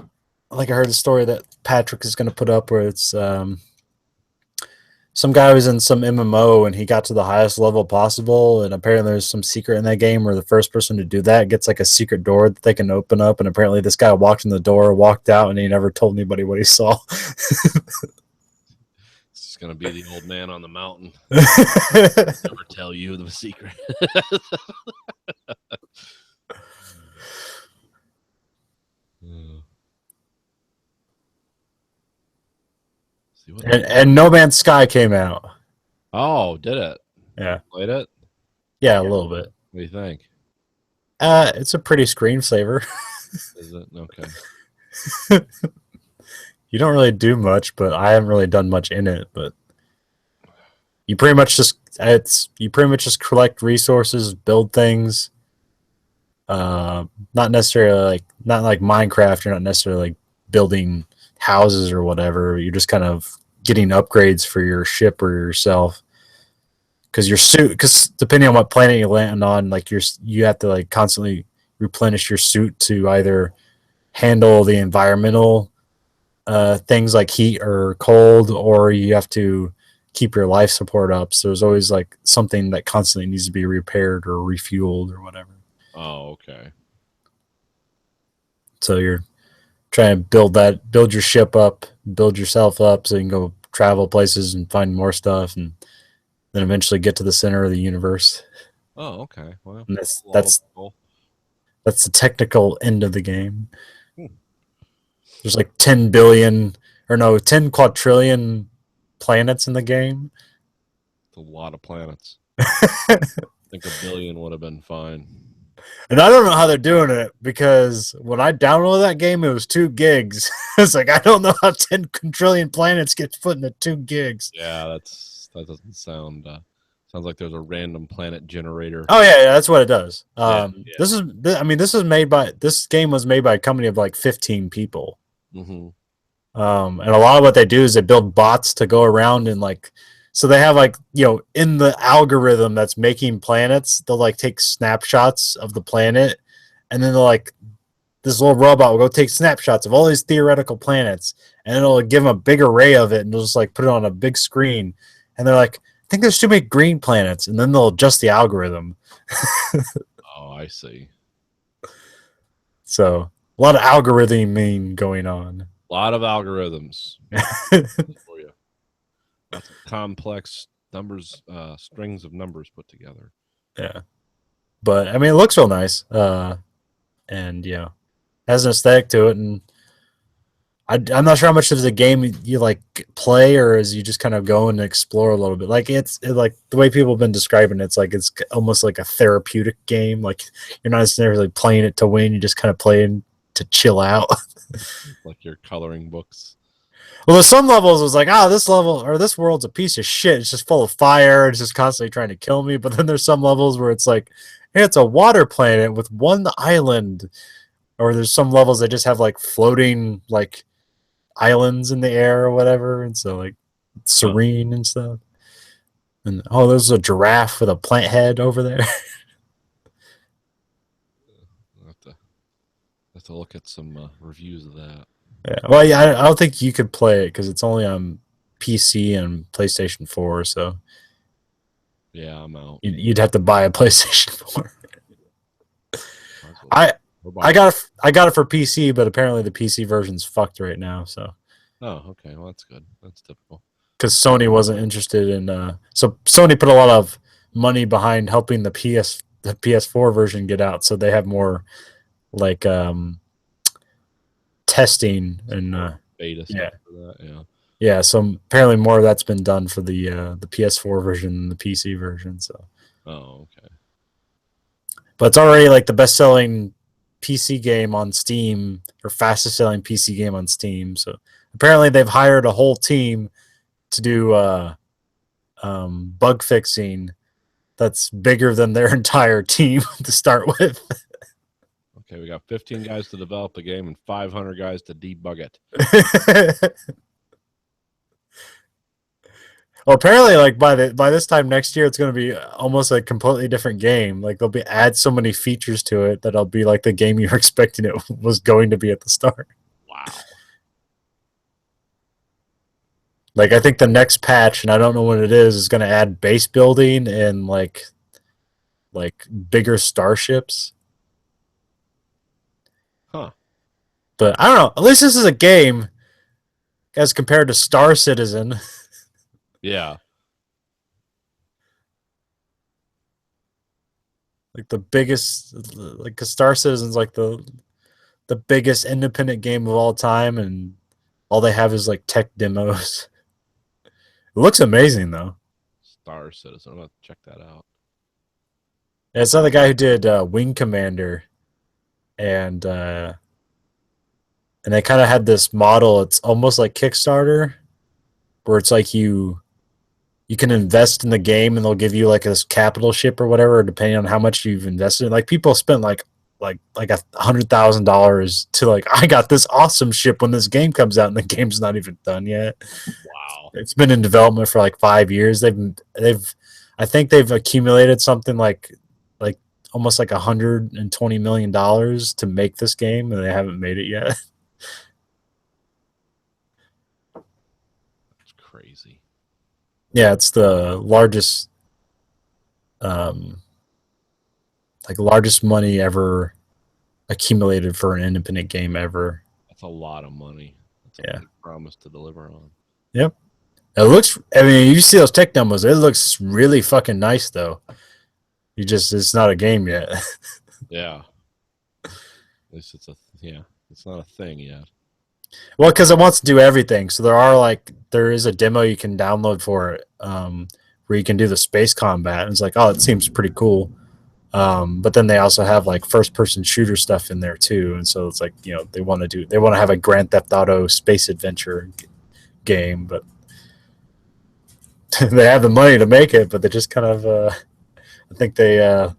I heard a story that Patrick is going to put up where it's some guy was in some MMO and he got to the highest level possible, and apparently there's some secret in that game where the first person to do that gets like a secret door that they can open up, and apparently this guy walked in the door, walked out, and he never told anybody what he saw. It's going to be the old man on the mountain. Never tell you the secret. And No Man's Sky came out. Oh, did it? Yeah. Played it? Yeah, a little bit. What do you think? It's a pretty screensaver. Is it? Okay. You don't really do much, but I haven't really done much in it. But you pretty much just collect resources, build things. Not necessarily not like Minecraft. You're not necessarily like building houses or whatever. You're just kind of getting upgrades for your ship or yourself. Because depending on what planet you land on, like you have to like constantly replenish your suit to either handle the environmental things like heat or cold, or you have to keep your life support up. So there's always like something that constantly needs to be repaired or refueled or whatever. Oh, okay. So you're trying to build your ship up, build yourself up so you can go travel places and find more stuff, and then eventually get to the center of the universe. Oh, okay. Well, And that's the technical end of the game. There's like 10 quadrillion planets in the game. a lot of planets. I think 1 billion would have been fine. And I don't know how they're doing it, because when I downloaded that game, it was 2 gigs. It's like, I don't know how 10 quadrillion planets get put into 2 gigs. Yeah, that doesn't sound. Sounds like there's a random planet generator. Oh yeah, that's what it does. Yeah. This game was made by a company of like 15 people. Mm-hmm. And a lot of what they do is they build bots to go around and like, so they have like, in the algorithm that's making planets, they'll like take snapshots of the planet, and then they'll like, this little robot will go take snapshots of all these theoretical planets, and it'll give them a big array of it, and they'll just like put it on a big screen, and they're like, I think there's too many green planets, and then they'll adjust the algorithm. Oh, I see. So a lot of algorithming going on. A lot of algorithms for you. Lots of complex numbers, strings of numbers put together. Yeah, but I mean, it looks real nice, and has an aesthetic to it, and I'm not sure how much of the game you like play, or as you just kind of go and explore a little bit. Like like the way people have been describing it, it's like it's almost like a therapeutic game. Like you're not necessarily playing it to win; you just kind of playing to chill out. Like your coloring books. Well, there's some levels it was like, this level or this world's a piece of shit. It's just full of fire. It's just constantly trying to kill me. But then there's some levels where it's like, hey, it's a water planet with one island. Or there's some levels that just have like floating like islands in the air or whatever. And so like serene and stuff. And there's a giraffe with a plant head over there. I'll have to look at some reviews of that. Yeah, well, yeah, I don't think you could play it because it's only on PC and PlayStation 4. So Yeah, I'm out. you'd have to buy a PlayStation 4. I got it for PC, but apparently the PC version's fucked right now. So. Oh, okay. Well, that's good. That's typical. Because Sony wasn't interested in. So Sony put a lot of money behind helping the PS4 version get out, so they have more like testing and Beta stuff for that. Yeah. Yeah, so apparently more of that's been done for the PS4 version than the PC version. So. Oh, okay. But it's already like the best-selling PC game on Steam, or fastest-selling PC game on Steam. So apparently they've hired a whole team to do bug fixing that's bigger than their entire team to start with. Okay, we got 15 guys to develop the game and 500 guys to debug it. Well, apparently, like by this time next year, it's going to be almost a completely different game. Like they'll add so many features to it that it'll be like the game you're expecting it was going to be at the start. Wow. Like I think the next patch, and I don't know what it is going to add base building and like bigger starships. Huh. But I don't know. At least this is a game as compared to Star Citizen. Yeah. Like the biggest, like Star Citizen's like the biggest independent game of all time, and all they have is like tech demos. It looks amazing though. Star Citizen. I'm going to check that out. Yeah, it's not the guy who did Wing Commander, and they kind of had this model. It's almost like Kickstarter, where it's like you can invest in the game and they'll give you like this capital ship or whatever, depending on how much you've invested. Like people spent like $100,000 to like, I got this awesome ship when this game comes out, and the game's not even done yet. Wow. It's been in development for like 5 years. I think they've accumulated something like almost like $120 million to make this game, and they haven't made it yet. That's crazy. Yeah, it's the largest, largest money ever accumulated for an independent game ever. That's a lot of money. That's a Yeah. big promise to deliver on. Yep. It looks. I mean, you see those tech demos. It looks really fucking nice, though. It's not a game yet. Yeah. At least it's not a thing yet. Well, because it wants to do everything. So there is a demo you can download for it, where you can do the space combat. And it's like, oh, it seems pretty cool. But then they also have like first-person shooter stuff in there too. And so it's like, they want to have a Grand Theft Auto space adventure game, but they have the money to make it. But they just kind of, I think they a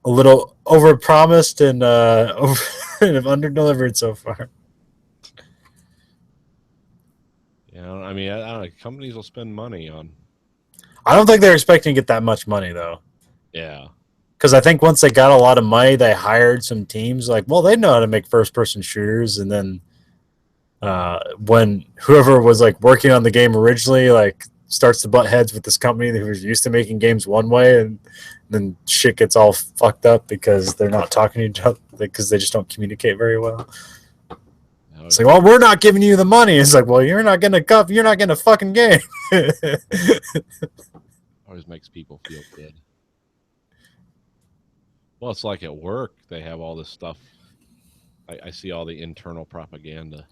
little overpromised and have underdelivered so far. Yeah, I mean, I don't know. Companies will spend money on. I don't think they're expecting to get that much money though. Yeah. Because I think once they got a lot of money, they hired some teams like, well, they know how to make first-person shooters, and then when whoever was like working on the game originally like starts to butt heads with this company who was used to making games one way, and then shit gets all fucked up because they're not talking to each other because they just don't communicate very well. It's like, well, we're not giving you the money. It's like, well, you're not gonna fucking game. Always makes people feel good. Well, it's like at work, they have all this stuff. I see all the internal propaganda.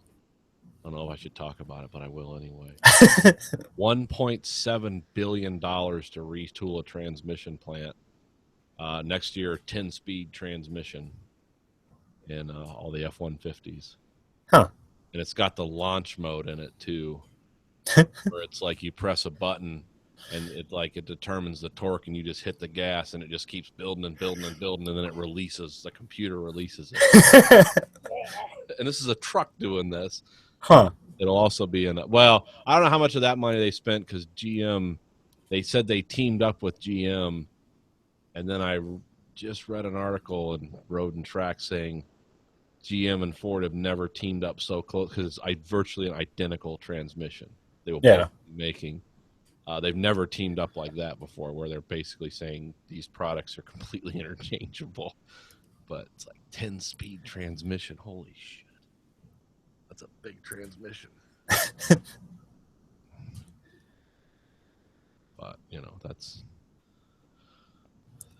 I don't know if I should talk about it, but I will anyway. $1.7 billion to retool a transmission plant. Next year, 10-speed transmission in all the F-150s. Huh. And it's got the launch mode in it, too, where it's like you press a button, and it determines the torque, and you just hit the gas, and it just keeps building and building and building, and then it releases. The computer releases it. And this is a truck doing this. Huh. It'll also be in. Well, I don't know how much of that money they spent because GM. They said they teamed up with GM, and then I just read an article in Road and Track saying GM and Ford have never teamed up so close because it's virtually an identical transmission they will both be making. They've never teamed up like that before, where they're basically saying these products are completely interchangeable. But it's like 10-speed transmission. Holy shit. That's a big transmission. But, that's...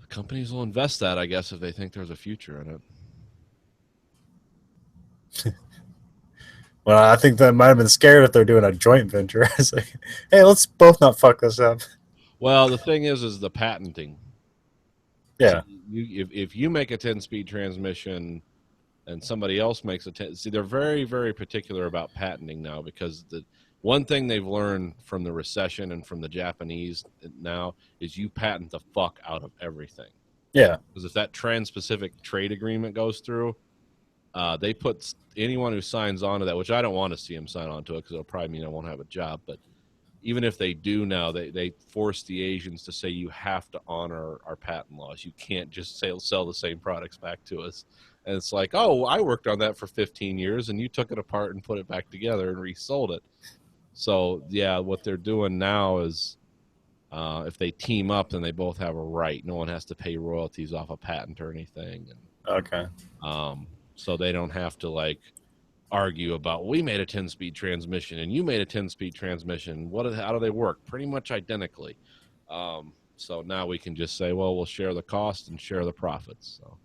Companies will invest that, I guess, if they think there's a future in it. Well, I think they might have been scared if they're doing a joint venture. It's like, hey, let's both not fuck this up. Well, the thing is the patenting. Yeah. So if you make a 10-speed transmission and somebody else makes a 10, see, they're very, very particular about patenting now, because the one thing they've learned from the recession and from the Japanese now is you patent the fuck out of everything. Yeah. Because if that trans-Pacific trade agreement goes through, they put anyone who signs on to that, which I don't want to see them sign on to it because it'll probably mean I won't have a job. But even if they do now, they force the Asians to say you have to honor our patent laws. You can't just sell the same products back to us. And it's like, oh, I worked on that for 15 years, and you took it apart and put it back together and resold it. So, yeah, what they're doing now is if they team up, then they both have a right. No one has to pay royalties off a patent or anything. And, okay. So they don't have to, argue about, we made a 10-speed transmission and you made a 10-speed transmission. How do they work? Pretty much identically. So now we can just say, well, we'll share the cost and share the profits. So.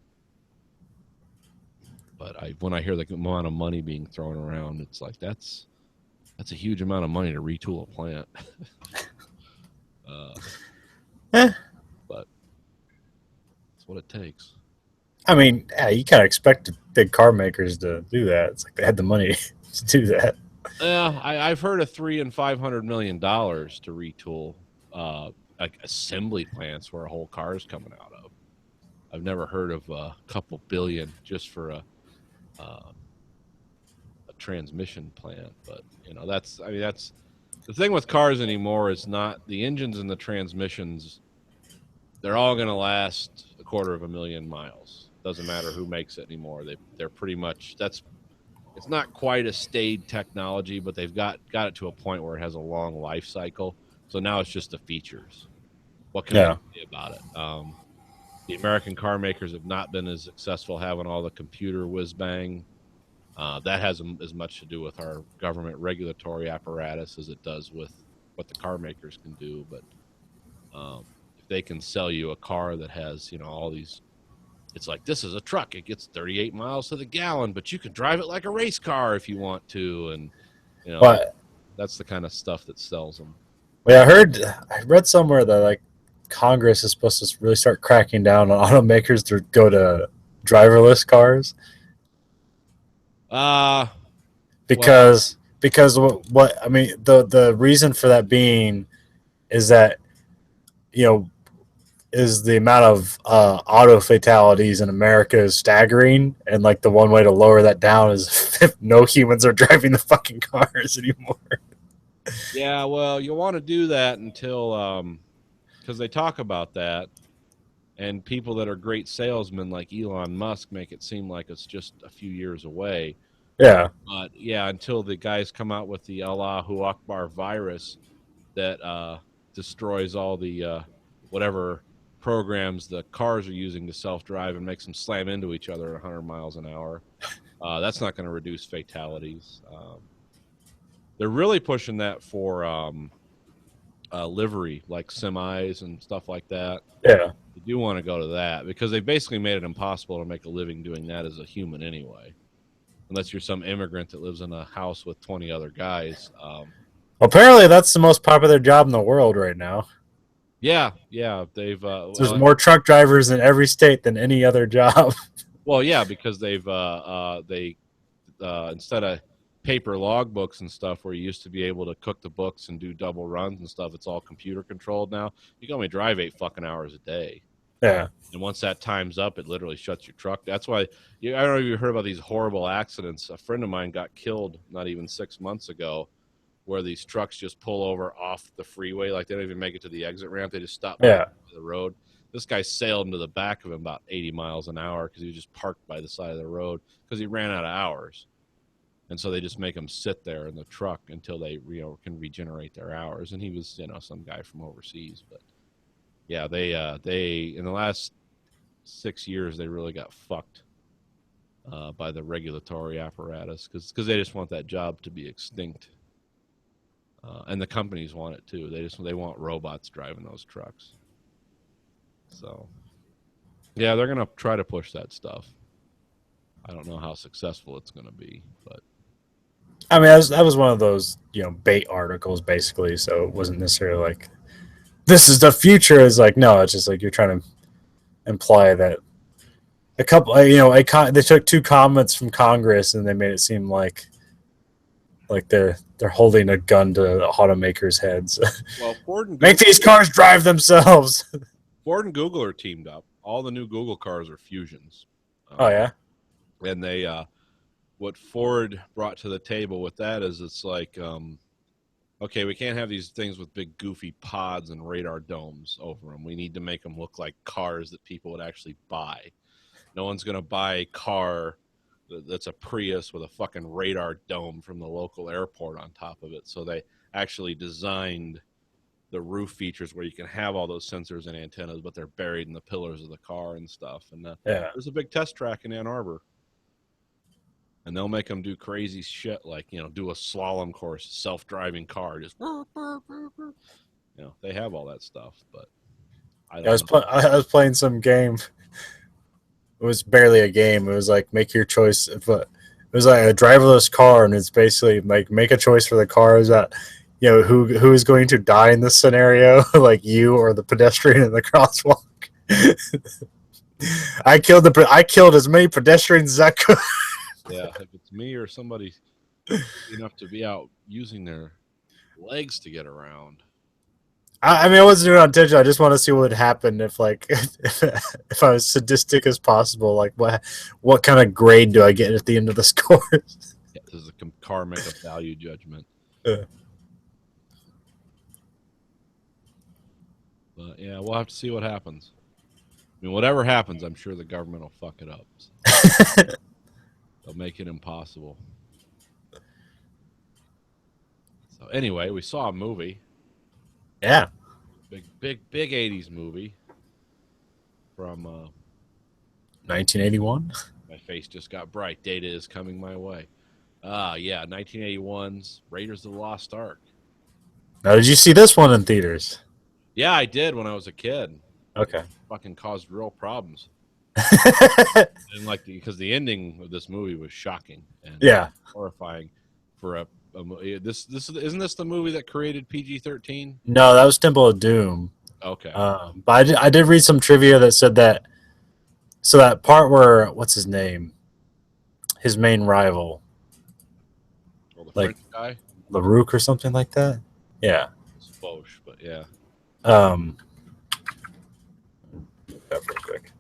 But when I hear the amount of money being thrown around, it's like that's a huge amount of money to retool a plant. But it's what it takes. I mean, yeah, you kind of expect big car makers to do that. It's like they had the money to do that. Yeah, I've heard of $300 and $500 million to retool assembly plants where a whole car is coming out of. I've never heard of a couple billion just for a transmission plant, but that's the thing with cars anymore. Is not the engines and the transmissions. They're all going to last 250,000 miles. Doesn't matter who makes it anymore. They're pretty much, that's it's not quite a staid technology, but they've got it to a point where it has a long life cycle. So now it's just the features. What can I say about it? The American car makers have not been as successful having all the computer whiz bang. That has as much to do with our government regulatory apparatus as it does with what the car makers can do. But if they can sell you a car that has, all these, it's like, this is a truck. It gets 38 miles to the gallon, but you can drive it like a race car if you want to. And, But that's the kind of stuff that sells them. well, I read somewhere that like Congress is supposed to really start cracking down on automakers to go to driverless cars. Because what I mean, the reason for that being is that is the amount of auto fatalities in America is staggering, and like the one way to lower that down is if no humans are driving the fucking cars anymore. Yeah, well, you want to do that until because they talk about that, and people that are great salesmen like Elon Musk make it seem like it's just a few years away. Yeah. But yeah, until the guys come out with the Allahu Akbar virus that destroys all the whatever programs the cars are using to self-drive and makes them slam into each other at 100 miles an hour, that's not going to reduce fatalities. They're really pushing that for livery, like semis and stuff like that. Yeah. You do want to go to that because they basically made it impossible to make a living doing that as a human anyway. Unless you're some immigrant that lives in a house with 20 other guys. Apparently, that's the most popular job in the world right now. Yeah. They've there's more truck drivers in every state than any other job. Well, yeah, because they've instead of paper logbooks and stuff where you used to be able to cook the books and do double runs and stuff, it's all computer controlled now. You can only drive 8 fucking hours a day. Yeah. And once that time's up, it literally shuts your truck. That's why I don't know if you heard about these horrible accidents. A friend of mine got killed not even 6 months ago, where these trucks just pull over off the freeway, like they don't even make it to the exit ramp. They just stop by the road. This guy sailed into the back of him about 80 miles an hour because he was just parked by the side of the road because he ran out of hours. And so they just make him sit there in the truck until they can regenerate their hours. And he was some guy from overseas, but. Yeah, they in the last 6 years they really got fucked by the regulatory apparatus because they just want that job to be extinct, and the companies want it too. They want robots driving those trucks. So yeah, they're gonna try to push that stuff. I don't know how successful it's gonna be, but I mean, that was one of those bait articles basically, so it wasn't necessarily like. This is the future. Is like no, it's just like you're trying to imply that a couple, they took 2 comments from Congress and they made it seem like they're holding a gun to automakers' heads. Well, Ford and make these cars drive themselves. Ford and Google are teamed up. All the new Google cars are Fusions. Oh yeah, and they what Ford brought to the table with that is it's like. Okay, we can't have these things with big goofy pods and radar domes over them. We need to make them look like cars that people would actually buy. No one's going to buy a car that's a Prius with a fucking radar dome from the local airport on top of it. So they actually designed the roof features where you can have all those sensors and antennas, but they're buried in the pillars of the car and stuff. And there's a big test track in Ann Arbor. And they'll make them do crazy shit like, do a slalom course, self-driving car, just, they have all that stuff. But I was playing some game. It was barely a game. It was like make your choice. But it was like a driverless car, and it's basically like make a choice for the cars that, who is going to die in this scenario, like you or the pedestrian in the crosswalk. I killed as many pedestrians as I could. Yeah, if it's me or somebody enough to be out using their legs to get around. I mean, I wasn't doing it on intention. I just want to see what would happen if if I was sadistic as possible. Like, what kind of grade do I get at the end of the score? Yeah, does the car make a value judgment? Yeah. But yeah, we'll have to see what happens. I mean, whatever happens, I'm sure the government will fuck it up. So. They'll make it impossible. So anyway, we saw a movie, Yeah. big 80s movie from 1981. my face just got bright. Data is coming my way. Yeah, 1981's Raiders of the Lost Ark. Now, did you see this one in theaters? Yeah, I did when I was a kid. Okay. Fucking caused real problems. And because the ending of this movie was shocking and Yeah. horrifying for a this isn't this the movie that created PG-13? No, that was Temple of Doom. Okay. But I did read some trivia that said that. So that part where what's his name, his main rival, Well, the like- French guy, Larouk or something like that. Yeah. it's Foch, but yeah. Look that real quick.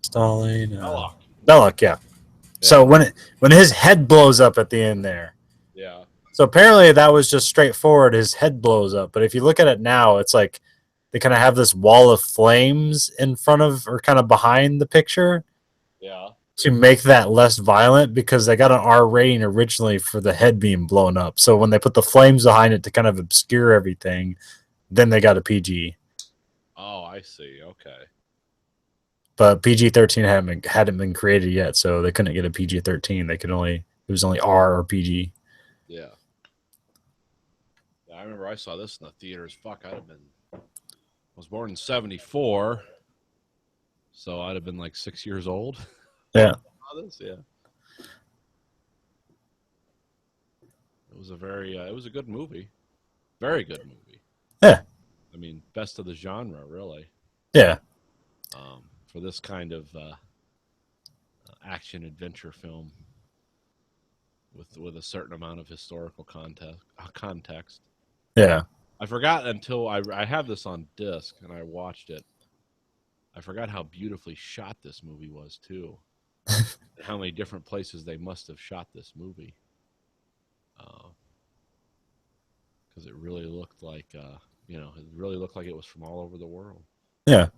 Stalin. Belloc. Belloc, yeah. So when his head blows up at the end there. Yeah. So apparently that was just straightforward. His head blows up. But if you look at it now, it's like they kind of have this wall of flames in front of or kind of behind the picture Yeah. to make that less violent because they got an R rating originally for the head being blown up. So when they put the flames behind it to kind of obscure everything, then they got a PG. Oh, I see. Okay. But PG-13 hadn't been created yet, so they couldn't get a PG-13. It was only R or PG. Yeah. I remember I saw this in the theaters. Fuck, I was born in 1974, so I'd have been like 6 years old. Yeah. Yeah. It was it was a good movie. Very good movie. Yeah. I mean, best of the genre, really. Yeah. For this kind of action adventure film with a certain amount of historical context. Yeah. I forgot until I have this on disc and I watched it. I forgot how beautifully shot this movie was too. And how many different places they must have shot this movie. Because it really looked like it was from all over the world. Yeah.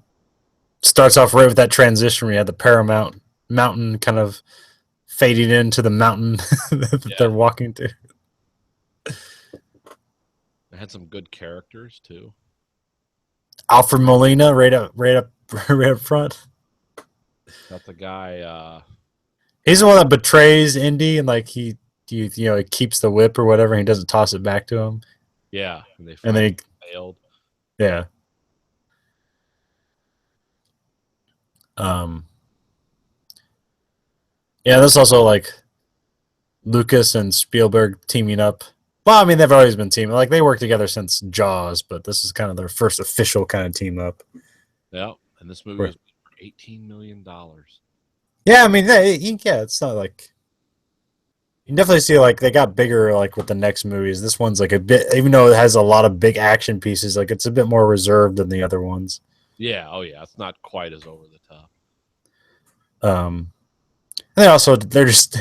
Starts off right with that transition where you had the Paramount mountain kind of fading into the mountain that they're walking to. It had some good characters too. Alfred Molina right up front. That's the guy. He's the one that betrays Indy and like he keeps the whip or whatever and he doesn't toss it back to him. Yeah, And then he failed. Yeah. Yeah, that's also like Lucas and Spielberg teaming up. Well, I mean, they've always been teaming. Like, they worked together since Jaws, but this is kind of their first official kind of team up. Yeah, and this movie was for $18 million. Yeah, I mean, it's not like... You can definitely see, like, they got bigger, like, with the next movies. This one's, like, a bit... Even though it has a lot of big action pieces, like, it's a bit more reserved than the other ones. Yeah, oh yeah, it's not quite as over the top. They're just,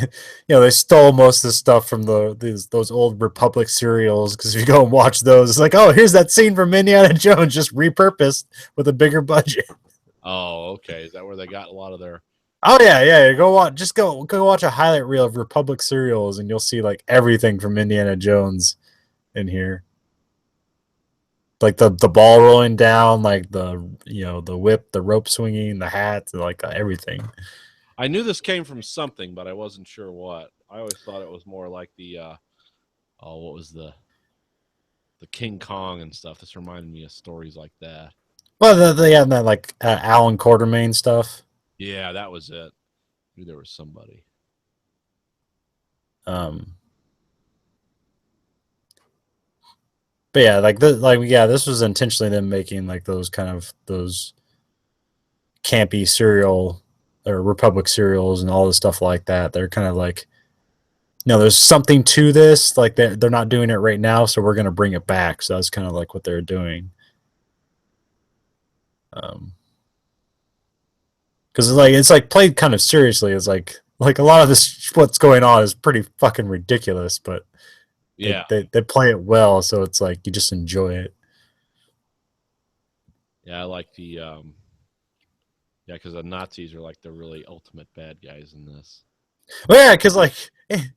they stole most of the stuff from those old Republic serials. Because if you go and watch those, it's like, oh, here's that scene from Indiana Jones, just repurposed with a bigger budget. Oh, okay. Is that where they got a lot of their? Oh yeah. Go watch a highlight reel of Republic serials, and you'll see like everything from Indiana Jones in here. Like the ball rolling down, like the whip, the rope swinging, the hat, like everything. I knew this came from something, but I wasn't sure what. I always thought it was more like the what was the King Kong and stuff. This reminded me of stories like that. Well, they had that like Alan Quartermain stuff. Yeah, that was it. I knew there was somebody. But yeah, this was intentionally them making like those campy serial or Republic serials and all the stuff like that. They're kind of like, there's something to this. Like they're not doing it right now, so we're gonna bring it back. So that's kind of like what they're doing. Because it's like played kind of seriously. It's like a lot of this what's going on is pretty fucking ridiculous, but yeah, they play it well, so it's like you just enjoy it. Yeah, I like the because the Nazis are like the really ultimate bad guys in this. Well, yeah, because like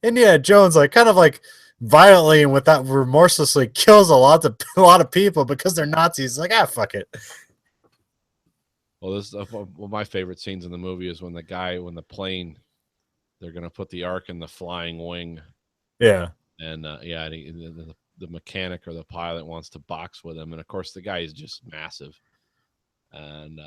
Indiana Jones, like kind of like violently and without remorselessly kills a lot of people because they're Nazis. Like, fuck it. Well, this one of my favorite scenes in the movie is when the plane, they're gonna put the Ark in the flying wing, Yeah. and yeah, and the mechanic or the pilot wants to box with him, and of course the guy is just massive, and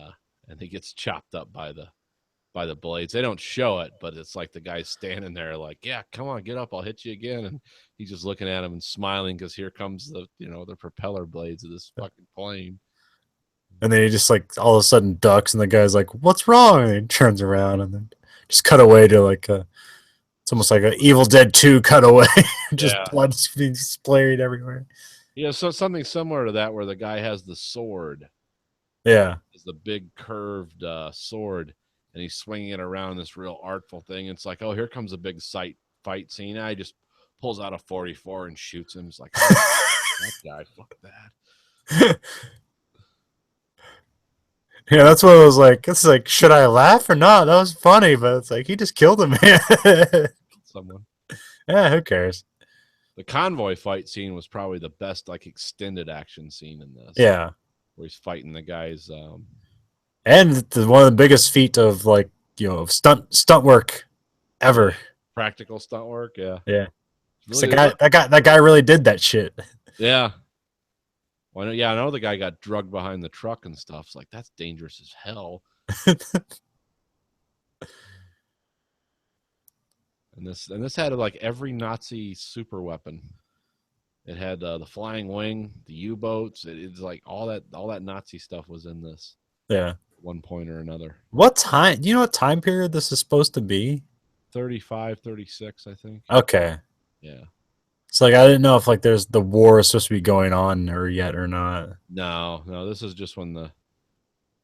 he gets chopped up by the blades. They don't show it, but it's like the guy's standing there like, yeah, come on, get up, I'll hit you again, and he's just looking at him and smiling because here comes the propeller blades of this fucking plane. And then he just like all of a sudden ducks, and the guy's like, "What's wrong?" And he turns around, and then just cut away to like it's almost like an Evil Dead 2 cutaway, just Yeah. blood being splayed everywhere. Yeah, so something similar to that where the guy has the sword. Yeah. It's the big curved sword, and he's swinging it around this real artful thing. It's like, oh, here comes a big fight scene. I just pulls out a 44 and shoots him. It's like, that guy, fuck that. Yeah, that's what it was like. It's like, should I laugh or not? That was funny, but it's like he just killed him, man. Someone. Yeah, who cares? The convoy fight scene was probably the best, like, extended action scene in this. Yeah. Where he's fighting the guys. And one of the biggest feat of like, stunt work ever. Practical stunt work, yeah. Yeah. Really, that guy really did that shit. yeah. Well, I know the guy got drugged behind the truck and stuff. It's like, that's dangerous as hell. And this had like every Nazi super weapon. It had the flying wing, the U-boats. It's like all that Nazi stuff was in this. Yeah. At one point or another. What time? Do you know what time period this is supposed to be? 35, 36, I think. Okay. Yeah. It's like I didn't know if like there's the war is supposed to be going on or not. No. This is just when the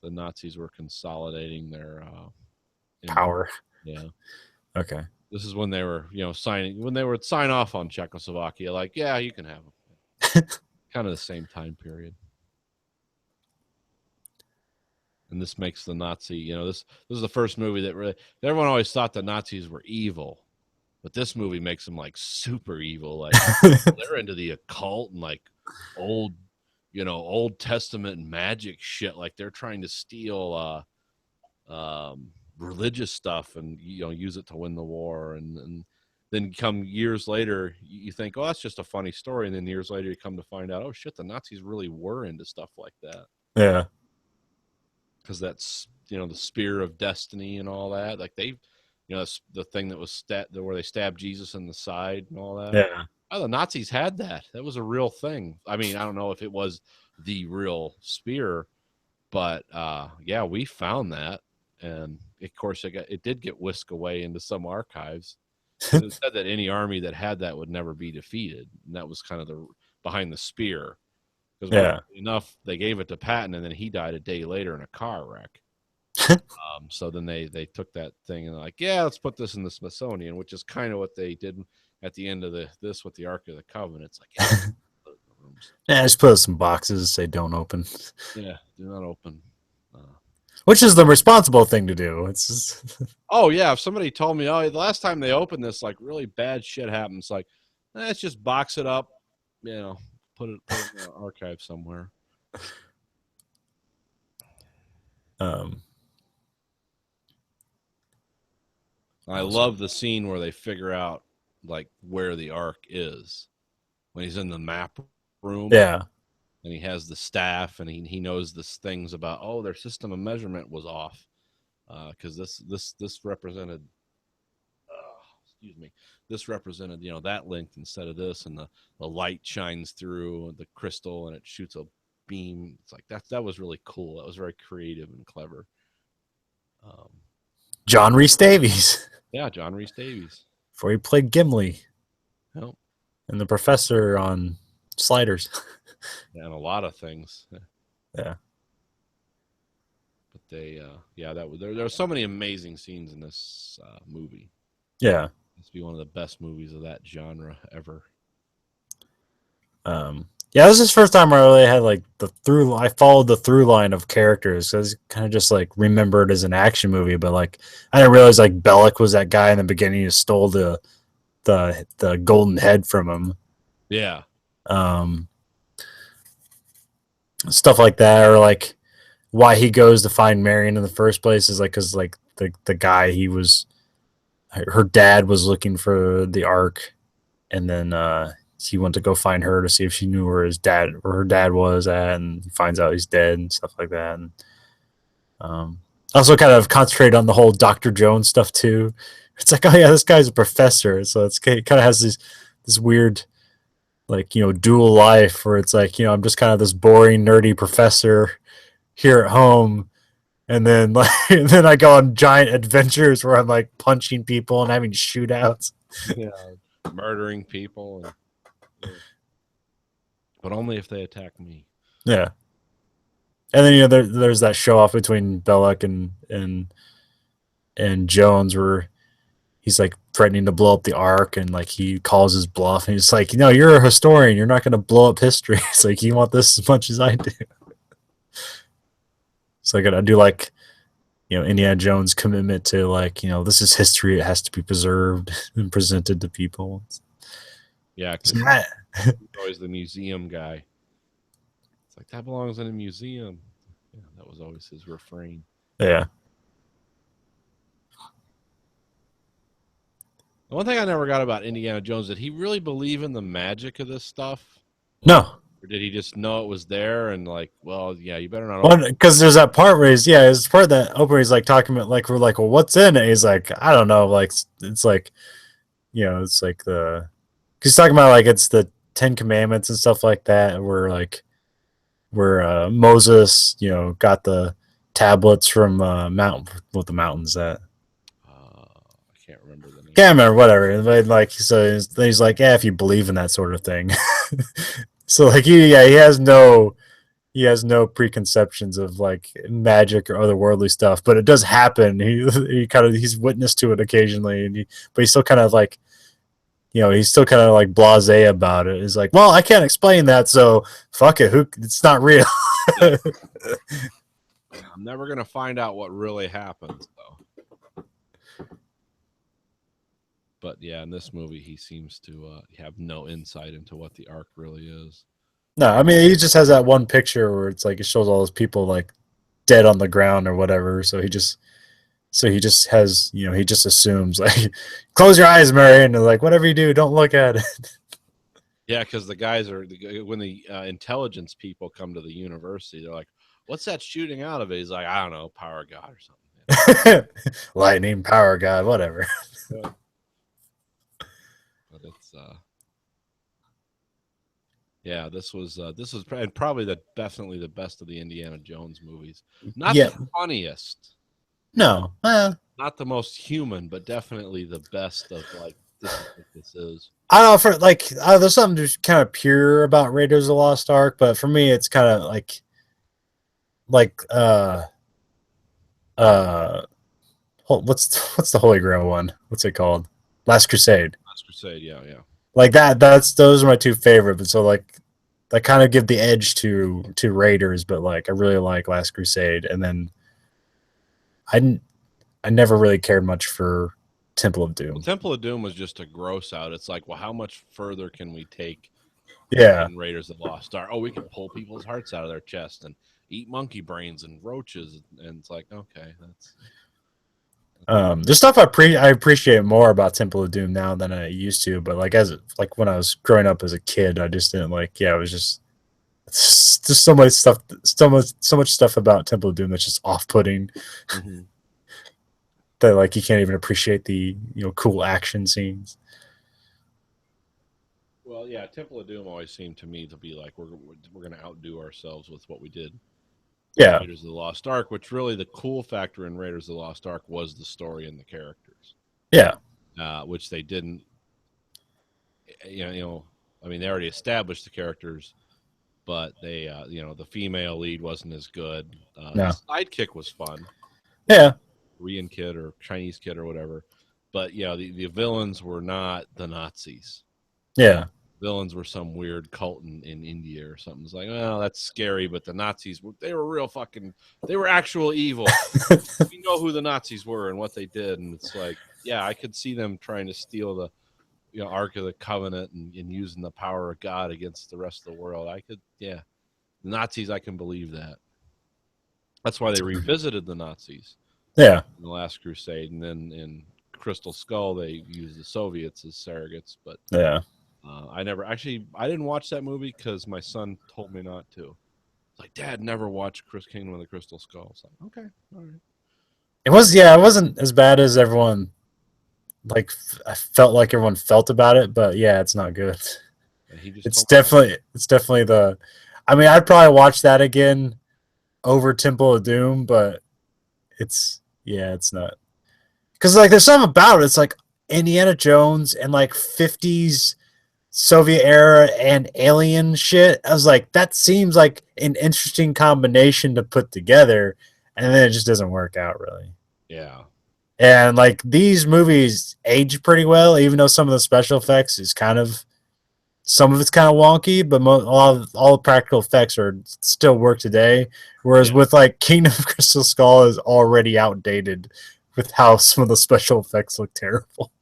Nazis were consolidating their Power. Yeah. Okay. This is when they were, when they would sign off on Czechoslovakia, like, yeah, you can have them. Kind of the same time period. And this makes the Nazi, this is the first movie that really, everyone always thought the Nazis were evil, but this movie makes them like super evil. Like they're into the occult and like old Testament and magic shit. Like they're trying to steal religious stuff and use it to win the war, and then come years later you think, oh, that's just a funny story, and then years later you come to find out, oh shit, the Nazis really were into stuff like that. Yeah, because that's the spear of destiny and all that. Like they, the thing that was where they stabbed Jesus in the side and all that. Yeah. Oh, the Nazis had that. That was a real thing. I mean, I don't know if it was the real spear, but yeah, we found that. And of course, it did get whisked away into some archives. It said that any army that had that would never be defeated, and that was kind of the behind the spear. Because enough, they gave it to Patton, and then he died a day later in a car wreck. So then they took that thing and like, yeah, let's put this in the Smithsonian, which is kind of what they did at the end of this with the Ark of the Covenant. It's like, yeah, put it in the rooms. Yeah, just put some boxes, say don't open. Yeah, do not open. Which is the responsible thing to do. It's just... Oh yeah, if somebody told me, oh, the last time they opened this, like really bad shit happens, like, let's just box it up, put it in an archive somewhere. I love the scene where they figure out like where the Ark is when he's in the map room. Yeah. And he has the staff, and he knows this things about, oh, their system of measurement was off, because this represented, this represented that length instead of this, and the light shines through the crystal and it shoots a beam. It's like that was really cool. That was very creative and clever. John Rhys Davies. Yeah, John Rhys Davies. Before he played Gimli. Yep. And the professor on Sliders. And a lot of things. Yeah. But they, there are so many amazing scenes in this movie. Yeah. It's be one of the best movies of that genre ever. Yeah, this is the first time I really had like I followed the through line of characters. So it's kind of just like remembered as an action movie, but like I didn't realize like Bellic was that guy in the beginning who stole the golden head from him. Yeah. Stuff like that, or like why he goes to find Marion in the first place is like because like the guy her dad was looking for the Ark, and then he went to go find her to see if she knew where her dad was at, and he finds out he's dead and stuff like that. And also kind of concentrate on the whole Dr. Jones stuff too. It's like, oh yeah, this guy's a professor, so it kind of has this weird, like, dual life where it's like, I'm just kind of this boring, nerdy professor here at home, and then like, and then I go on giant adventures where I'm like punching people and having shootouts. Yeah, murdering people, but only if they attack me. Yeah, and then there's that show off between Bellic and Jones where he's like threatening to blow up the Ark, and like he calls his bluff, and he's like, you're a historian, you're not going to blow up history. It's like, you want this as much as I do. So I do like, Indiana Jones' commitment to like, this is history, it has to be preserved and presented to people. Yeah, because he's always the museum guy. It's like, that belongs in a museum. Yeah, that was always his refrain. Yeah. The one thing I never got about Indiana Jones, did he really believe in the magic of this stuff? No. Or did he just know it was there and like, well, yeah, you better not. Because there's that part where it's part of that opening. He's like talking about like, we're like, well, what's in it? He's like, I don't know. Like, it's like, it's like he's talking about like it's the 10 Commandments and stuff like that. Where Moses, got the tablets from what the mountain's at. I can't remember the name. Can't remember, whatever. But like, so he's like, yeah, if you believe in that sort of thing. So like, he has no preconceptions of like magic or otherworldly stuff, but it does happen. He's witness to it occasionally, but he's still kind of like, he's still kind of like blasé about it. He's like, well, I can't explain that, so fuck it. It's not real. I'm never gonna find out what really happens, though. But yeah, in this movie, he seems to have no insight into what the Ark really is. No, I mean, he just has that one picture where it's like it shows all those people like dead on the ground or whatever. So he just has, he just assumes like, close your eyes, Marion, and like, whatever you do, don't look at it. Yeah, because the guys when the intelligence people come to the university, they're like, what's that shooting out of it? He's like, I don't know, power of God or something. Lightning, power, God, whatever. But it's yeah, this was probably definitely the best of the Indiana Jones movies. Not the funniest. No, not the most human, but definitely the best of like this is. I don't know, for like there's something just kind of pure about Raiders of the Lost Ark, but for me it's kind of like what's the Holy Grail one? What's it called? Last Crusade. Last Crusade, yeah. Like those are my two favorite, but so like I kind of give the edge to Raiders, but like I really like Last Crusade, and then I never really cared much for Temple of Doom. Well, Temple of Doom was just a gross out. It's like, well, how much further can we take? Yeah. In Raiders of the Lost Ark? Oh, we can pull people's hearts out of their chest and eat monkey brains and roaches, and it's like, okay, that's. There's stuff I appreciate more about Temple of Doom now than I used to, but like when I was growing up as a kid, I just didn't like. Yeah, it was just so much stuff, so much stuff about Temple of Doom that's just off-putting. Mm-hmm. That like you can't even appreciate the cool action scenes. Well, yeah, Temple of Doom always seemed to me to be like we're going to outdo ourselves with what we did. Yeah, Raiders of the Lost Ark, which really the cool factor in Raiders of the Lost Ark was the story and the characters. Yeah, which they didn't. I mean, they already established the characters, but they, the female lead wasn't as good. No. The sidekick was fun. Yeah, Korean kid or Chinese kid or whatever, but yeah, the villains were not the Nazis. Yeah, villains were some weird cult in India or something. It's like, well, that's scary, but the Nazis, they were real fucking, they were actual evil. We know who the Nazis were and what they did, and it's like, yeah, I could see them trying to steal the, Ark of the Covenant and using the power of God against the rest of the world. I could, yeah, the Nazis, I can believe that. That's why they revisited the Nazis. Yeah. In the Last Crusade, and then in Crystal Skull, they used the Soviets as surrogates, but yeah. I didn't watch that movie because my son told me not to. It's like, Dad, never watch Kingdom of the Crystal Skull. It's like, okay, all right. It wasn't as bad as everyone, like, I felt like everyone felt about it, but yeah, it's not good. It's definitely the, I mean, I'd probably watch that again over Temple of Doom, but it's not. Because, like, there's something about it. It's like Indiana Jones and, like, 50s Soviet era and alien shit. I was like, that seems like an interesting combination to put together, and then it just doesn't work out really. Yeah. And like these movies age pretty well, even though some of the special effects is some of it's kind of wonky, but all the practical effects are still work today. Whereas with like Kingdom of Crystal Skull is already outdated with how some of the special effects look terrible.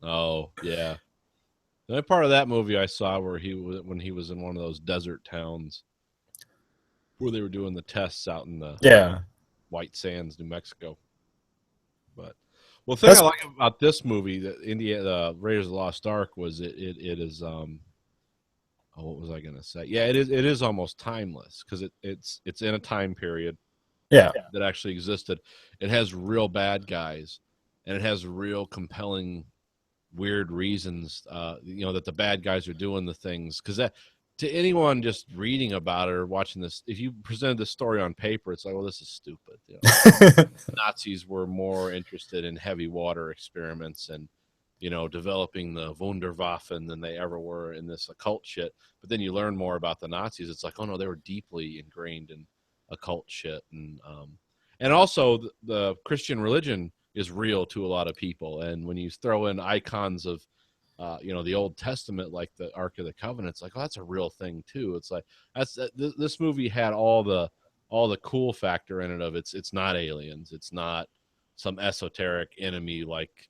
Oh yeah. The only part of that movie I saw where when he was in one of those desert towns where they were doing the tests out in the White Sands, New Mexico. But the thing I like about this movie, the Raiders of the Lost Ark, was it is what was I gonna say? Yeah, it is almost timeless because it's in a time period that actually existed. It has real bad guys, and it has real compelling weird reasons, that the bad guys are doing the things. Because to anyone just reading about it or watching this, if you presented this story on paper, it's like, well, this is stupid. Nazis were more interested in heavy water experiments and, developing the Wunderwaffen than they ever were in this occult shit. But then you learn more about the Nazis. It's like, oh no, they were deeply ingrained in occult shit, and also the Christian religion is real to a lot of people. And when you throw in icons of, the Old Testament, like the Ark of the Covenant, it's like, oh, that's a real thing too. It's like this movie had all the cool factor in it of it's not aliens, it's not some esoteric enemy like,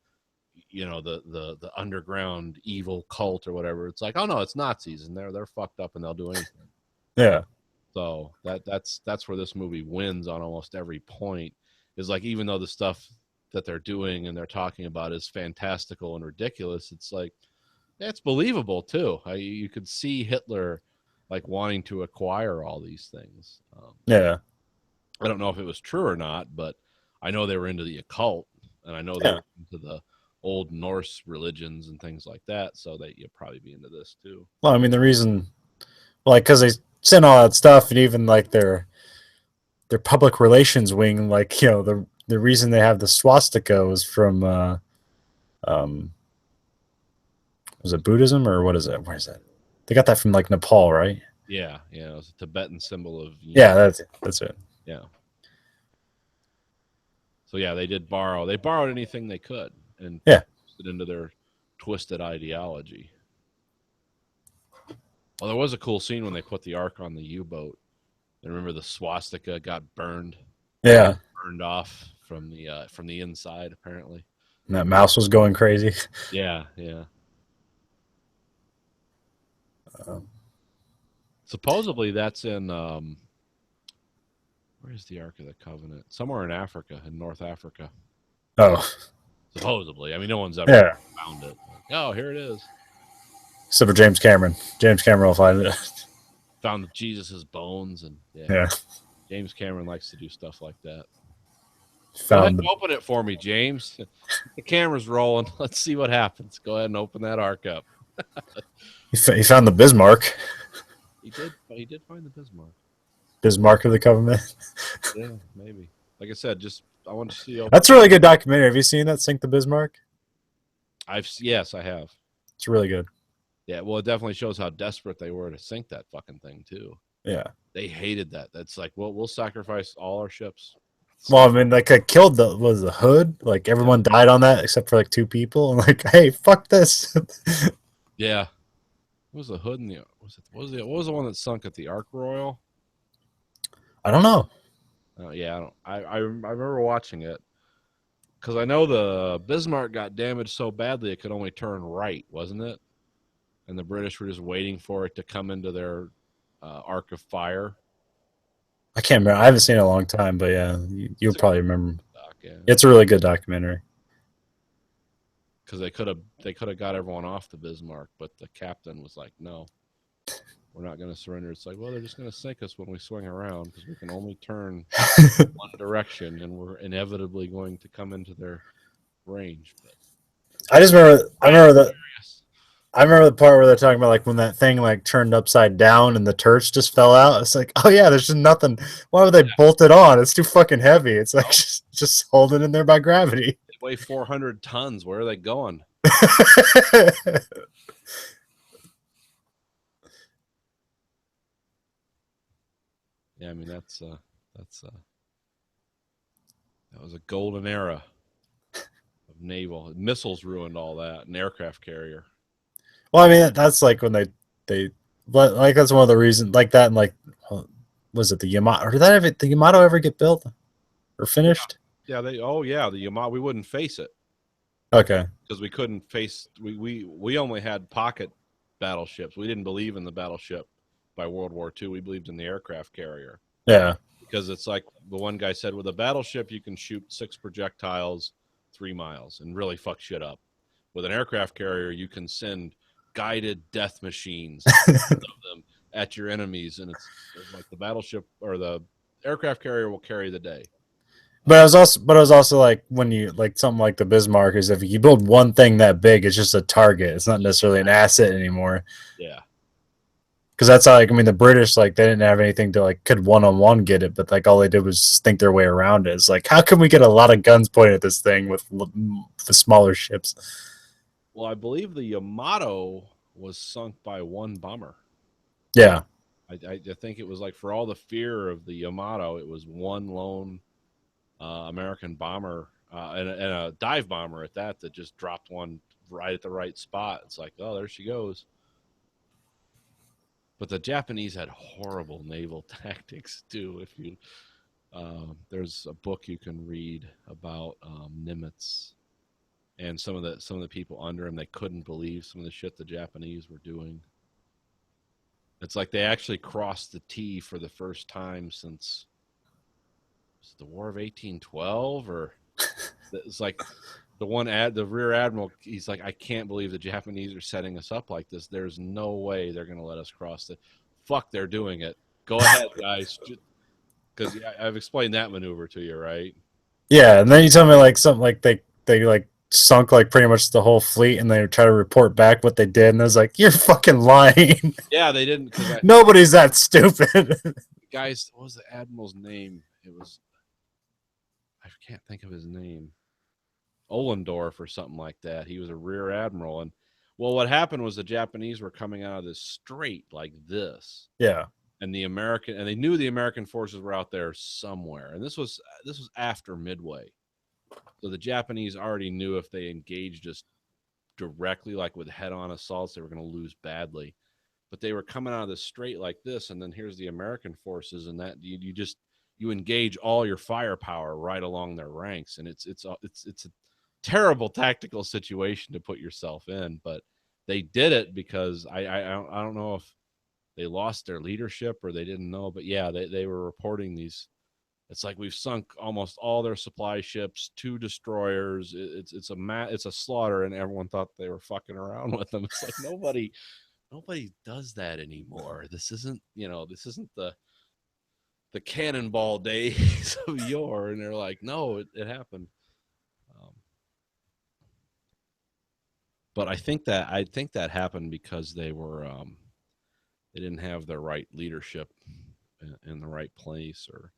the underground evil cult or whatever. It's like, oh no, it's Nazis and they're fucked up and they'll do anything. Yeah. So that's where this movie wins on almost every point. Is like, even though the stuff that they're doing and they're talking about is fantastical and ridiculous, it's like, it's believable too. You could see Hitler like wanting to acquire all these things. I don't know if it was true or not, but I know they were into the occult, and I know they were into the old Norse religions and things like that, so that you'll probably be into this too. Well, I mean, the reason, like, because they sent all that stuff, and even like their public relations wing, like, the reason they have the swastika was from, was it Buddhism or what is it? Where is that? They got that from like Nepal, right? Yeah, it was a Tibetan symbol of. That's it. Yeah. So yeah, they borrowed anything they could and put it into their twisted ideology. Well, there was a cool scene when they put the Ark on the U-boat. And remember the swastika got burned. Yeah. Burned off from the inside, apparently. And that mouse was going crazy. Yeah. Supposedly that's in where's the Ark of the Covenant? Somewhere in Africa, in North Africa. Oh. Supposedly. I mean, no one's ever found it. Like, oh, here it is. Except for James Cameron. James Cameron will find it. Found Jesus's bones, and James Cameron likes to do stuff like that. Go ahead and open it for me, James. The camera's rolling. Let's see what happens. Go ahead and open that Ark up. He found the Bismarck. He did find the Bismarck. Bismarck of the Covenant. Yeah, maybe. Like I said, I want to see. That's a really good documentary. Have you seen that, Sink the Bismarck? Yes, I have. It's really good. Yeah, well, it definitely shows how desperate they were to sink that fucking thing too. Yeah, they hated that. That's like, well, we'll sacrifice all our ships. Well, I mean, like, I killed the hood. Like, everyone died on that except for like 2 people. I'm like, hey, fuck this. Yeah. What was the hood in the? What was the one that sunk at the Ark Royal? I don't know. Yeah, I remember watching it because I know the Bismarck got damaged so badly it could only turn right, wasn't it? And the British were just waiting for it to come into their arc of fire. I can't remember. I haven't seen it in a long time, but yeah, you'll probably remember. Yeah. It's a really good documentary. Because they could have got everyone off the Bismarck, but the captain was like, "No, we're not going to surrender." It's like, well, they're just going to sink us when we swing around because we can only turn one direction, and we're inevitably going to come into their range. But I remember the part where they're talking about like when that thing like turned upside down and the turrets just fell out. It's like, oh yeah, there's just nothing. Why would they bolt it on? It's too fucking heavy. It's like just holding in there by gravity. They weigh 400 tons. Where are they going? Yeah, I mean that was a golden era of naval. Missiles ruined all that. An aircraft carrier. Well, I mean that's like when they like that's one of the reasons like that and like was it the Yamato? Or did the Yamato ever get built or finished? Yeah, the Yamato. We wouldn't face it. Okay. Because we couldn't face. We only had pocket battleships. We didn't believe in the battleship by World War II. We believed in the aircraft carrier. Yeah. Because it's like the one guy said, with a battleship you can shoot 6 projectiles 3 miles and really fuck shit up. With an aircraft carrier you can send guided death machines of them at your enemies, and it's like the battleship or the aircraft carrier will carry the day. But it was also like when you like something like the Bismarck is if you build one thing that big, it's just a target. It's not necessarily an asset anymore. Yeah. Because that's how, like, I mean, the British, like, they didn't have anything to, like, could one-on-one get it, but, like, all they did was think their way around it. It's like, how can we get a lot of guns pointed at this thing with the smaller ships? Well, I believe the Yamato was sunk by one bomber. Yeah. I think it was, like, for all the fear of the Yamato, it was one lone American bomber and a dive bomber at that just dropped one right at the right spot. It's like, oh, there she goes. But the Japanese had horrible naval tactics too. If you, there's a book you can read about Nimitz and some of the people under him. They couldn't believe some of the shit the Japanese were doing. It's like they actually crossed the T for the first time since the War of 1812, or it's like the rear admiral. He's like, I can't believe the Japanese are setting us up like this. There's no way they're going to let us cross the. Fuck, they're doing it. Go ahead, guys. Because I've explained that maneuver to you, right? Yeah, and then you tell me like something like they like sunk like pretty much the whole fleet, and they try to report back what they did, and I was like, you're fucking lying. Yeah, they didn't. Nobody's that stupid. Guys, what was the admiral's name? It was. I can't think of his name. Ollendorf or something like that. He was a rear admiral, and well, what happened was the Japanese were coming out of this strait like this. Yeah. And they knew the American forces were out there somewhere. And this was after Midway. So the Japanese already knew if they engaged us directly, like with head-on assaults, they were going to lose badly. But they were coming out of the strait like this, and then here's the American forces, and that you engage all your firepower right along their ranks, and it's a terrible tactical situation to put yourself in, but they did it because I don't know if they lost their leadership or they didn't know, but yeah, they were reporting these. It's like we've sunk almost all their supply ships, 2 destroyers. It's a slaughter, and everyone thought they were fucking around with them. It's like nobody does that anymore. This isn't the cannonball days of yore, and they're like, no, it happened. But I think that happened because they were they didn't have the right leadership in the right place, or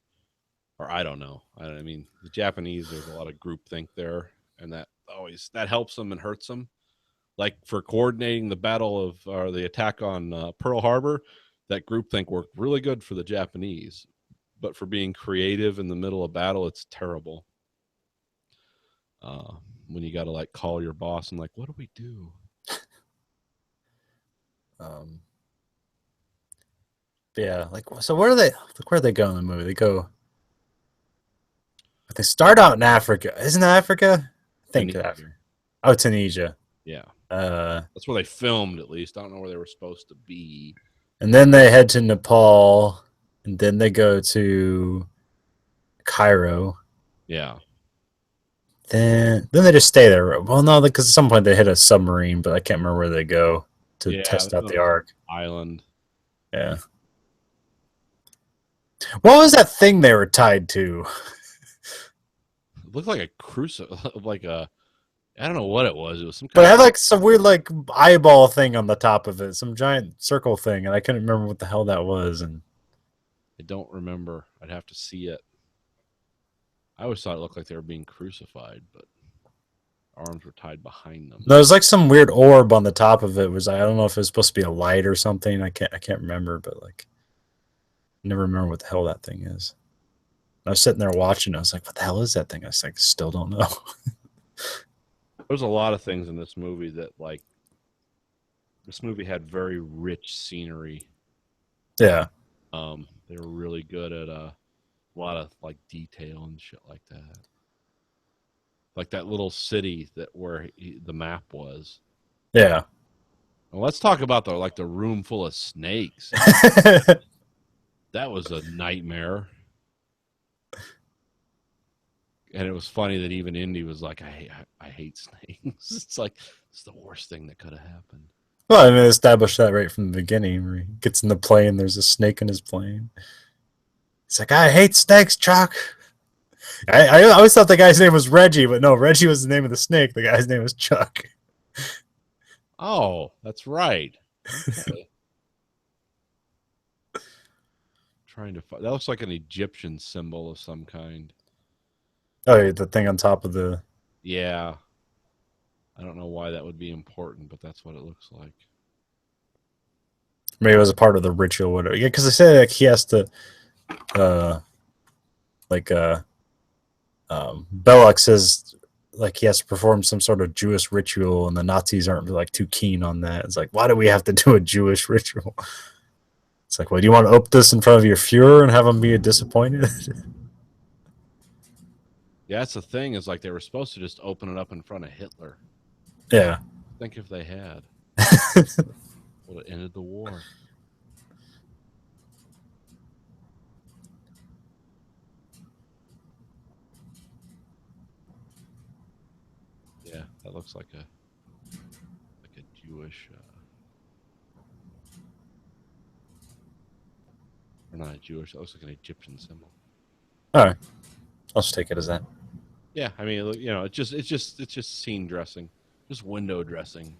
I don't know. I mean, the Japanese, there's a lot of groupthink there, and that helps them and hurts them. Like for coordinating the the attack on Pearl Harbor, that groupthink worked really good for the Japanese, but for being creative in the middle of battle, it's terrible. When you got to like call your boss and like, what do we do? Yeah, like so. Where are they? Like, where they go in the movie? They go. They start out in Africa. Isn't that Africa? I think Tunisia. Africa. Oh, Tunisia. Yeah, Uh, that's where they filmed. At least I don't know where they were supposed to be. and then they head to Nepal, and then they go to Cairo. Yeah, Then they just stay there. Well, no, because at some point they hit a submarine, but I can't remember where they go to Yeah, test out the no. ark. island. Yeah. What was that thing they were tied to? It looked like a like a. I don't know what it was. It was some But kind it had of. like some weird like eyeball thing on the top of it, some giant circle thing, and I couldn't remember what the hell that was. And I don't remember. I'd have to see it. I always thought it looked like they were being crucified, but arms were tied behind them. there was like some weird orb on the top of it. I don't know if it was supposed to be a light or something. I can't remember, but like I never remember what the hell that thing is. I was sitting there watching. I was like, "What the hell is that thing?" I was like, "Still don't know." There's a lot of things in this movie that like. This movie had very rich scenery. Yeah, They were really good at a lot of like detail and shit like that. Like that little city where the map was. yeah. Well, let's talk about the room full of snakes. That was a nightmare. And it was funny that even Indy was like, I hate snakes. It's like it's the worst thing that could have happened. Well, I mean, they established that right from the beginning. Where he gets in the plane, there's a snake in his plane. He's like, "I hate snakes, Chuck." I always thought the guy's name was Reggie, but no, Reggie was the name of the snake. The guy's name was Chuck. Oh, that's right. Okay. Trying to that looks like an Egyptian symbol of some kind. Oh, yeah, the thing on top of the. Yeah. I don't know why that would be important, but that's what it looks like. Maybe it was a part of the ritual, whatever. Yeah, because they say like he has to, Belloc says like he has to perform some sort of Jewish ritual, and the Nazis aren't like too keen on that. It's like, why do we have to do a Jewish ritual? It's like, well, do you want to open this in front of your Fuhrer and have him be disappointed? Yeah, that's the thing, is like they were supposed to just open it up in front of Hitler. Yeah. Think if they had. Would have ended the war. Yeah, that looks like a Jewish or not a Jewish, that looks like an Egyptian symbol. All right, I'll just take it as that. Yeah, I mean, you know, it's just scene dressing, just window dressing.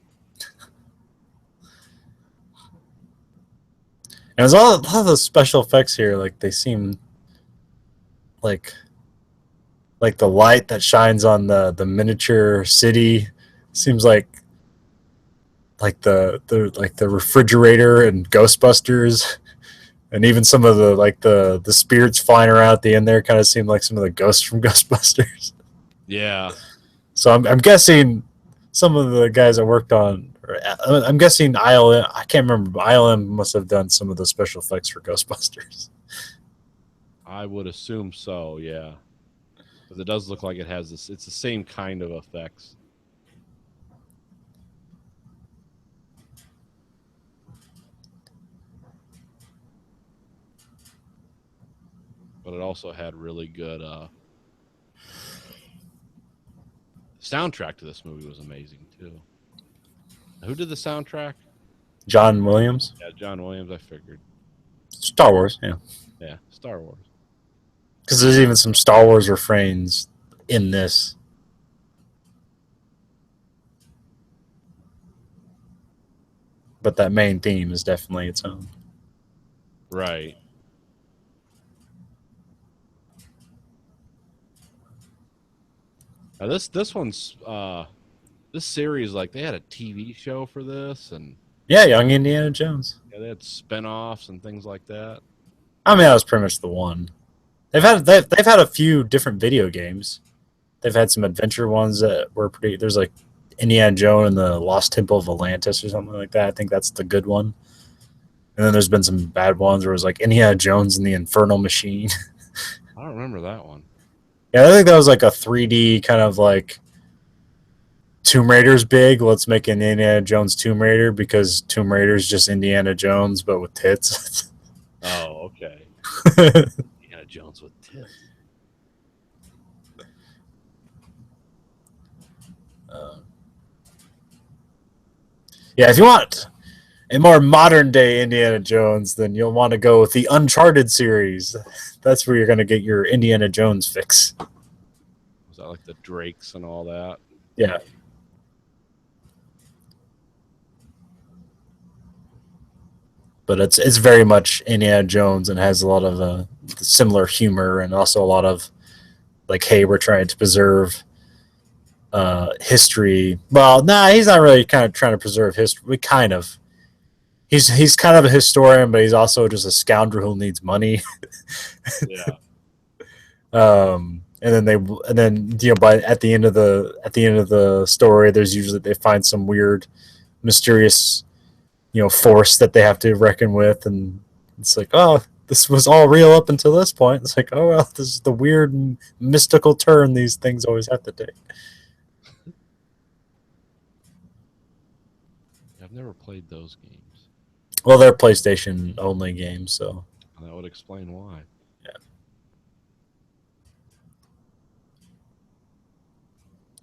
And there's a lot of those special effects here. Like they seem like the light that shines on the miniature city seems like the refrigerator and Ghostbusters, and even some of the spirits flying around at the end there kind of seem like some of the ghosts from Ghostbusters. Yeah. So I'm guessing some of the guys that worked on, I'm guessing ILM. I can't remember, but ILM must have done some of the special effects for Ghostbusters. I would assume so, yeah. Because it does look like it has this. It's the same kind of effects. But it also had really good soundtrack to this movie was amazing too. Who did the soundtrack? John Williams. Yeah, John Williams. I figured. Star Wars, yeah. Yeah, Star Wars. Because there's even some Star Wars refrains in this. But that main theme is definitely its own. Right. Now this one's this series, like they had a TV show for this, and Yeah, Young Indiana Jones. yeah, they had spin-offs and things like that. I mean, that was pretty much the one. They've had a few different video games. They've had some adventure ones that were pretty. There's like Indiana Jones and the Lost Temple of Atlantis or something like that. I think that's the good one. And then there's been some bad ones where it was like Indiana Jones and the Infernal Machine. I don't remember that one. Yeah, I think that was like a 3D kind of like Tomb Raider's big. Let's make an Indiana Jones Tomb Raider because Tomb Raider's just Indiana Jones but with tits. Oh, okay. Indiana Jones with tits. Yeah, if you want a more modern day Indiana Jones, then you'll want to go with the Uncharted series. That's where you're going to get your Indiana Jones fix. Was that like the Drakes and all that? Yeah. But it's very much Indiana Jones and has a lot of similar humor and also a lot of like, hey, we're trying to preserve history. Well, nah, he's not really kind of trying to preserve history. We kind of. He's kind of a historian, but he's also just a scoundrel who needs money. Yeah. And then you know, by at the end of the story, there's usually they find some weird, mysterious, you know, force that they have to reckon with, and it's like, oh, this was all real up until this point. It's like, oh well, this is the weird mystical turn these things always have to take. I've never played those games. Well, they're PlayStation only games, so That would explain why.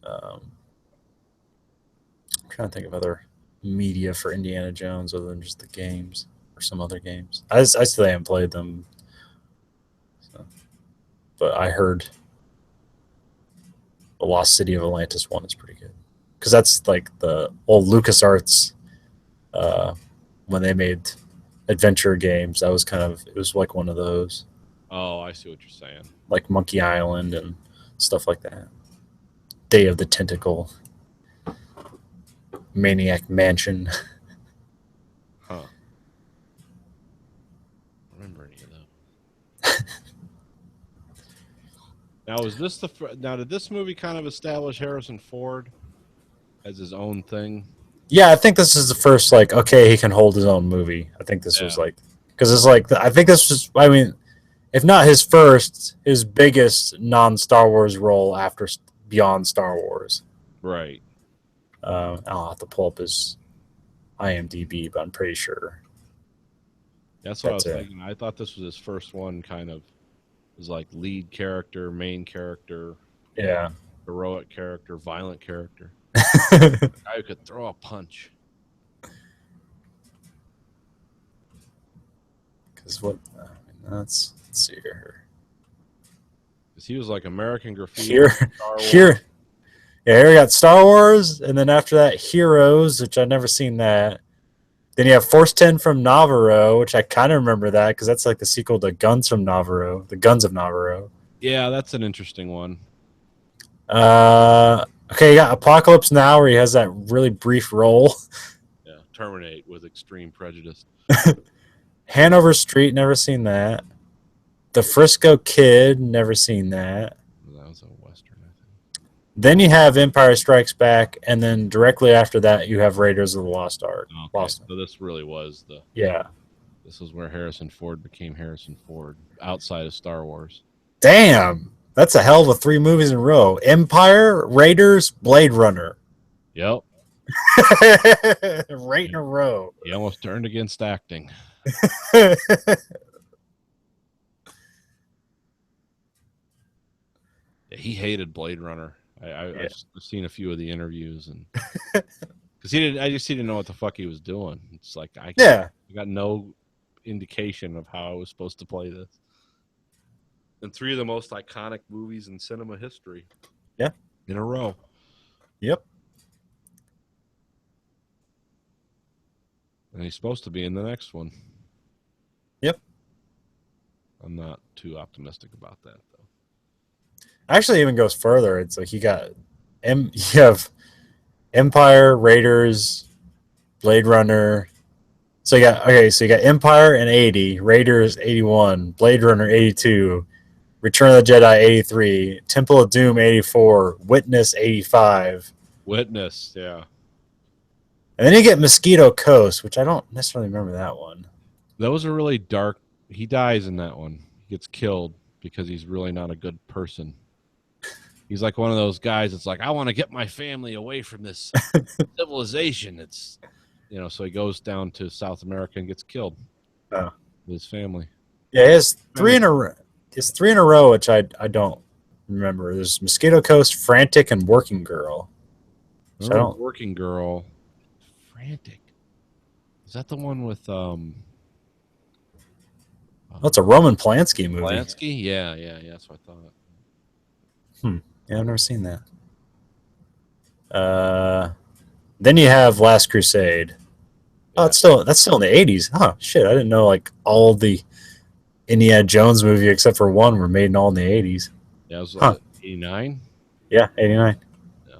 I'm trying to think of other media for Indiana Jones other than just the games or some other games. I still haven't played them, so. But I heard the Lost City of Atlantis one is pretty good because that's like the old LucasArts when they made adventure games. That was it was like one of those, Oh, I see what you're saying. like Monkey Island and stuff like that. Day of the Tentacle, Maniac Mansion. Huh. I don't remember any of them. Now, is this now? Did this movie kind of establish Harrison Ford as his own thing? Yeah, I think this is the first, like, okay, he can hold his own movie. I think this was like, because it's like, I think this was, I mean, if not his first, his biggest non-Star Wars role after beyond Star Wars. Right. I'll have to pull up his IMDb, but I'm pretty sure. That's what That's I was it. thinking. I thought this was his first one, kind of, was like lead character, main character, Yeah. heroic character, violent character. Guy who could throw a punch. Because what? Let's see here. Because he was like American Graffiti. Here, Star Wars. here. Yeah, here we got Star Wars, and then after that, Heroes, which I've never seen that. Then you have Force 10 from Navarro, which I kind of remember that because that's like the sequel to Guns from Navarro, the Guns of Navarro. Yeah, that's an interesting one. Okay, you got Apocalypse Now, where he has that really brief role. Yeah, Terminate with Extreme Prejudice. Hanover Street, never seen that. The Frisco Kid, never seen that. That was a Western, I think. Then you have Empire Strikes Back, and then directly after that, you have Raiders of the Lost Ark. Okay, Lost. so this really was Yeah. this is where Harrison Ford became Harrison Ford outside of Star Wars. Damn, that's a hell of a 3 movies in a row. Empire, Raiders, Blade Runner. Yep. Right in a row. He almost turned against acting. Yeah, he hated Blade Runner. I've seen a few of the interviews, and because he didn't know what the fuck he was doing. It's like I got no indication of how I was supposed to play this. And 3 of the most iconic movies in cinema history. Yeah. In a row. Yep. And he's supposed to be in the next one. Yep. I'm not too optimistic about that, though. Actually, it even goes further. It's like you have Empire, Raiders, Blade Runner. So you got Empire in 80, Raiders 81, Blade Runner 82, Return of the Jedi 83, Temple of Doom 84, Witness 85, Witness, yeah. And then you get Mosquito Coast, which I don't necessarily remember that one. That was a really dark. He dies in that one. He gets killed because he's really not a good person. He's like one of those guys that's like, I want to get my family away from this civilization. It's, so he goes down to South America and gets killed Oh. with his family. Yeah, he has three in a row, which I don't remember. There's Mosquito Coast, Frantic, and Working Girl. So I don't. Working Girl, Frantic. Is that the one with That's a Roman Polanski movie. Polanski? Yeah, that's what I thought. Yeah, I've never seen that. Then you have Last Crusade. Oh, that's still in the 80s. Oh shit, I didn't know like all the Indiana Jones movie except for one were made in all in the 80s. Yeah, it was 89. Yeah, 89. Yeah,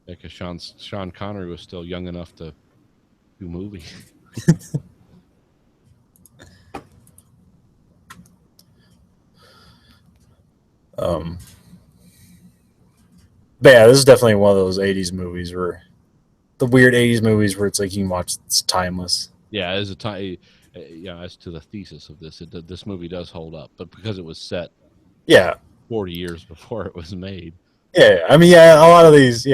because Sean Connery was still young enough to do movies. But yeah, this is definitely one of those 80s movies where the weird 80s movies where it's like you can watch, it's timeless. Yeah, as a time, as to the thesis of this, this movie does hold up, but because it was set, 40 years before it was made. Yeah, I mean, a lot of these,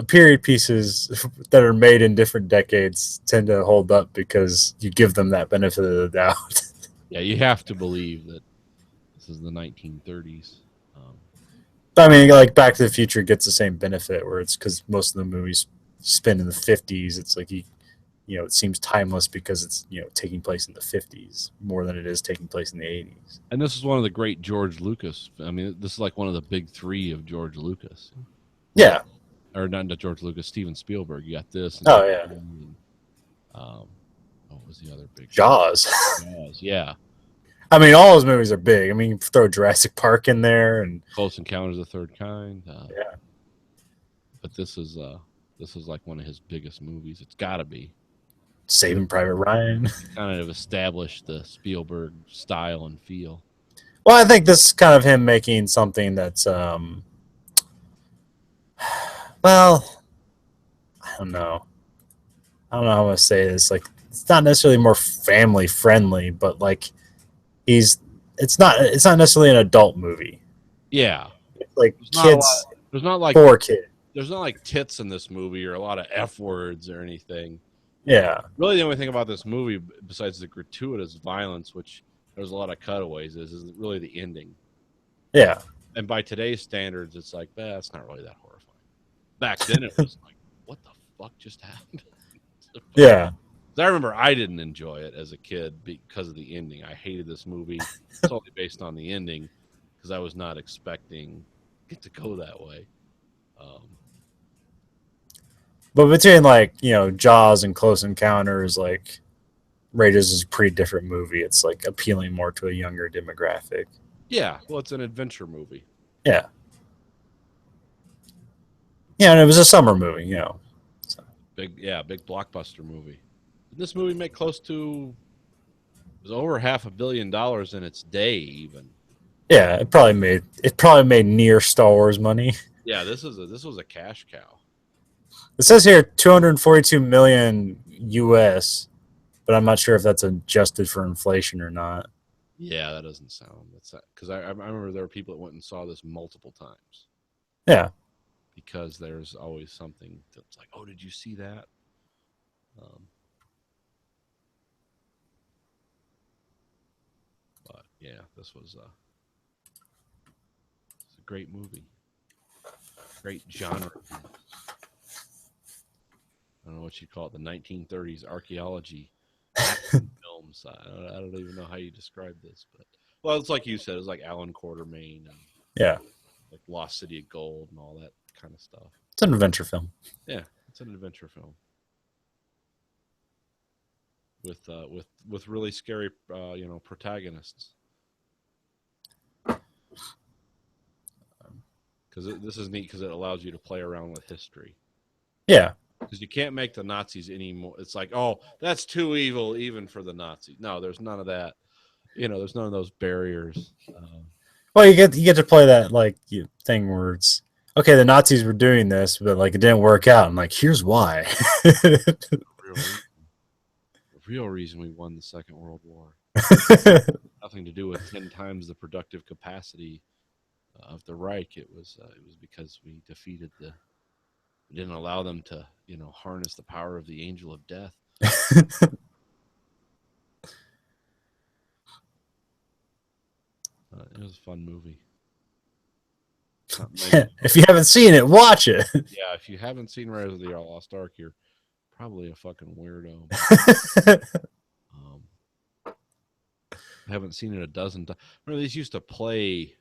period pieces that are made in different decades tend to hold up because you give them that benefit of the doubt. Yeah, you have to believe that this is the 1930s. I mean, like Back to the Future gets the same benefit where it's because most of the movies spin in the 50s. It's like it seems timeless because it's taking place in the 50s more than it is taking place in the 80s. And this is one of the great George Lucas. I mean, this is like one of the big three of George Lucas. Yeah. Or not George Lucas, Steven Spielberg. You got this. Oh yeah. What was the other big? Jaws. Jaws, yeah. I mean, all those movies are big. I mean, you throw Jurassic Park in there and Close Encounters of the Third Kind. Yeah. But this is like one of his biggest movies. It's got to be. Saving Private Ryan. Kind of established the Spielberg style and feel. Well, I think this is kind of him making something that's, well, I don't know how I'm gonna say this. Like, it's not necessarily more family friendly, but like, it's not necessarily an adult movie. Yeah, like kids. There's not like for kids. There's not like tits in this movie or a lot of F words or anything. Yeah. Really, the only thing about this movie, besides the gratuitous violence, which there's a lot of cutaways, is really the ending. Yeah. And by today's standards, it's like, that's not really that horrifying. Back then, it was like, what the fuck just happened? Yeah. I remember I didn't enjoy it as a kid because of the ending. I hated this movie solely based on the ending because I was not expecting it to go that way. But between like Jaws and Close Encounters, like Raiders is a pretty different movie. It's like appealing more to a younger demographic. Yeah, well, it's an adventure movie. Yeah. Yeah, and it was a summer movie, So. Big blockbuster movie. Did this movie make close to? It was over $500 million in its day, even. Yeah, it probably made near Star Wars money. Yeah, this was a cash cow. It says here 242 million US, but I'm not sure if that's adjusted for inflation or not. Yeah, that doesn't sound. That's because I remember there were people that went and saw this multiple times. Yeah. Because there's always something that's like, oh, did you see that? But yeah, this was it's a great movie. Great genre. I don't know what you call it. The 1930s archaeology films. I don't even know how you describe this, but well, it's like you said. It's like Alan Quartermain and like Lost City of Gold and all that kind of stuff. It's an adventure film. Yeah, it's an adventure film with really scary protagonists. Because this is neat because it allows you to play around with history. Yeah. Because you can't make the Nazis anymore. It's like, oh, that's too evil even for the Nazis. No, there's none of that. There's none of those barriers. Well, you get to play that like thing where it's okay. The Nazis were doing this, but like it didn't work out. And like, here's why. The real reason we won the Second World War. Nothing to do with 10 times the productive capacity of the Reich. It was because we defeated we didn't allow them to harness the power of the angel of death. It was a fun movie. If you haven't seen it, watch it. Yeah, if you haven't seen Raiders of the Lost Ark, you're probably a fucking weirdo. I haven't seen it a dozen times. Remember, these used to play.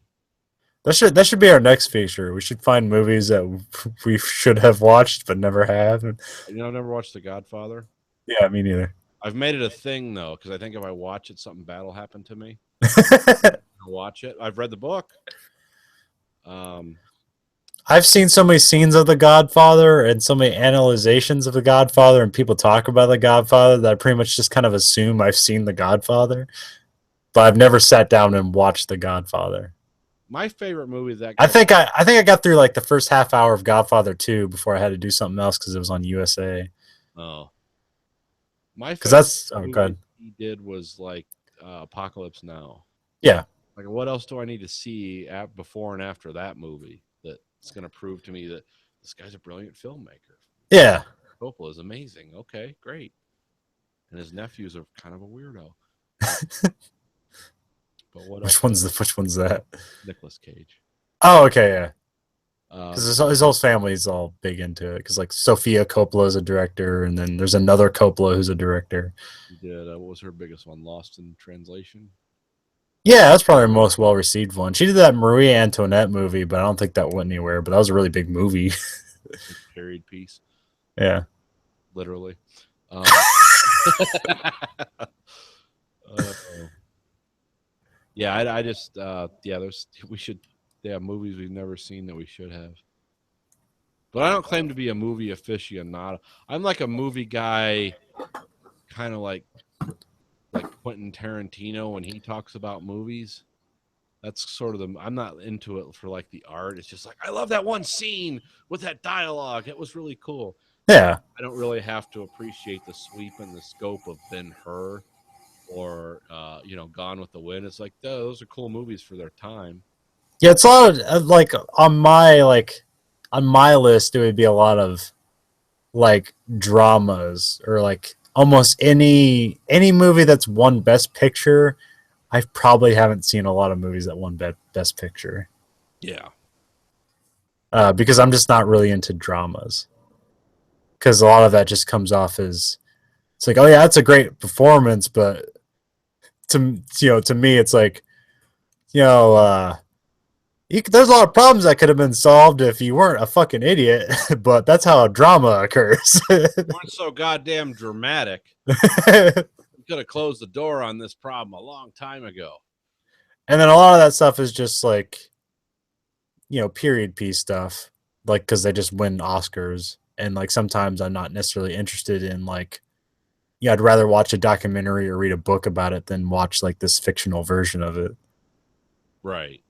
That should be our next feature. We should find movies that we should have watched but never have. I've never watched The Godfather. Yeah, me neither. I've made it a thing though, because I think if I watch it, something bad will happen to me. I'll watch it. I've read the book. I've seen so many scenes of The Godfather and so many analyzations of The Godfather and people talk about The Godfather that I pretty much just kind of assume I've seen The Godfather, but I've never sat down and watched The Godfather. My favorite movie that I think I got through like the first half hour of Godfather 2 before I had to do something else because it was on USA. Oh, my because that's movie good. He did was like Apocalypse Now. Yeah. Like, what else do I need to see before and after that movie that's going to prove to me that this guy's a brilliant filmmaker? Yeah. Coppola is amazing. Okay, great. And his nephew's are kind of a weirdo. But which one's that? Nicolas Cage. Oh, okay, yeah. Because his whole family's all big into it. Because like Sofia Coppola is a director, and then there's another Coppola who's a director. He did. What was her biggest one? Lost in Translation. Yeah, that's probably the most well received one. She did that Marie Antoinette movie, but I don't think that went anywhere. But that was a really big movie. Period piece. Yeah. Literally. Yeah, I just movies we've never seen that we should have. But I don't claim to be a movie aficionado. I'm like a movie guy, kind of like Quentin Tarantino when he talks about movies. That's sort of I'm not into it for like the art. It's just like, I love that one scene with that dialogue. It was really cool. Yeah. I don't really have to appreciate the sweep and the scope of Ben-Hur or Gone with the Wind. It's like, those are cool movies for their time. Yeah, it's a lot of like on my list. It would be a lot of like dramas or like almost any movie that's won Best Picture. I probably haven't seen a lot of movies that won Best Picture. Yeah. Because I'm just not really into dramas. Because a lot of that just comes off as it's like, oh yeah, that's a great performance, but to me, it's like, there's a lot of problems that could have been solved if you weren't a fucking idiot, but that's how a drama occurs. You weren't so goddamn dramatic. You could have closed the door on this problem a long time ago. And then a lot of that stuff is just like, period piece stuff, like because they just win Oscars. And like sometimes I'm not necessarily interested in like, I'd rather watch a documentary or read a book about it than watch like this fictional version of it. Right.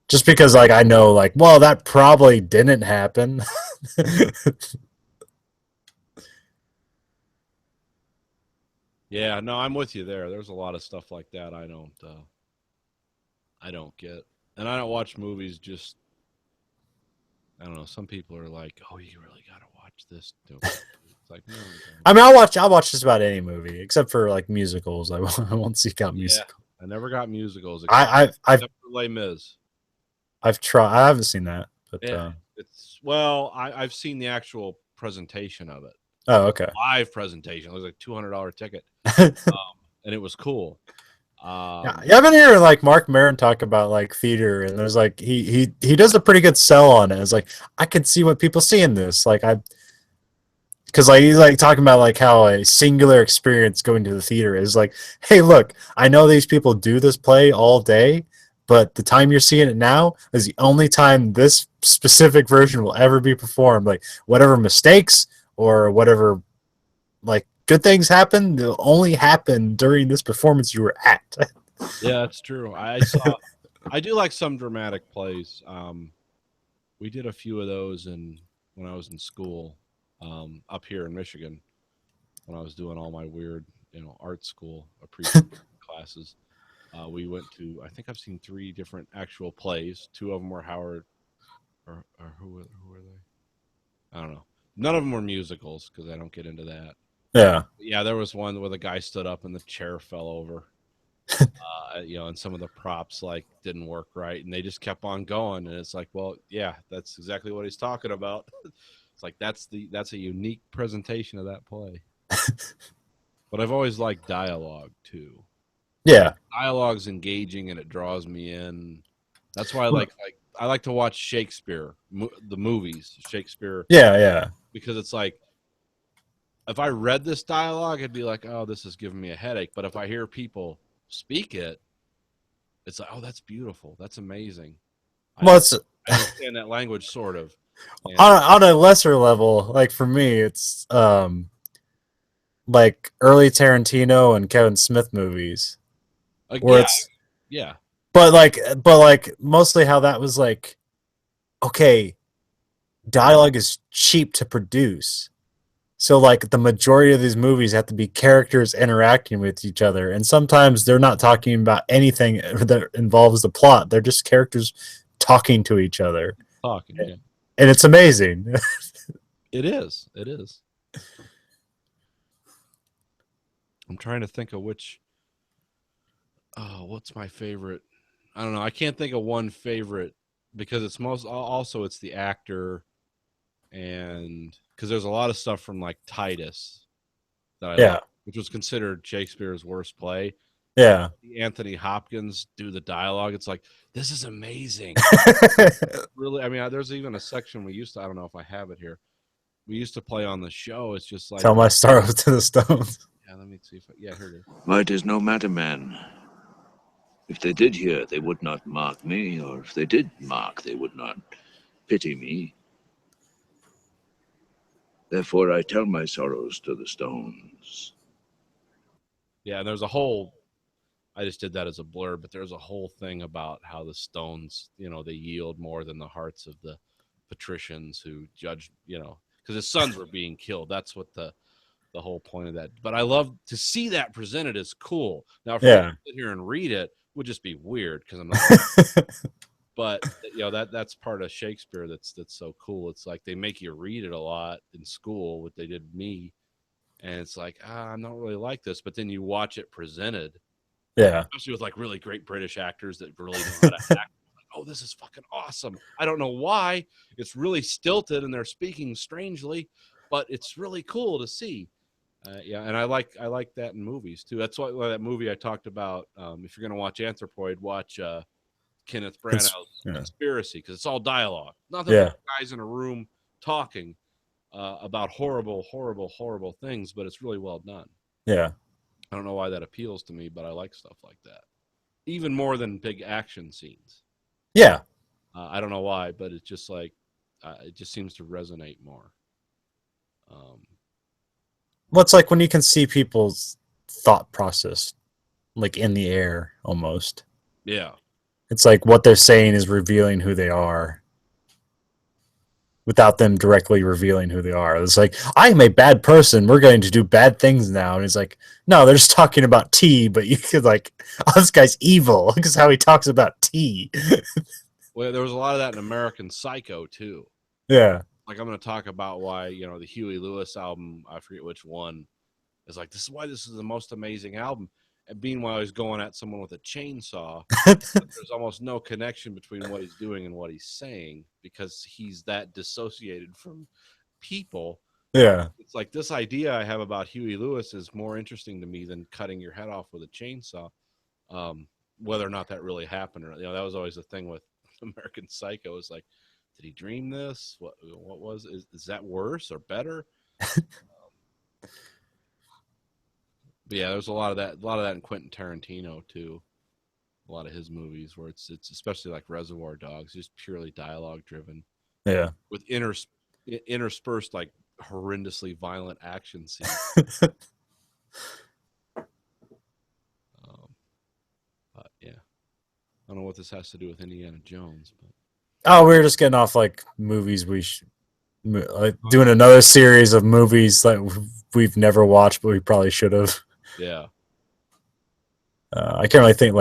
Just because like I know like, well, that probably didn't happen. Yeah, no, I'm with you there. There's a lot of stuff like that I don't get. And I don't watch movies just, I don't know, some people are like, oh, you really got to watch this. It's like, no. I mean, I'll watch just about any movie except for like musicals. I won't seek out musicals. Yeah, I never got musicals except for Les Mis. I've tried. I haven't seen that, but yeah, I've seen the actual presentation of it. Oh, okay. Live presentation. It was like $200 ticket, and it was cool. Yeah, I've been hearing like Mark Maron talk about like theater, and there's like he does a pretty good sell on it. It's like I can see what people see in this, because like he's like talking about like how a singular experience going to the theater is like, hey, look, I know these people do this play all day, but the time you're seeing it now is the only time this specific version will ever be performed. Like whatever mistakes or whatever like good things happen, they'll only happen during this performance you were at. Yeah, that's true. I saw I do like some dramatic plays. We did a few of those when I was in school up here in Michigan when I was doing all my weird, art school appreciation classes. We went to, I think I've seen 3 different actual plays. 2 of them were Howard, or who were they? I don't know. None of them were musicals because I don't get into that. Yeah. Yeah, there was one where the guy stood up and the chair fell over. And some of the props didn't work right, and they just kept on going. And it's like, well, yeah, that's exactly what he's talking about. It's like that's a unique presentation of that play. But I've always liked dialogue too. Yeah. Dialogue's engaging and it draws me in. That's why I like to watch Shakespeare, the movies, Shakespeare. Yeah. Because it's like, if I read this dialogue, it'd be like, oh, this is giving me a headache. But if I hear people speak it, it's like, oh, that's beautiful. That's amazing. Well, I understand that language, sort of. And on a lesser level, like for me, it's like early Tarantino and Kevin Smith movies, where it's but like mostly how that was like, okay, dialogue is cheap to produce. So like the majority of these movies have to be characters interacting with each other. And sometimes they're not talking about anything that involves the plot. They're just characters talking to each other. Yeah. And it's amazing. It is. I'm trying to think of what's my favorite. I don't know. I can't think of one favorite because it's it's the actor, and because there's a lot of stuff from like Titus that I like, which was considered Shakespeare's worst play. Yeah. Anthony Hopkins do the dialogue. It's like, this is amazing. Really, I mean, there's even a section we used to, I don't know if I have it here. We used to play on the show. It's just like, tell my sorrows to the stones. Yeah, let me see here it is. Might is no matter, man. If they did hear, they would not mark me, or if they did mark, they would not pity me. Therefore I tell my sorrows to the stones. Yeah, and there's a whole, I just did that as a blur, but there's a whole thing about how the stones, they yield more than the hearts of the patricians who judged, because his sons were being killed. That's what the whole point of that. But I love to see that presented as cool. Now, if I sit here and read it, would just be weird because I'm not. But that's part of Shakespeare that's so cool. It's like they make you read it a lot in school, what they did me, and it's like, I'm not really like this. But then you watch it presented, especially with like really great British actors that really know how to act. Like, oh, this is fucking awesome. I don't know why it's really stilted and they're speaking strangely, but it's really cool to see. And I like that in movies too. That's why that movie I talked about. If you're gonna watch Anthropoid, watch Kenneth Branagh's Conspiracy, because it's all dialogue. Not that guys in a room talking about horrible, horrible, horrible things, but it's really well done. Yeah. I don't know why that appeals to me, but I like stuff like that, even more than big action scenes. Yeah. I don't know why, but it's just like it just seems to resonate more. Well, it's like when you can see people's thought process, like in the air almost. Yeah. It's like what they're saying is revealing who they are without them directly revealing who they are. It's like, I'm a bad person. We're going to do bad things now. And it's like, no, they're just talking about tea, but you could like, oh, this guy's evil because how he talks about tea. Well, there was a lot of that in American Psycho too. Yeah. Like, I'm going to talk about why, the Huey Lewis album, I forget which one, is like, this is why this is the most amazing album. And meanwhile, he's going at someone with a chainsaw. There's almost no connection between what he's doing and what he's saying because he's that dissociated from people. Yeah. It's like this idea I have about Huey Lewis is more interesting to me than cutting your head off with a chainsaw. Whether or not that really happened, or that was always the thing with American Psycho. Is like, did he dream this? What was? Is that worse or better? But yeah, there's a lot of that in Quentin Tarantino too. A lot of his movies where it's especially like Reservoir Dogs, just purely dialogue driven. Yeah. With interspersed like horrendously violent action scenes. But yeah. I don't know what this has to do with Indiana Jones, but Oh, we were just getting off like movies. Like doing another series of movies that we've never watched, but we probably should have. yeah. I can't really think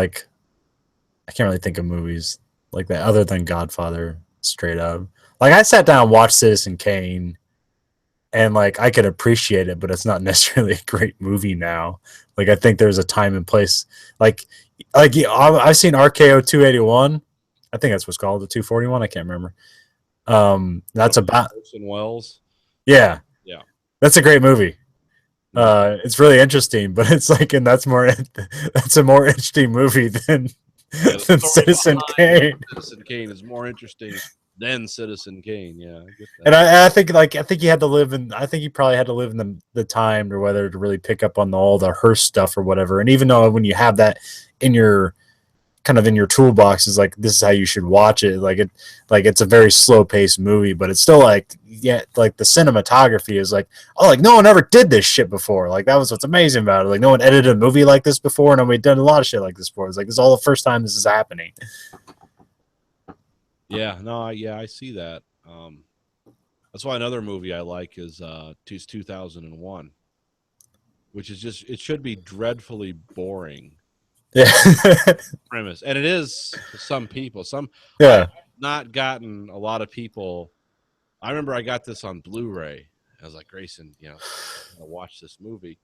of movies like that other than Godfather. Straight up, like I sat down and watched Citizen Kane, and like I could appreciate it, but it's not necessarily a great movie now. Like I think there's a time and place. Like I've seen RKO 281. I think that's what's called, the 241. I can't remember. That's about Orson Welles. yeah. Yeah. That's a great movie. It's really interesting, but it's like, and that's a more interesting movie than Yeah, the than story Citizen behind Kane. Citizen Kane is more interesting than Citizen Kane. Yeah, I get that. And I think you had to live in. I think you probably had to live in the time or whether to really pick up on all the Hearst stuff or whatever. And even though when you have that in your kind of in your toolbox, is like this is how you should watch it. Like it's a very slow paced movie, but it's still like like the cinematography is like, oh, like no one ever did this shit before. Like that was what's amazing about it. Like no one edited a movie like this before, and we've done a lot of shit like this before. It's like this is all the first time this is happening. Yeah, no, I see that. That's why another movie I like is 2001, which is just it should be dreadfully boring Yeah. premise, and it is to some people. Some Yeah. not gotten a lot of people. I remember I got this on Blu-ray. I was like, Grayson, I'm gonna watch this movie,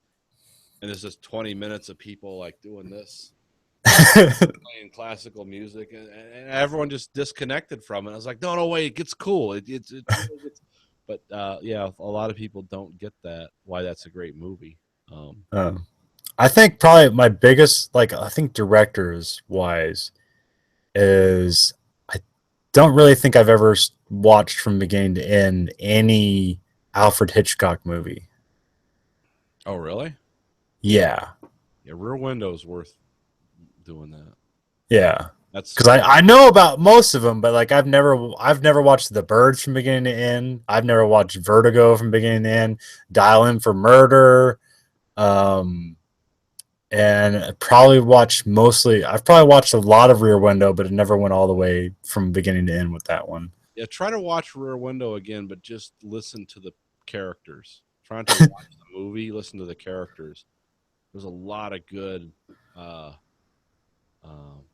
and there's just 20 minutes of people like doing this, playing classical music, and everyone just disconnected from it. I was like, no, wait, it gets cool. But yeah, a lot of people don't get that. Why that's a great movie. I think probably my biggest, like, I think directors wise, is I don't really think I've ever watched from beginning to end any Alfred Hitchcock movie. Oh, really? Yeah. Yeah, Rear Window's worth doing that. Yeah. That's because I know about most of them, but like I've never watched The Birds from beginning to end. I've never watched Vertigo from beginning to end. Dial In for Murder, and I've probably watched a lot of Rear Window, but it never went all the way from beginning to end with that one. Yeah, try to watch Rear Window again, but just listen to the characters. Trying to watch the movie, listen to the characters. There's a lot of good.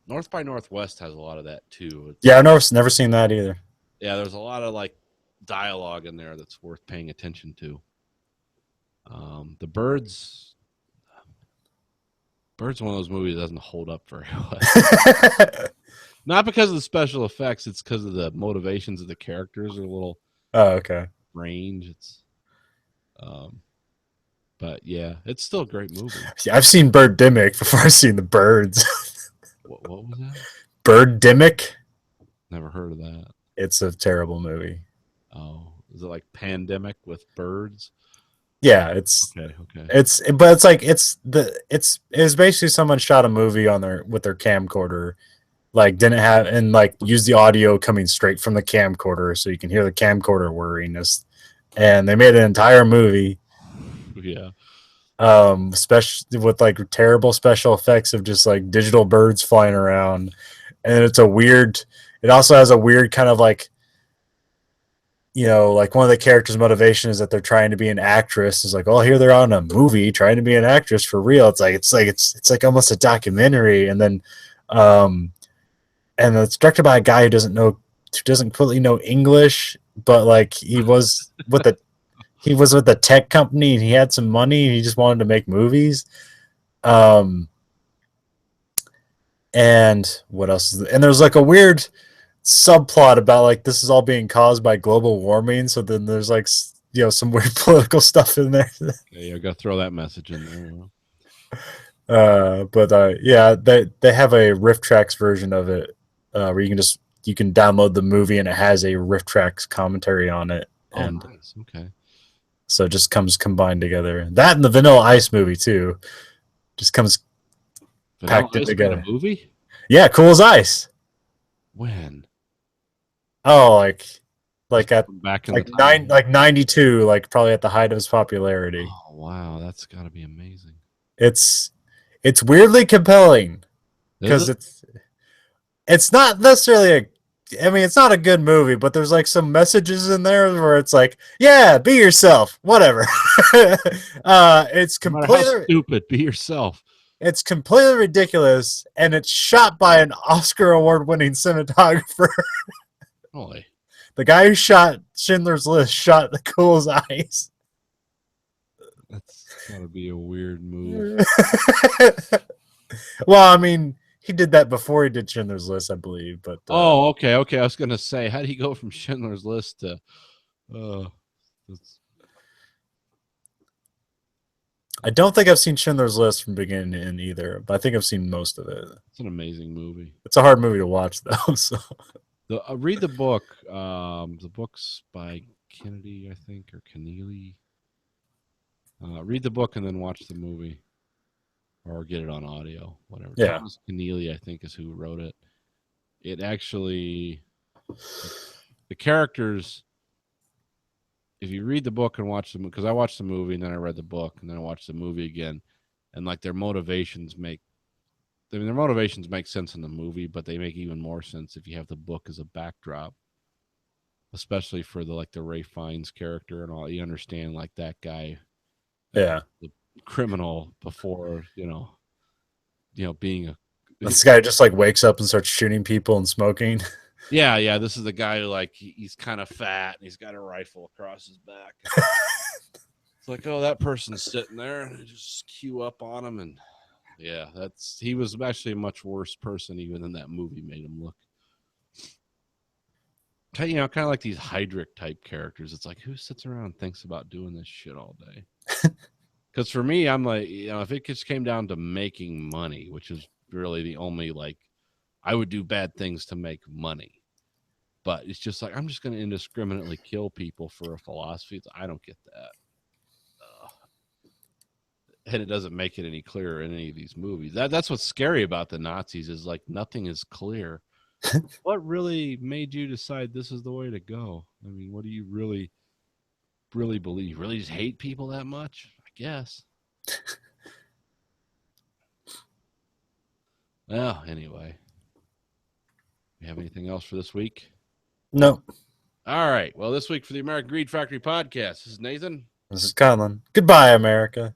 North by Northwest has a lot of that too. Yeah, I've never seen that either. Yeah, there's a lot of like dialogue in there that's worth paying attention to. The Birds. Bird's one of those movies that doesn't hold up very well. Not because of the special effects, it's because of the motivations of the characters are a little okay. Range. It's but yeah, it's still a great movie. See, I've seen Birdemic before I've seen The Birds. What was that? Birdemic? Never heard of that. It's a terrible movie. Oh, is it like Pandemic with birds? Yeah, it's basically someone shot a movie on with their camcorder, like didn't have and like used the audio coming straight from the camcorder so you can hear the camcorder whirring, and they made an entire movie. Yeah. Especially with like terrible special effects of just like digital birds flying around, and it also has a weird kind of like, like one of the characters' motivation is that they're trying to be an actress. It's like, oh, here they're on a movie trying to be an actress for real. It's like almost a documentary, and then and it's directed by a guy who doesn't completely know English, but like he was with a tech company and he had some money and he just wanted to make movies. And what else and there's like a weird subplot about like this is all being caused by global warming. So then there's like, some weird political stuff in there. Yeah, you gotta throw that message in there. Yeah, they have a RiffTrax version of it where you can download the movie and it has a RiffTrax commentary on it. Oh, and nice. Okay. So it just comes combined together. That and the Vanilla Ice movie too, just comes packed in together. A movie? Yeah, Cool as Ice. When? Oh, like at back in like 92, like probably at the height of his popularity. Oh wow, that's got to be amazing. It's weirdly compelling because it's not necessarily it's not a good movie, but there's like some messages in there where it's like, yeah, be yourself, whatever. It's No matter how completely stupid, be yourself. it's completely ridiculous, and it's shot by an Oscar award-winning cinematographer. Holy. The guy who shot Schindler's List shot The Cool's Eyes. That's gotta be a weird move. Well, I mean, he did that before he did Schindler's List, I believe. But Oh, okay. I was gonna say, how do you go from Schindler's List to that's- I don't think I've seen Schindler's List from beginning to end either, but I think I've seen most of it. it's an amazing movie. It's a hard movie to watch, though. So Read the book. The book's by Kennedy, I think, or Keneally. Read the book and then watch the movie, or get it on audio, whatever. Yeah. Thomas Keneally, I think, is who wrote it. It actually, the characters. If you read the book and watch the movie, because I watched the movie and then I read the book and then I watched the movie again, and like their motivations make sense in the movie, but they make even more sense if you have the book as a backdrop, especially for the Ray Fiennes character and all. You understand like that guy, yeah, the criminal before being a this guy just like wakes up and starts shooting people and smoking. yeah. This is the guy who he's kind of fat and he's got a rifle across his back. It's like, oh, that person's sitting there, and I just queue up on him, and yeah, he was actually a much worse person even than that movie made him look. Kind of like these Heydrich type characters. It's like, who sits around and thinks about doing this shit all day? Because for me, I'm like, if it just came down to making money, which is really the only I would do bad things to make money. But it's just like, I'm just going to indiscriminately kill people for a philosophy. I don't get that. And it doesn't make it any clearer in any of these movies. That's what's scary about the Nazis is nothing is clear. What really made you decide this is the way to go? I mean, what do you really, really believe? You really just hate people that much? I guess. Well, anyway. You have anything else for this week? No. All right. Well, this week for the American Greed Factory podcast, this is Nathan. This is Conlon. Goodbye, America.